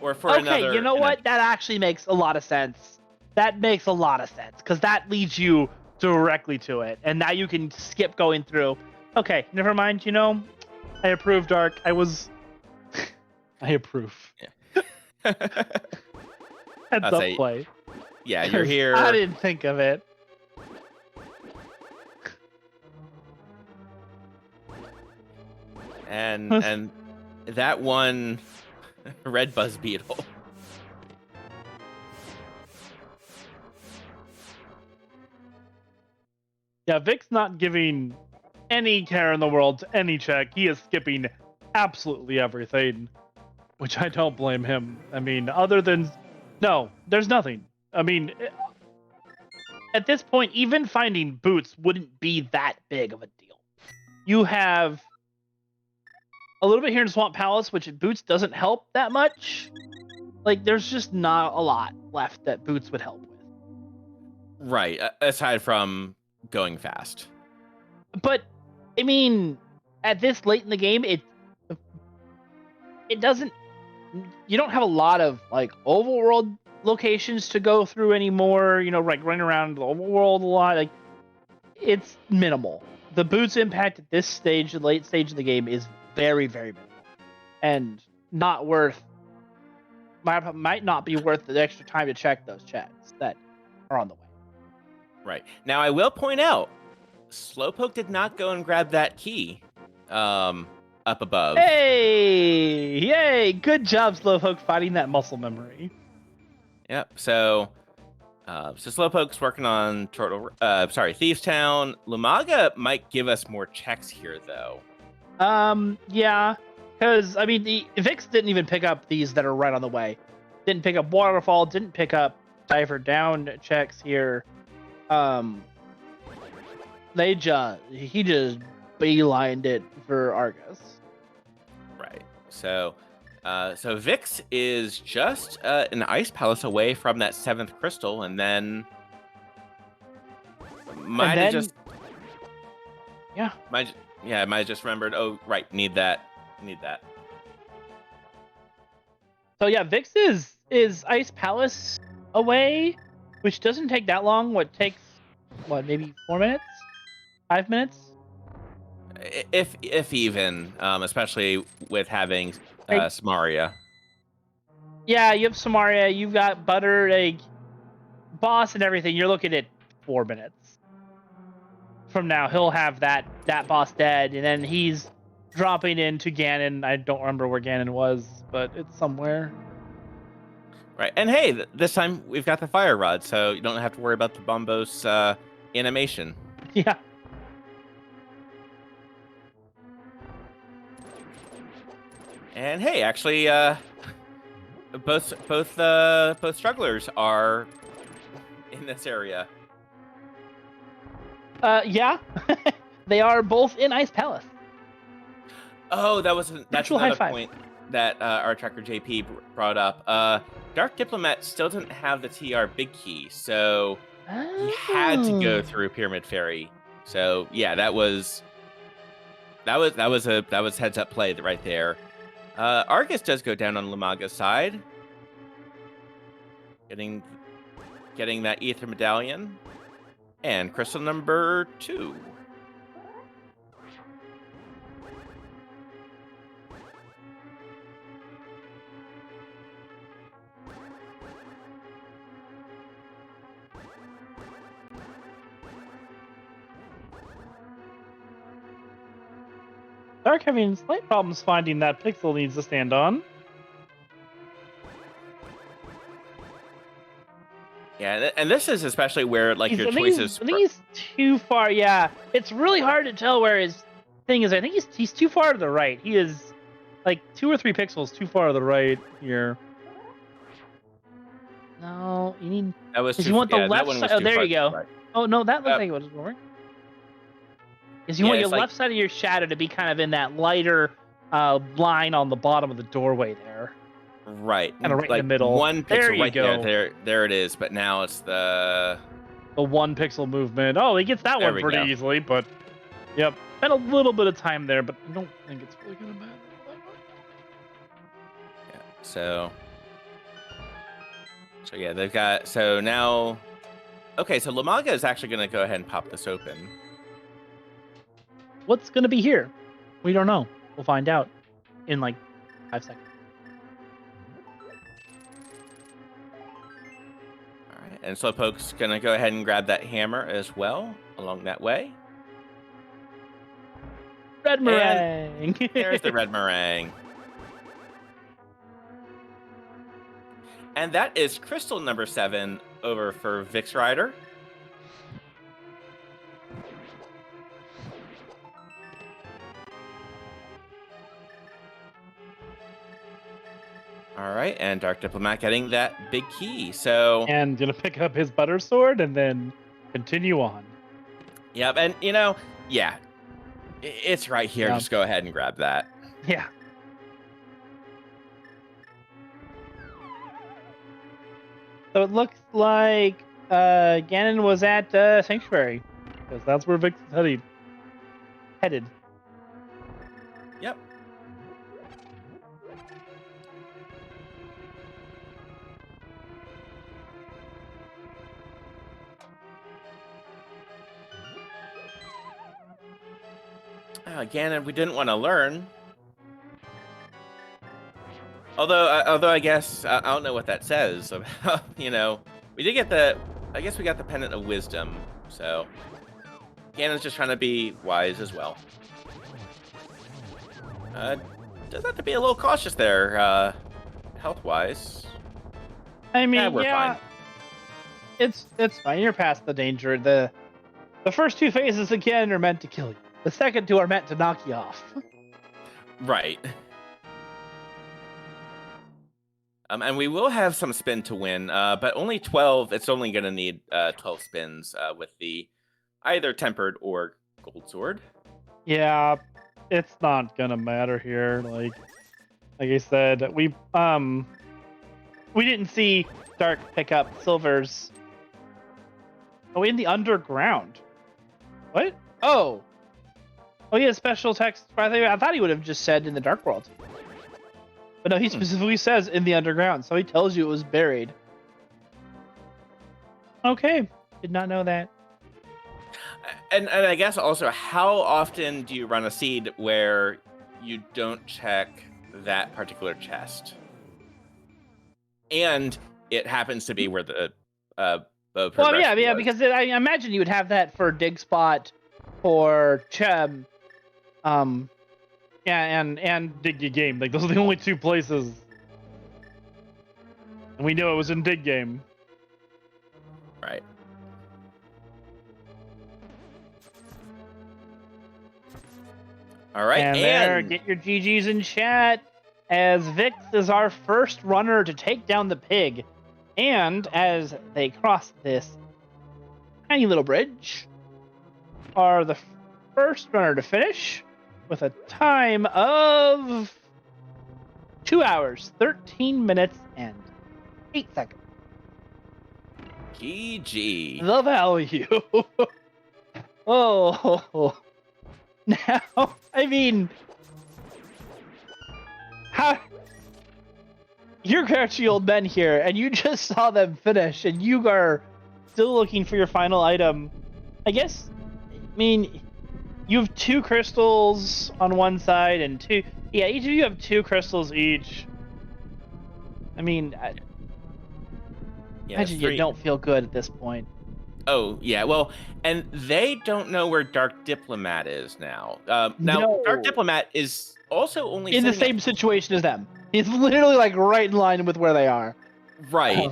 Or for another. Okay, you know what? That actually makes a lot of sense. That makes a lot of sense because that leads you directly to it, and now you can skip going through. Okay, never mind. You know, I approve, Dark. I approve. Yeah. Heads I'll up say, play. Yeah, you're here. I didn't think of it. And that one red buzz beetle. Yeah, Vic's not giving any care in the world to any check. He is skipping absolutely everything, which I don't blame him. I mean, other than... No, there's nothing. I mean, at this point, even finding boots wouldn't be that big of a deal. You have a little bit here in Swamp Palace, which boots doesn't help that much. Like, there's just not a lot left that boots would help with. Right, aside from going fast. But, I mean, at this late in the game, it doesn't... You don't have a lot of, like, overworld locations to go through anymore, you know, like running around the overworld a lot. Like, it's minimal. The boots impact at this stage, the late stage of the game, is very, very minimal. And not worth... Might not be worth the extra time to check those chats that are on the way. Right. Now, I will point out, Slowpoke did not go and grab that key up above. Hey! Yay! Good job, Slowpoke, finding that muscle memory. Yep. So Slowpoke's working on Thieves Town. Lumaga might give us more checks here, though. Yeah. Because, I mean, the Vix didn't even pick up these that are right on the way. Didn't pick up Waterfall, didn't pick up Diver Down checks here. He just beelined it for Argus. Right. So Vix is just an ice palace away from that 7th crystal, and then might have just remembered. Oh, right, need that. So yeah, Vix is Ice Palace away, which doesn't take that long. Takes maybe 4 minutes, 5 minutes, if even, especially with having Samaria. Yeah, you have Samaria, you've got Butter, like boss and everything. You're looking at 4 minutes from now. He'll have that boss dead, and then he's dropping into Ganon. I don't remember where Ganon was, but it's somewhere. Right, and hey, this time we've got the fire rod, so you don't have to worry about the Bombos animation. Yeah. And hey, actually, both strugglers are in this area. Yeah, they are both in Ice Palace. Oh, that's another point that our tracker JP brought up. DarkDiplomat still didn't have the TR big key, so he had to go through Pyramid Fairy. So yeah, that was heads up play right there. Argus does go down on Lumaga's side, getting that Ether Medallion and crystal number 2. Dark having slight problems finding that pixel needs to stand on. Yeah, and this is especially where like your I think choices. he's too far. Yeah, it's really hard to tell where his thing is. I think he's too far to the right. He is like 2 or 3 pixels too far to the right here. No, you need. That was Because too, you want the yeah, that left one was side. Oh, too there far you to go. the right. Oh no, that looks like it was working. Because you Yeah, want your it's like- left side of your shadow to be kind of in that lighter line on the bottom of the doorway there. Right. Kinda right in like the middle. One pixel There you right go. there it is. But now it's the. The 1 pixel movement. Oh, he gets that There one we pretty go. easily, but yep. Spent a little bit of time there, but I don't think it's really gonna matter. Yeah. So yeah, they've got. So now. Okay, so Lumaga is actually going to go ahead and pop this open. What's gonna be here? We don't know. We'll find out in like 5 seconds. All right, and Slowpoke's going to go ahead and grab that hammer as well along that way. Red meringue. There's the red meringue. And that is crystal number 7 over for VixRyder. All right, and DarkDiplomat getting that big key. So And gonna pick up his butter sword and then continue on. yep, and yeah, it's right here. Yeah. Just go ahead and grab that. Yeah. So it looks like Ganon was at Sanctuary, because that's where Vix is headed. Yep. Ganon, we didn't want to learn. Although I guess I don't know what that says about, we did get the, I guess we got the Pendant of Wisdom, so Ganon's just trying to be wise as well. Does have to be a little cautious there, health-wise. I mean, Yeah, we're fine. It's fine. You're past the danger. The first 2 phases again are meant to kill you. The second 2 are meant to knock you off. Right. And we will have some spin to win, but only 12. It's only going to need 12 spins with the either tempered or gold sword. Yeah, it's not gonna matter here. Like I said, we didn't see Dark pick up Silver's. Oh, in the underground. What? Oh, he has special text. I thought he would have just said in the Dark World. But no, he specifically says in the underground, so he tells you it was buried. Okay, did not know that. And I guess also, how often do you run a seed where you don't check that particular chest? And it happens to be where the bow progression Well, yeah, was. because I imagine you would have that for Dig Spot, for Cheb, yeah, and Dig Your Game. Like, those are the only 2 places. And we know it was in Dig Game. Right. All right, And there, get your GGs in chat, as Vix is our first runner to take down the pig. And as they cross this tiny little bridge, are the first runner to finish with a time of 2 hours, 13 minutes, and 8 seconds. GG. The value. Oh. Now, I mean, how... You're grouchy old men here, and you just saw them finish, and you are still looking for your final item. I guess, I mean, you have 2 crystals on one side, and 2... Yeah, each of you have 2 crystals each. I mean, Yeah, imagine you don't feel good at this point. Oh, yeah. Well, and they don't know where DarkDiplomat is now. Now, No. DarkDiplomat is also only In the sitting same situation as them. He's literally like right in line with where they are. right.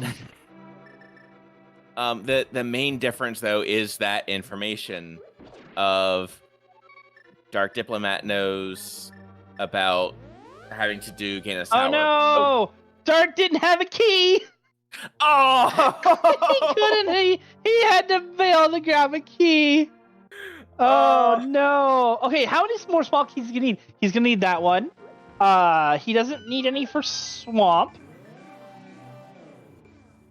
The main difference though is that information of DarkDiplomat knows about having to do gain a Oh sour. no! Dark didn't have a key. Oh! He couldn't. He had to bail to grab a key. Oh no. Okay, how many more small keys is he gonna need? He's gonna need that one. He doesn't need any for Swamp.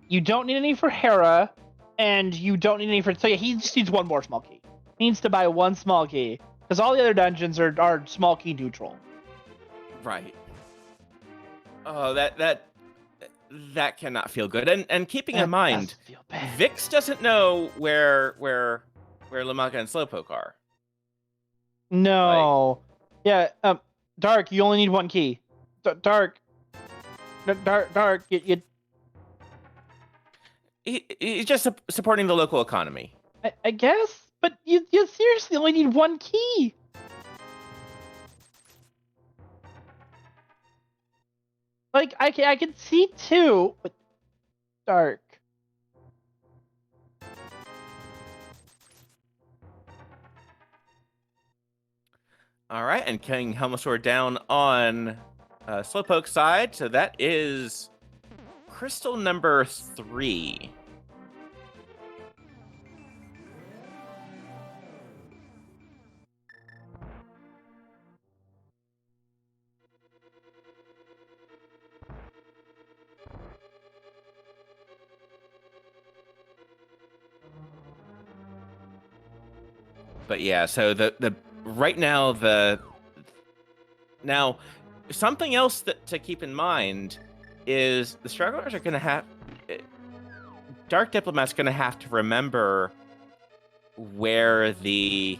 You don't need any for Hera, and you don't need any for. So yeah, he just needs one more small key. He needs to buy one small key because all the other dungeons are small key neutral. Right. Oh, that cannot feel good. And keeping in mind, Does feel bad. Vix doesn't know where Lumaga and Slowpoke are. No. Yeah. Dark. You only need one key. Dark. You. He's just supporting the local economy. I guess, but you seriously only need one key. Like I can see two, but Dark. All right, and King Helmasaur down on Slowpoke's side, so that is crystal number 3. But yeah, so the right now something else to keep in mind is the strugglers are going to have DarkDiplomat's going to have to remember where the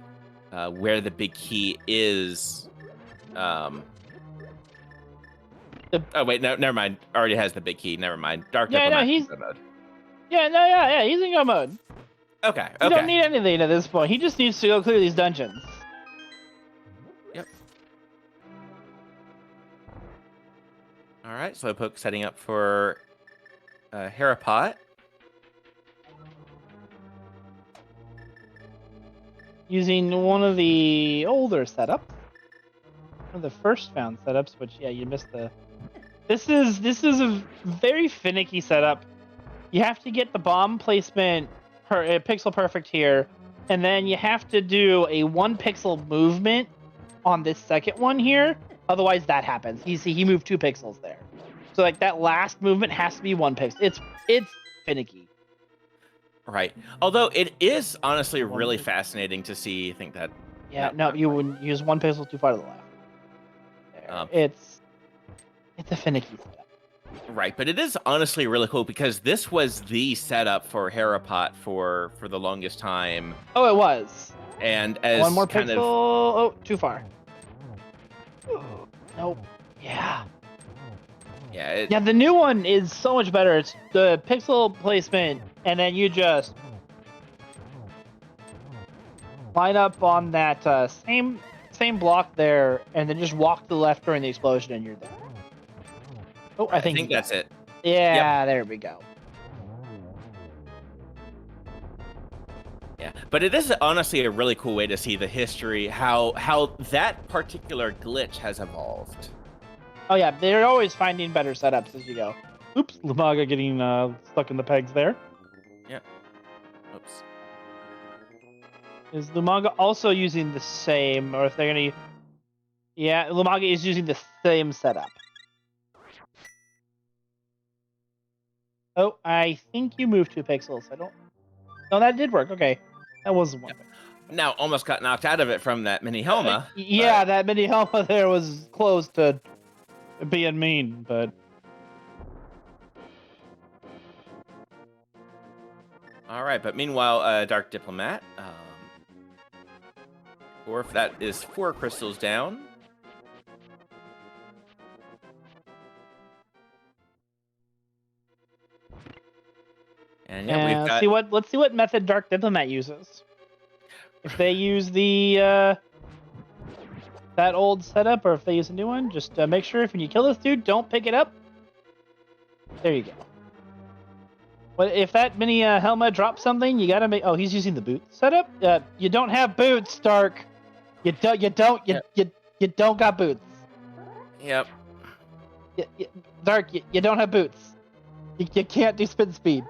big key is. Oh wait, no, never mind. Already has the big key. Never mind. DarkDiplomat. Yeah, no, he's. Mode. Yeah, he's in go mode. Okay. You don't need anything at this point. He just needs to go clear these dungeons. Yep. All right, Slowpoke setting up for Harapot. Using one of the older setups. One of the first found setups, which yeah, you missed the. This is a very finicky setup. You have to get the bomb placement pixel perfect here, and then you have to do a 1 pixel movement on this second one here. Otherwise, that happens. You see, he moved 2 pixels there. So like that last movement has to be 1 pixel. It's finicky. Right. Although it is honestly really fascinating to see. I think that. Yeah. No, you wouldn't use 1 pixel too far to the left. There. It's a finicky setup. Right, but it is honestly really cool because this was the setup for Harapot for the longest time. Oh, it was. And as 1 more kind pixel. of Oh, too far. Nope. Yeah. Yeah, the new one is so much better. It's the pixel placement, and then you just line up on that same block there, and then just walk to the left during the explosion, and you're there. Oh, I think that's it. Yeah, There we go. Yeah, but it is honestly a really cool way to see the history, how that particular glitch has evolved. Oh yeah, they're always finding better setups as you go. Oops, Lumaga getting stuck in the pegs there. Yep. Oops. Is Lumaga also using the same, or if they're gonna? Yeah, Lumaga is using the same setup. Oh, I think you moved 2 pixels. I don't. No, that did work. Okay, that was 1. Now almost got knocked out of it from that mini Helma. Yeah, that mini Helma there was close to being mean, but. All right, but meanwhile, DarkDiplomat, or if that is 4 crystals down. And yeah, we've got. Let's see what method Dark Diplomat uses. If they use the that old setup, or if they use a new one, just make sure if when you kill this dude, don't pick it up. There you go. But if that mini Helma drops something, you gotta make. Oh, he's using the boot setup. You don't have boots, Dark. You don't got boots. Yep. Dark, you don't have boots. You can't do spin speed.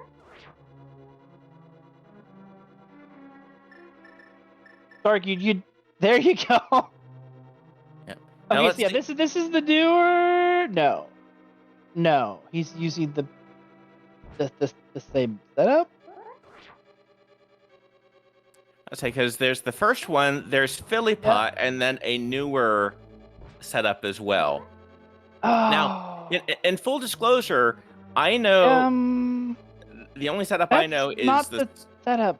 Dark, you there you go. Yep. Okay, so yeah, this is the newer. No, he's using the same setup. I'll say because there's the first one, there's Philly Pot, and then a newer setup as well. Oh. Now, in full disclosure, I know the only setup I know is not the setup.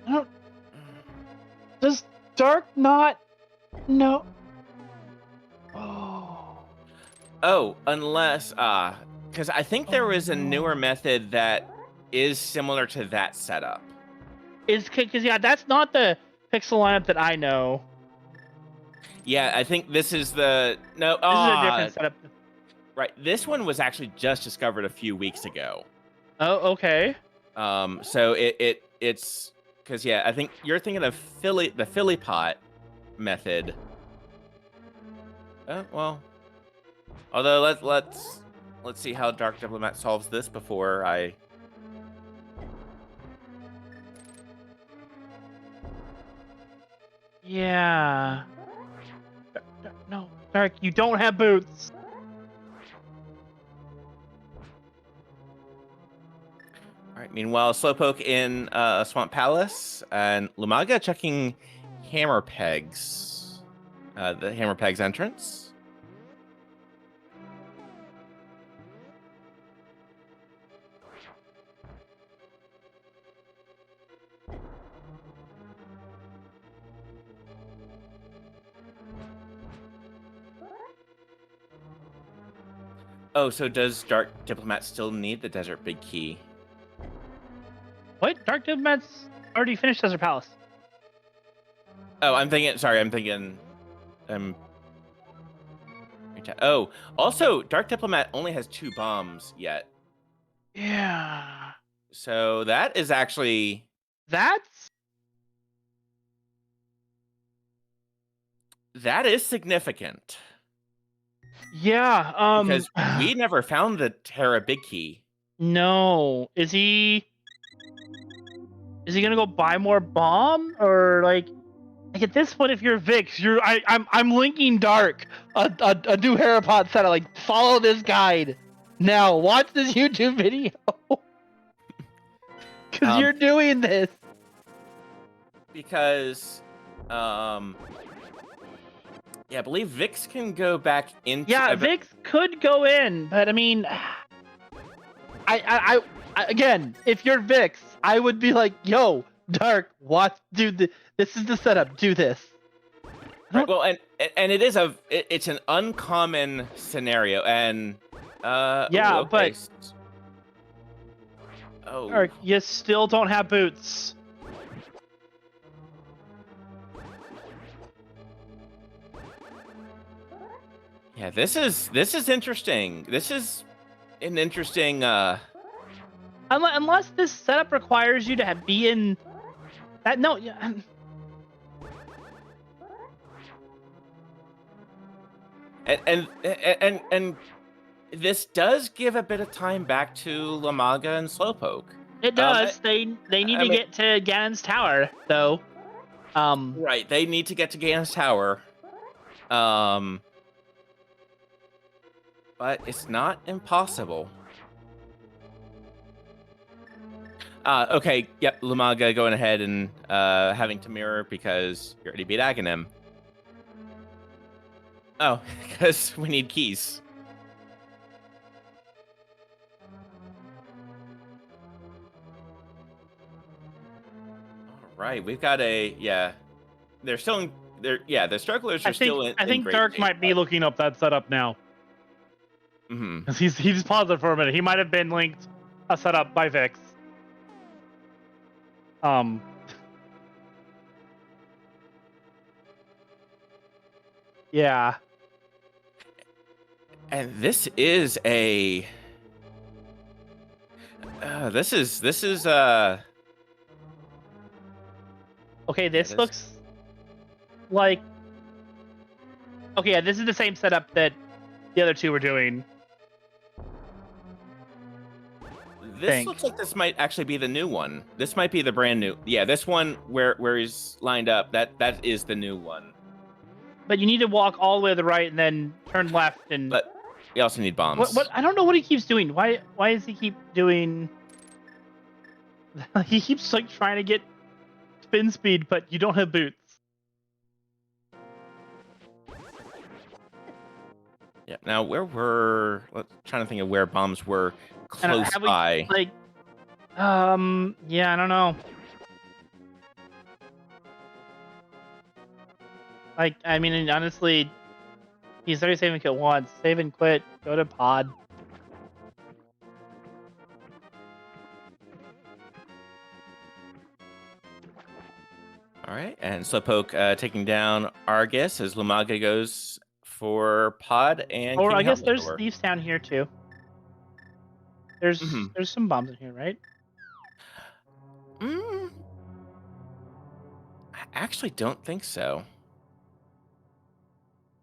I don't. Does Dark not? No. Oh, unless because I think there is a newer method that is similar to that setup. Because yeah, that's not the pixel lineup that I know. Yeah, I think this is the no. This is a different setup. Right, this one was actually just discovered a few weeks ago. Oh, okay. So it's because yeah, I think you're thinking of the Philly Pot method. Well, although let's see how Dark Diplomat solves this before I. Yeah. No, Dark, you don't have boots. All right. Meanwhile, Slowpoke in Swamp Palace and Lumaga checking hammer pegs. The hammer pegs entrance. Oh, so does Dark Diplomat still need the Desert Big Key? What? Dark Diplomat's already finished Desert Palace. Oh, I'm thinking. Oh, also, Dark Diplomat only has 2 bombs yet. Yeah. So that is actually. That is significant. Yeah. Because we never found the Terra Big Key. No. Is he gonna go buy more bomb, or like at this point, if you're Vix, I'm linking Dark a new Herapod setup. Like, follow this guide now. Watch this YouTube video because you're doing this. Because, yeah, I believe Vix can go back into. Yeah, Vix could go in, but I mean, I again, if you're Vix, I would be like, yo, Dark, this is the setup. Do this. Right, well, and it is it's an uncommon scenario, and yeah, ooh, okay. but oh, Dark, you still don't have boots. Yeah, this is interesting. This is an interesting. Unless this setup requires you to be in that. No, yeah. And this does give a bit of time back to Lumaga and Slowpoke. It does. They need to get to Ganon's tower, though. Right, they need to get to Ganon's tower. But it's not impossible. Okay, yep, Lumaga going ahead and having to mirror because you already beat Aghanim. Oh, because we need keys. All right, we've got they're still in, the strugglers are still in. I think great Dark shape, might be looking up that setup now. Mm-hmm. He's paused it for a minute. He might have been linked a setup by Vix. Yeah. And this is a. This is Okay, this this- looks like. Okay, yeah, this is the same setup that the other two were doing. This think. looks like this might actually be the new one. This might be the brand new. Yeah, this one where he's lined up. That is the new one. But you need to walk all the way to the right and then turn left and. But you also need bombs. What? I don't know what he keeps doing. Why does he keep doing? He keeps like trying to get spin speed, but you don't have boots. Yeah. Now where were? Trying to think of where bombs were And close have we, by. like, yeah, I don't know. Like, I mean, honestly, he's already save and quit once. Save and quit. Go to pod. All right, and Slowpoke taking down Argus as Lumaga goes for pod and. Or King I guess Helmet there's Door. thieves down here too. There's some bombs in here, right? I actually don't think so.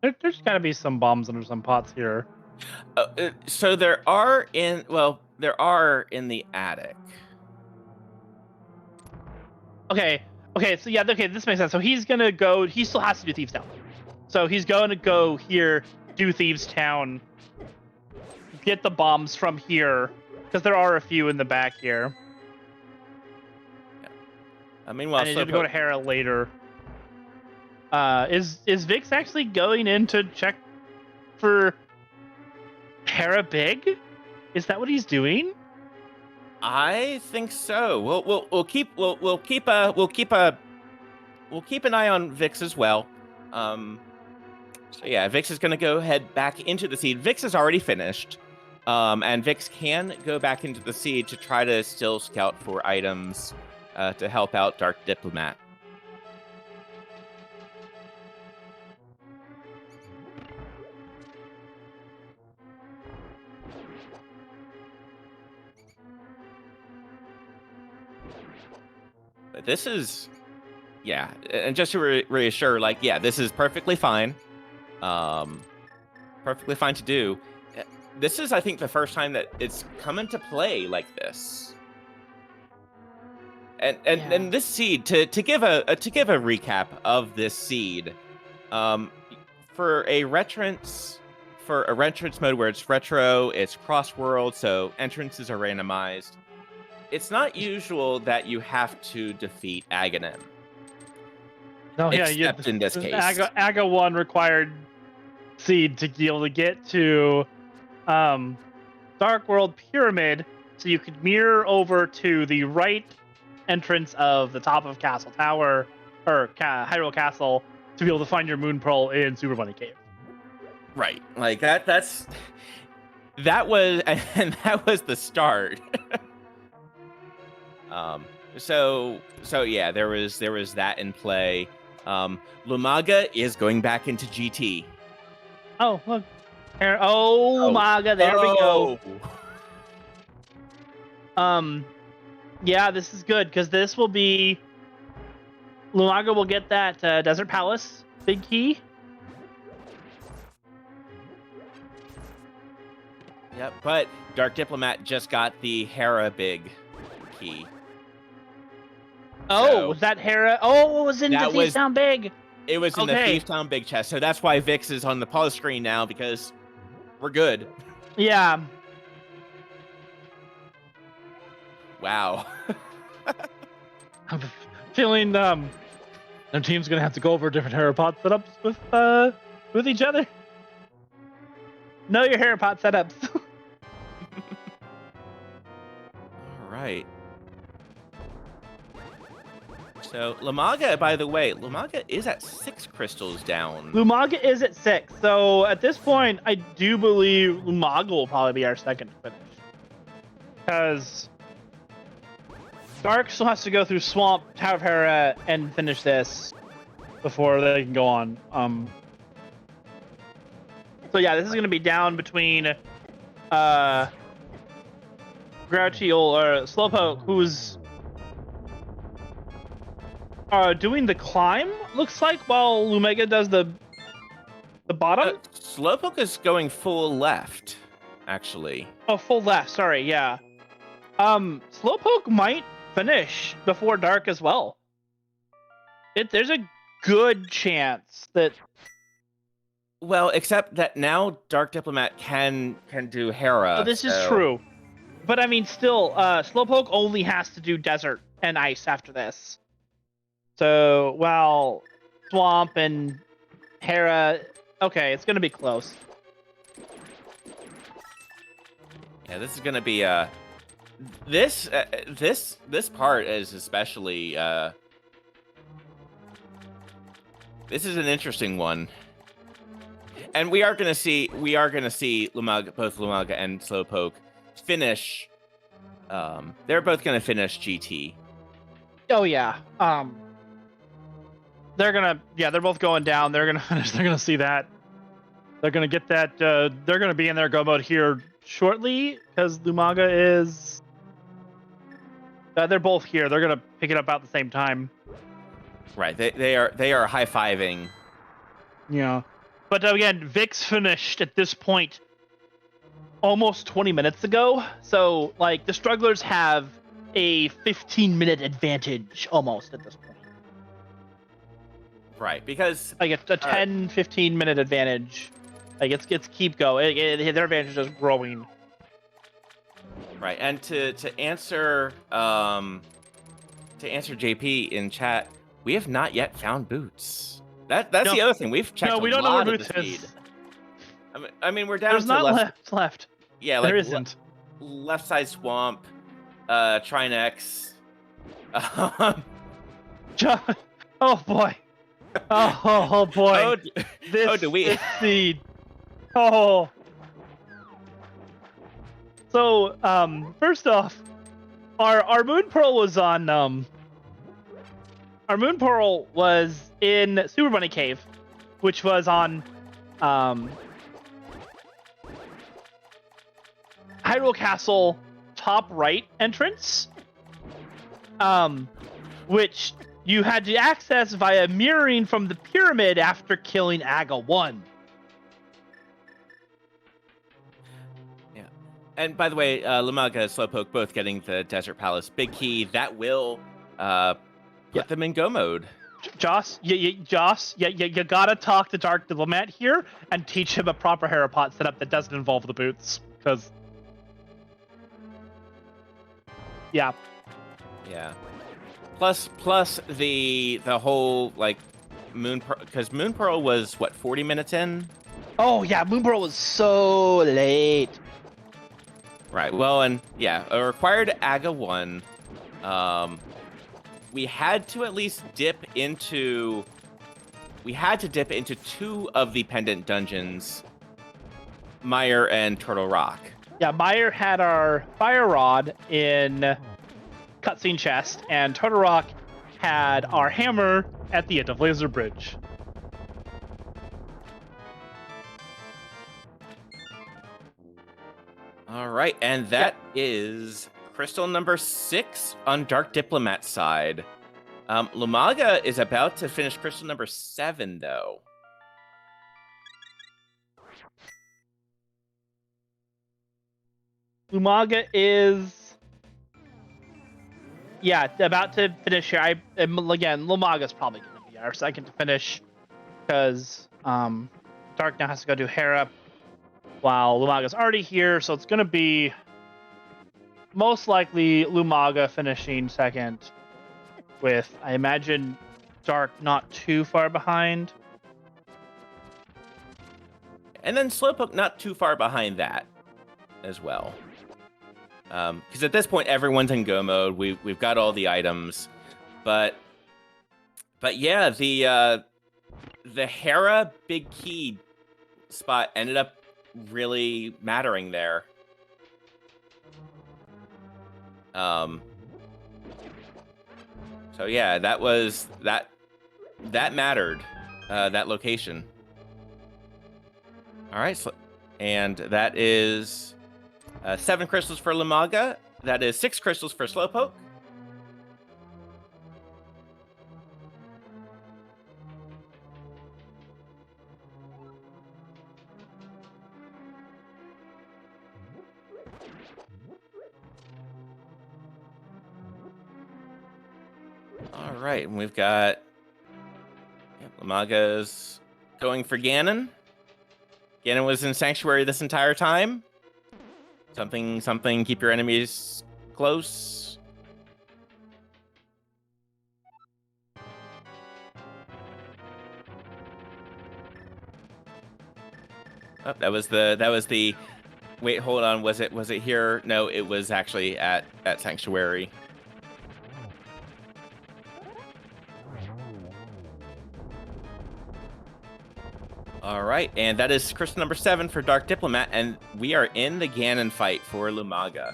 There's got to be some bombs under some pots here. So there are in the attic. Okay, so yeah, okay, this makes sense. So he's gonna go. He still has to do Thieves Town. So he's going to go here, do Thieves Town, get the bombs from here, because there are a few in the back here. Meanwhile, And he's gonna go to Hera later. Is Vix actually going in to check for Hera Big? Is that what he's doing? I think so. We'll keep an eye on Vix as well. So yeah, Vix is going to go head back into the seed. Vix is already finished, and Vix can go back into the seed to try to still scout for items to help out DarkDiplomat. But this is, yeah, and just to reassure, like, yeah, this is perfectly fine. Perfectly fine to do. This is, I think, the first time that it's come into play like this. And this seed, to give a recap of this seed, for a retrance mode where it's retro, it's cross world, so entrances are randomized. It's not usual that you have to defeat Aghanim. No, yeah, Except in this case. Aga 1 required seed to be able to get to Dark World Pyramid, so you could mirror over to the right entrance of the top of Castle Tower, or Hyrule Castle, to be able to find your Moon Pearl in Super Bunny Cave. Right, like that was the start. So yeah, there was that in play. Lumaga is going back into GT. Oh, look. Maga, there we go. Yeah, this is good, because this will be... Lumaga will get that Desert Palace big key. Yep, but DarkDiplomat just got the Hera big key. Oh, So, was that Hera? Oh, it was in the Thieves Town Big. It was in the Okay. Thieves Town big chest, so that's why Vix is on the pause screen now, because we're good. Yeah. Wow. I'm feeling their team's gonna have to go over different Herapod setups with each other. Know your Herapod setups. All right. So Lumaga, by the way, Lumaga is at 6 crystals down. Lumaga is at 6, so at this point, I do believe Lumaga will probably be our second finish. Because Dark still has to go through Swamp, Tower of Hera, and finish this before they can go on. So yeah, this is going to be down between Grouchy or Slowpoke, who's doing the climb, looks like, while Lumaga does the bottom. Slowpoke is going full left, actually. Oh, full left. Sorry, yeah. Slowpoke might finish before Dark as well. There's a good chance that. Well, except that now Dark Diplomat can do Hera. Oh, this is true. But I mean, still, Slowpoke only has to do Desert and Ice after this. So, while Swamp and Hera, okay, it's gonna be close. Yeah, this is gonna be this part is especially this is an interesting one. And we are gonna see Lumaga, both Lumaga and Slowpoke finish. They're both gonna finish GT. Oh yeah. They're both going down. They're gonna finish. They're gonna see that. They're gonna get that. They're gonna be in their go mode here shortly because Lumaga is. They're both here. They're gonna pick it up about the same time. Right. They are high fiving. Yeah. But again, Vix finished at this point almost 20 minutes ago. So, like, the strugglers have a 15-minute advantage almost at this point. Right, because... Like, a 10, 15-minute advantage. Like, it's keep going. Their advantage is growing. Right, and to answer JP in chat, we have not yet found boots. That's the other thing. We've checked. No, we don't know where Boots is. I mean, we're down There's to not left. Yeah, there like isn't. Left side swamp, Trinex. Oh boy. Oh boy. Do we? This seed. Oh. So, first off, our Moon Pearl was on Our Moon Pearl was in Super Bunny Cave, which was on Hyrule Castle top right entrance, which you had to access via mirroring from the pyramid after killing Aga 1. Yeah. And by the way, Lumaga and Slowpoke both getting the Desert Palace Big Key. That will put them in go mode. Joss, you gotta talk to Dark Diplomat here and teach him a proper Herapot setup that doesn't involve the boots, because... Yeah. Yeah. Plus the whole, like, because Moon Pearl was, what, 40 minutes in? Oh, yeah, Moon Pearl was so late. Right, well, and, yeah, a required Aga 1, we had to at least dip into 2 of the pendant dungeons, Mire and Turtle Rock. Yeah, Mire had our Fire Rod in Cutscene Chest, and Turtle Rock had our hammer at the end of Laser Bridge. All right, and that is crystal number 6 on Dark Diplomat side. Lumaga is about to finish crystal number 7, though. Lumaga is... Yeah, about to finish here. Again, Lumaga's probably going to be our second to finish, because Dark now has to go do Hera, while Lumaga's already here, so it's going to be most likely Lumaga finishing second, with, I imagine, Dark not too far behind. And then Slowpoke not too far behind that as well. Because at this point, everyone's in go mode. We've got all the items. But yeah, the Hera Big Key spot ended up really mattering there. So yeah, that was that mattered. That location. All right, and that is 7 crystals for Lumaga. That is 6 crystals for Slowpoke. All right, and we've got Lumaga's going for Ganon. Ganon was in Sanctuary this entire time. Something, keep your enemies close. Oh, that was the wait, hold on, was it here? No, it was actually at Sanctuary. All right, and that is crystal number 7 for Dark Diplomat, and we are in the Ganon fight for Lumaga.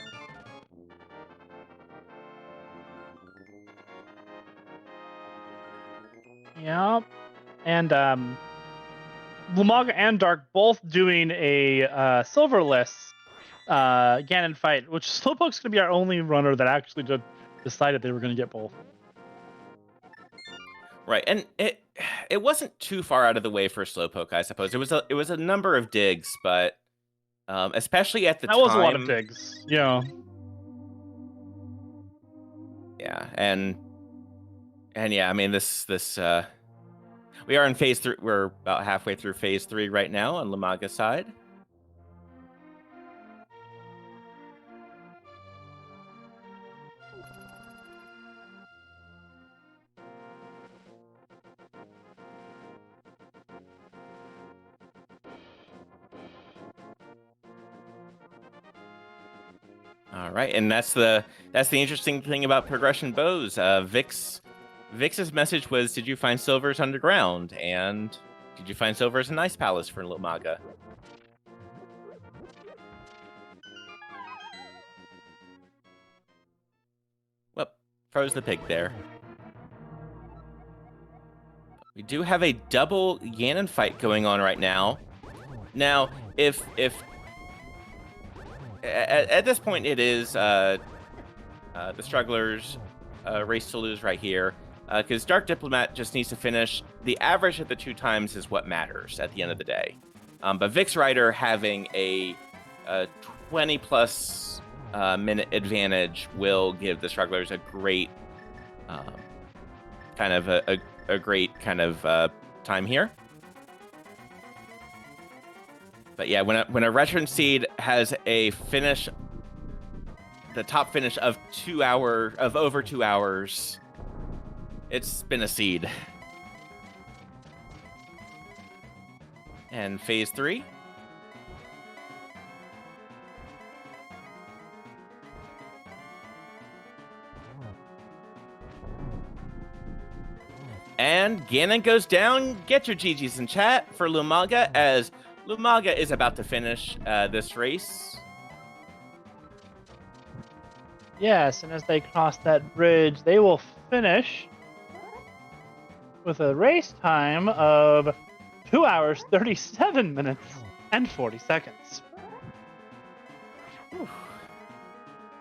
Yep. And Lumaga and Dark both doing a silverless Ganon fight, which Slowpoke's going to be our only runner that actually decided they were going to get both. Right, and it wasn't too far out of the way for Slowpoke, I suppose. It was a number of digs, but especially at the time. That was a lot of digs. Yeah. Yeah, and yeah, I mean this we are in phase 3. We're about halfway through phase 3 right now on Lumaga's side. All right, and that's the interesting thing about progression bows. Vix's message was, "Did you find silvers underground?" And did you find silvers in Ice Palace for Lumaga? Well, froze the pig there. We do have a double Ganon fight going on right now. Now, if at this point it is the strugglers race to lose right here, because Dark Diplomat just needs to finish. The average of the 2 times is what matters at the end of the day. But VixRyder having a 20+ minute advantage will give the strugglers a great kind of a great kind of time here. But yeah, when a veteran seed has a finish, the top finish of over 2 hours, it's been a seed. And phase 3. And Ganon goes down. Get your GGs in chat for Lumaga, as Lumaga is about to finish this race. Yes, and as they cross that bridge, they will finish with a race time of 2 hours, 37 minutes, and 40 seconds. Whew.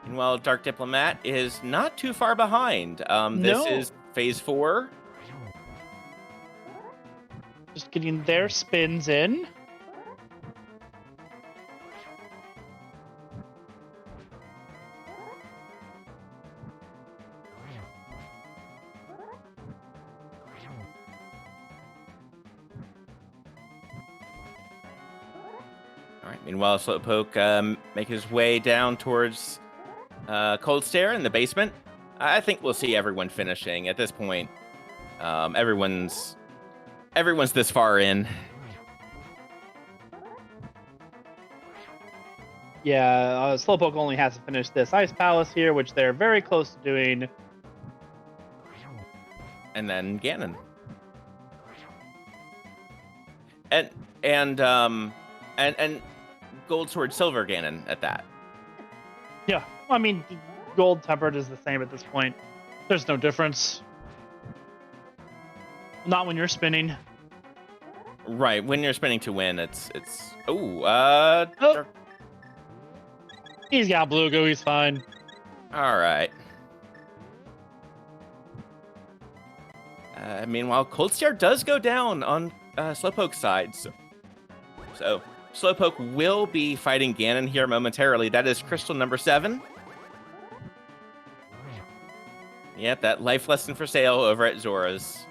Meanwhile, Dark Diplomat is not too far behind. This No. is phase 4. Just getting their spins in. All right. Meanwhile, Slowpoke make his way down towards Cold Stare in the basement. I think we'll see everyone finishing at this point. Everyone's this far in. Yeah, Slowpoke only has to finish this Ice Palace here, which they're very close to doing. And then Ganon. And Gold Sword Silver Ganon at that. Yeah, I mean, gold tempered is the same at this point. There's no difference. Not when you're spinning. Right, when you're spinning to win, it's. Oh. He's got blue goo. He's fine. All right. Meanwhile, Cold Stare does go down on Slowpoke's side. So Slowpoke will be fighting Ganon here momentarily. That is crystal number 7. Yep, that life lesson for sale over at Zora's.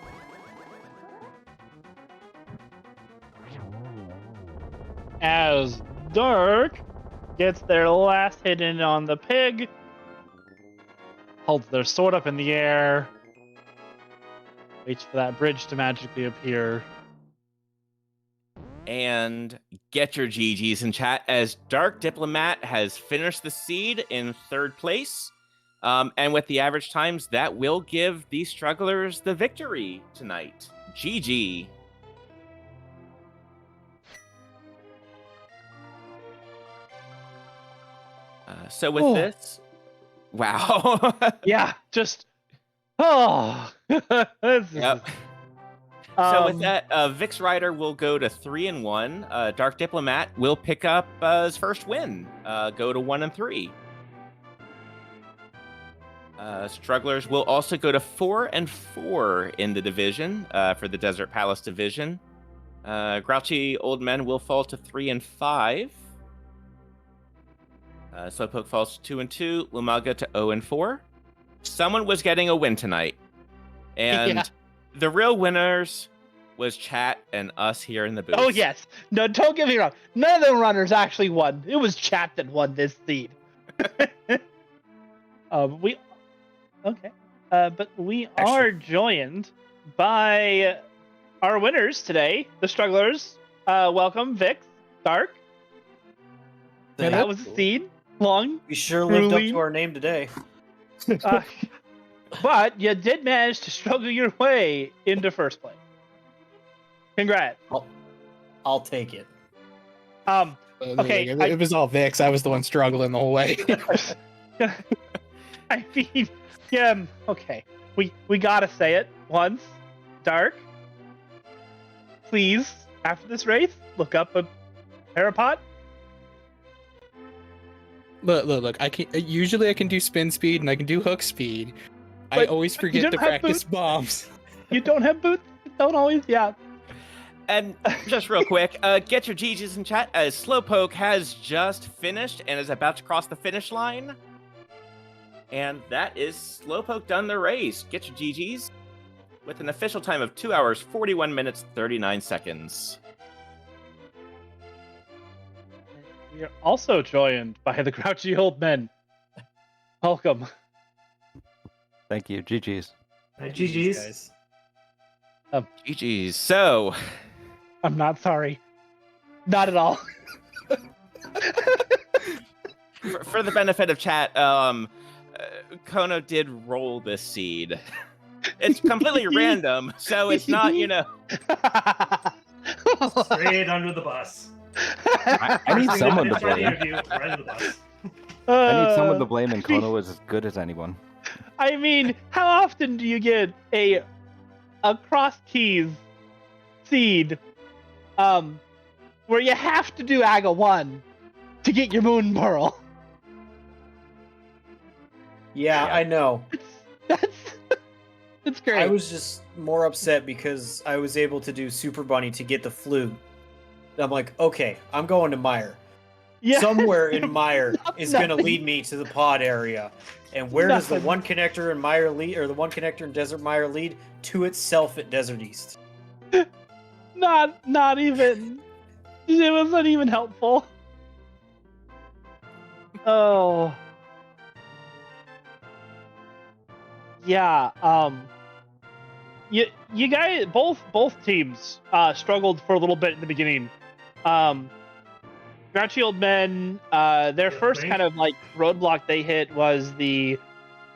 As Dark gets their last hit in on the pig, holds their sword up in the air, waits for that bridge to magically appear. And get your GGs in chat as DarkDiplomat has finished the seed in 3rd place. And with the average times, that will give the strugglers the victory tonight. GG. So with this, wow. Yeah, just Yep. So with that, VixRyder will go to 3-1. DarkDiplomat will pick up his first win. Go to 1-3. Strugglers will also go to 4-4 in the division for the Desert Palace division. Grouchy Old Men will fall to 3-5. Slowpoke falls to 2-2. Lumaga to 0-4. Someone was getting a win tonight, and the real winners was chat and us here in the booth. Oh yes, no, don't get me wrong. None of the runners actually won. It was chat that won this seed. But we are joined by our winners today, the strugglers. Welcome, Vix, Dark. That was a seed. Long. We sure lived up to our name today. But you did manage to struggle your way into first place. Congrats. I'll take it. Okay. It was all Vix. I was the one struggling the whole way. I mean, yeah. Okay. We gotta say it once. Dark. Please, after this race, look up a Parapod. Look. Usually I can do spin speed and I can do hook speed. I But always you forget don't to have practice boots. bombs. You don't have boots. Don't always. Yeah. And just real quick, get your GGs in chat as Slowpoke has just finished and is about to cross the finish line. And that is Slowpoke done the race. Get your GGs with an official time of 2 hours, 41 minutes, 39 seconds. We are also joined by the Grouchy Old Men. Welcome. Thank you. GG's. GG's. Guys. GGs. So, I'm not sorry. Not at all. for the benefit of chat, Kono did roll this seed. It's completely random, so it's not, Straight under the bus. I need someone to blame. Right under the bus. I need someone to blame, and Kono was as good as anyone. I mean, how often do you get a cross keys seed where you have to do AGA 1 to get your Moon Pearl? Yeah, I know. That's great. I was just more upset because I was able to do Super Bunny to get the flute. I'm like, okay, I'm going to Mire. Yeah. Somewhere in Mire is going to Nothing. lead me to the pod area. And where does the Nothing. one connector in Mire lead, or the one connector in Desert Mire lead? To itself at Desert East. Not even. It wasn't even helpful. Oh. Yeah, you guys, both teams struggled for a little bit in the beginning. Grouchy Old Men, their first kind of like roadblock they hit was the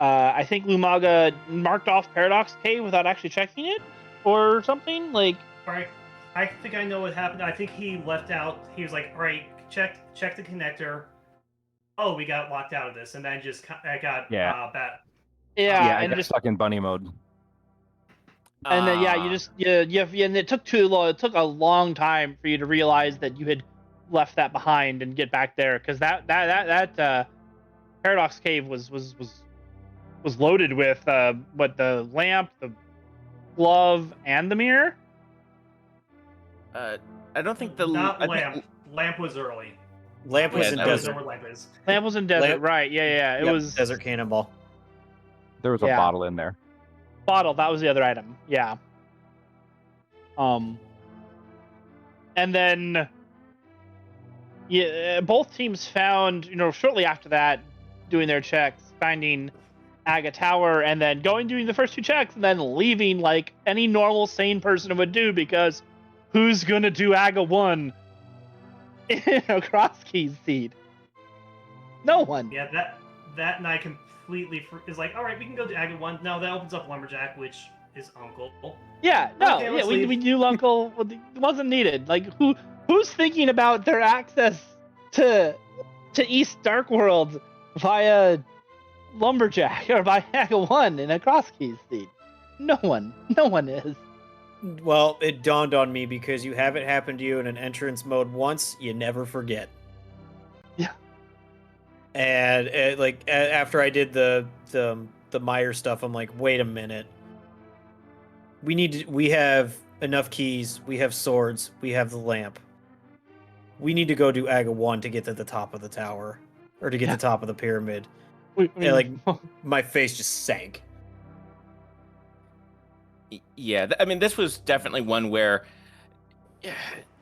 I think Lumaga marked off Paradox Cave without actually checking it or something like. Alright, I think I know what happened. I think he left out. He was like, "All right, check the connector." Oh, we got locked out of this, and then I got Yeah. bad. Yeah, I and got just stuck in bunny mode. And then yeah, you just and it took too long. It took a long time for you to realize that you had left that behind and get back there, because that Paradox Cave was loaded with what, the lamp, the glove, and the mirror. I don't think the Not I lamp. think, Lamp was early. Lamp was Yeah, in that was- Know desert. where lamp is. Lamp was in desert, Lamp- right? Yeah. It Yep, was desert cannonball. There was a Yeah. bottle in there. bottle. That was the other item. Yeah. And then both teams found, shortly after that, doing their checks, finding Aga Tower, and then doing the first two checks, and then leaving like any normal, sane person would do, because who's gonna do Aga 1 in a Cross Keys seed? No one. Yeah, that night completely is like, all right, we can go to Aga 1. No, that opens up Lumberjack, which is Uncle. Yeah, no, Okay, yeah, let's we leave. knew Uncle wasn't needed. Like, who's thinking about their access to East Dark World via Lumberjack or by Aga 1 in a Cross Keys seed? No one is. Well, it dawned on me, because you have it happen to you in an entrance mode once, you never forget. Yeah. And after I did the Meyer stuff, I'm like, wait a minute. We have enough keys, we have swords, we have the lamp. We need to go do Aga 1 to get to the top of the tower, or to get to the top of the pyramid. And, my face just sank. yeah. I mean, this was definitely one where,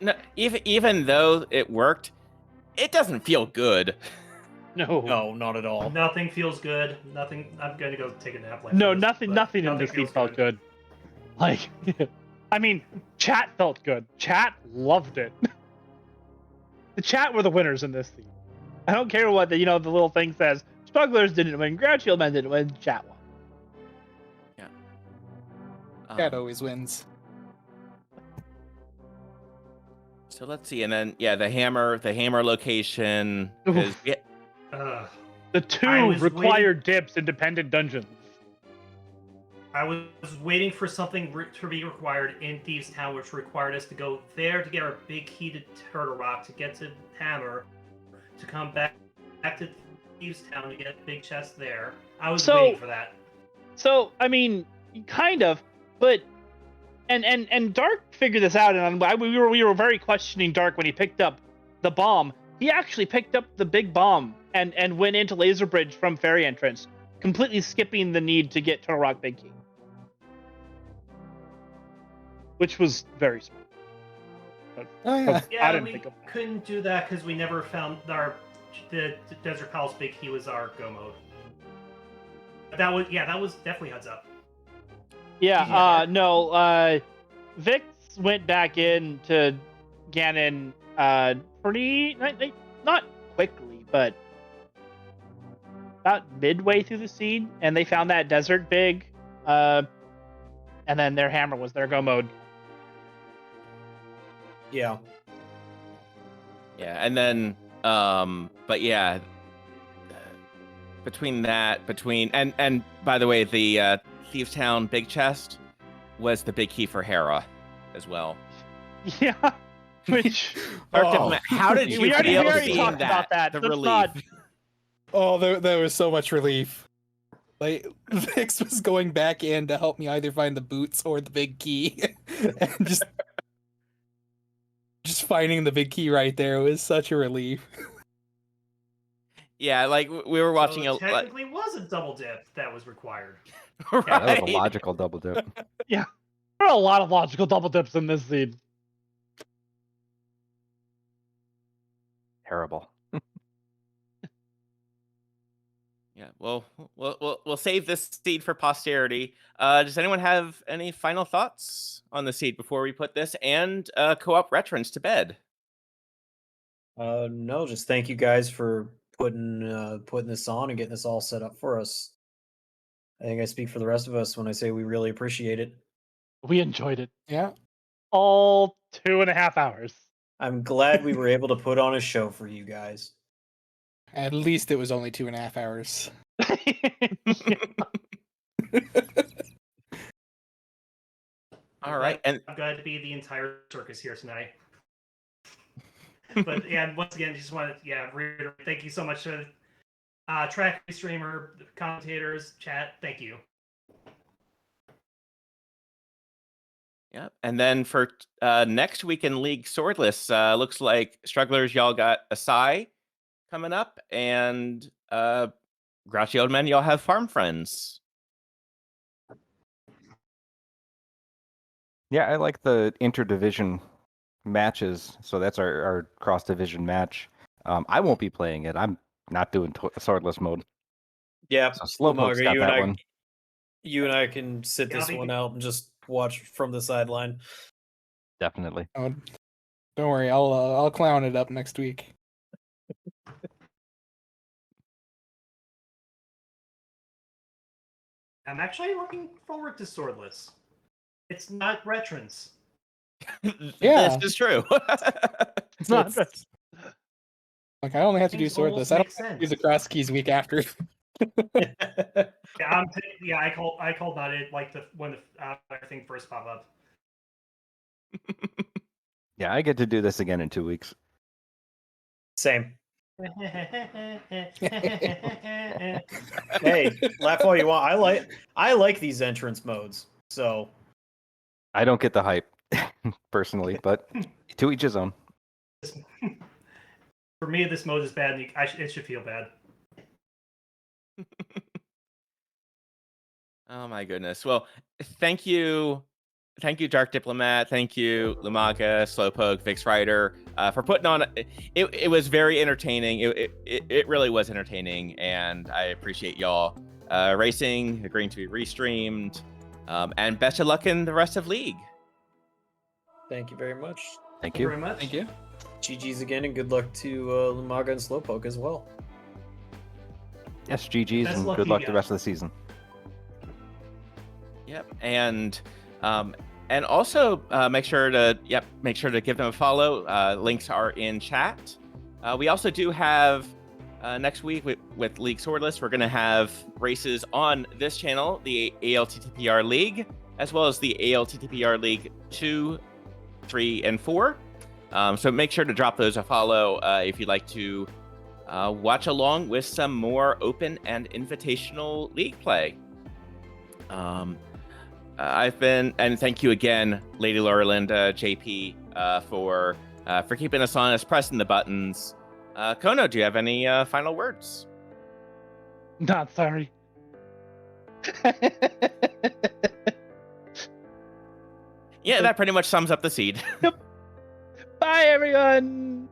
no, even though it worked, it doesn't feel good. No, not at all. Nothing feels good. Nothing. I'm gonna go take a nap. No, after this, nothing but in this feels scene felt good. Like, I mean, chat felt good. Chat loved it. The chat were the winners in this scene. I don't care what the little thing says. Strugglers didn't win. Ground Shield Men didn't win. Chat won. Cat always wins. So let's see, and then the hammer location. Oof. Yeah, The I two was required dips independent dungeons. I was waiting for something to be required in Thieves Town, which required us to go there to get our big key to Turtle Rock, to get to Hammer, to come back to Thieves Town to get a big chest there. I was waiting for that. So, I mean, kind of, but and Dark figured this out, and we were very questioning Dark when he picked up the bomb. He actually picked up the big bomb and went into Laser Bridge from Ferry Entrance, completely skipping the need to get Turtle Rock Big Key, which was very smart. Oh yeah. Yeah, I didn't we think of that. couldn't do that because we never found the Desert Palace Big Key was our go mode. That was definitely heads up. Yeah, no, Vix went back in to Ganon pretty, not quickly, but about midway through the seed, and they found that desert big, and then their hammer was their go mode. Yeah. yeah, and then but yeah, between and by the way, the Thieves Town big chest was the big key for Hera as well. Yeah, which DarkDiplomat, how did you we already feel talked seeing about that. The Let's relief. not- Oh, there was so much relief. Like, Vix was going back in to help me either find the boots or the big key, and just finding the big key right there was such a relief. Yeah, like we were watching So a it technically was a double dip that was required. right? That was a logical double dip. there are a lot of logical double dips in this seed. Terrible. Yeah, well, we'll save this seed for posterity. Does anyone have any final thoughts on the seed before we put this and co-op veterans to bed? No, just thank you guys for putting this on and getting this all set up for us. I think I speak for the rest of us when I say we really appreciate it. We enjoyed it Yeah. all 2.5 hours. I'm glad we were able to put on a show for you guys. At least it was only 2.5 hours. All right, and I'm glad to be the entire circus here tonight. But yeah, once again, just want to reiterate, thank you so much to track streamer, commentators, chat. Thank you. yeah, and then for next week in League Swordless, looks like Strugglers, y'all got Asai coming up, and Grouchy Old Men, y'all have Farm Friends. Yeah, I like the interdivision matches. So that's our cross division match. I won't be playing it. I'm not doing swordless mode. Yeah, So Slowpoke's got that one. You and I can sit Yeah, this one out and just watch from the sideline. Definitely. Oh, don't worry, I'll clown it up next week. I'm actually looking forward to Swordless. It's not veterans. Yeah. This is true. It's not. Like I only have to do Things swordless. almost I don't make have to do sense. the cross keys week after. I called that it like when the thing first popped up. Yeah, I get to do this again in 2 weeks. Same. Hey, laugh all you want. I like these entrance modes. So I don't get the hype personally, but to each his own. For me, this mode is bad. And it should feel bad. Oh my goodness. Well, thank you, Dark Diplomat. Thank you, Lumaga, Slowpoke, VixRyder, for putting on. It was very entertaining. It really was entertaining, and I appreciate y'all racing, agreeing to be restreamed, and best of luck in the rest of League. thank you very much. Thank Thank you you. very much. Thank you. GG's again, and good luck to Lumaga and Slowpoke as well. Yes, GG's, Best and luck good to luck you the guys. rest of the season. Yep, and also make sure to give them a follow. Links are in chat. We also do have next week with League Swordless, we're going to have races on this channel, the ALTTPR League, as well as the ALTTPR League 2, 3, and 4. So make sure to drop those a follow if you'd like to watch along with some more open and invitational league play. And thank you again, Lady Lauralinda, JP, for keeping us honest, pressing the buttons. Kono, do you have any final words? Not sorry. Yeah, that pretty much sums up the seed. Bye, everyone.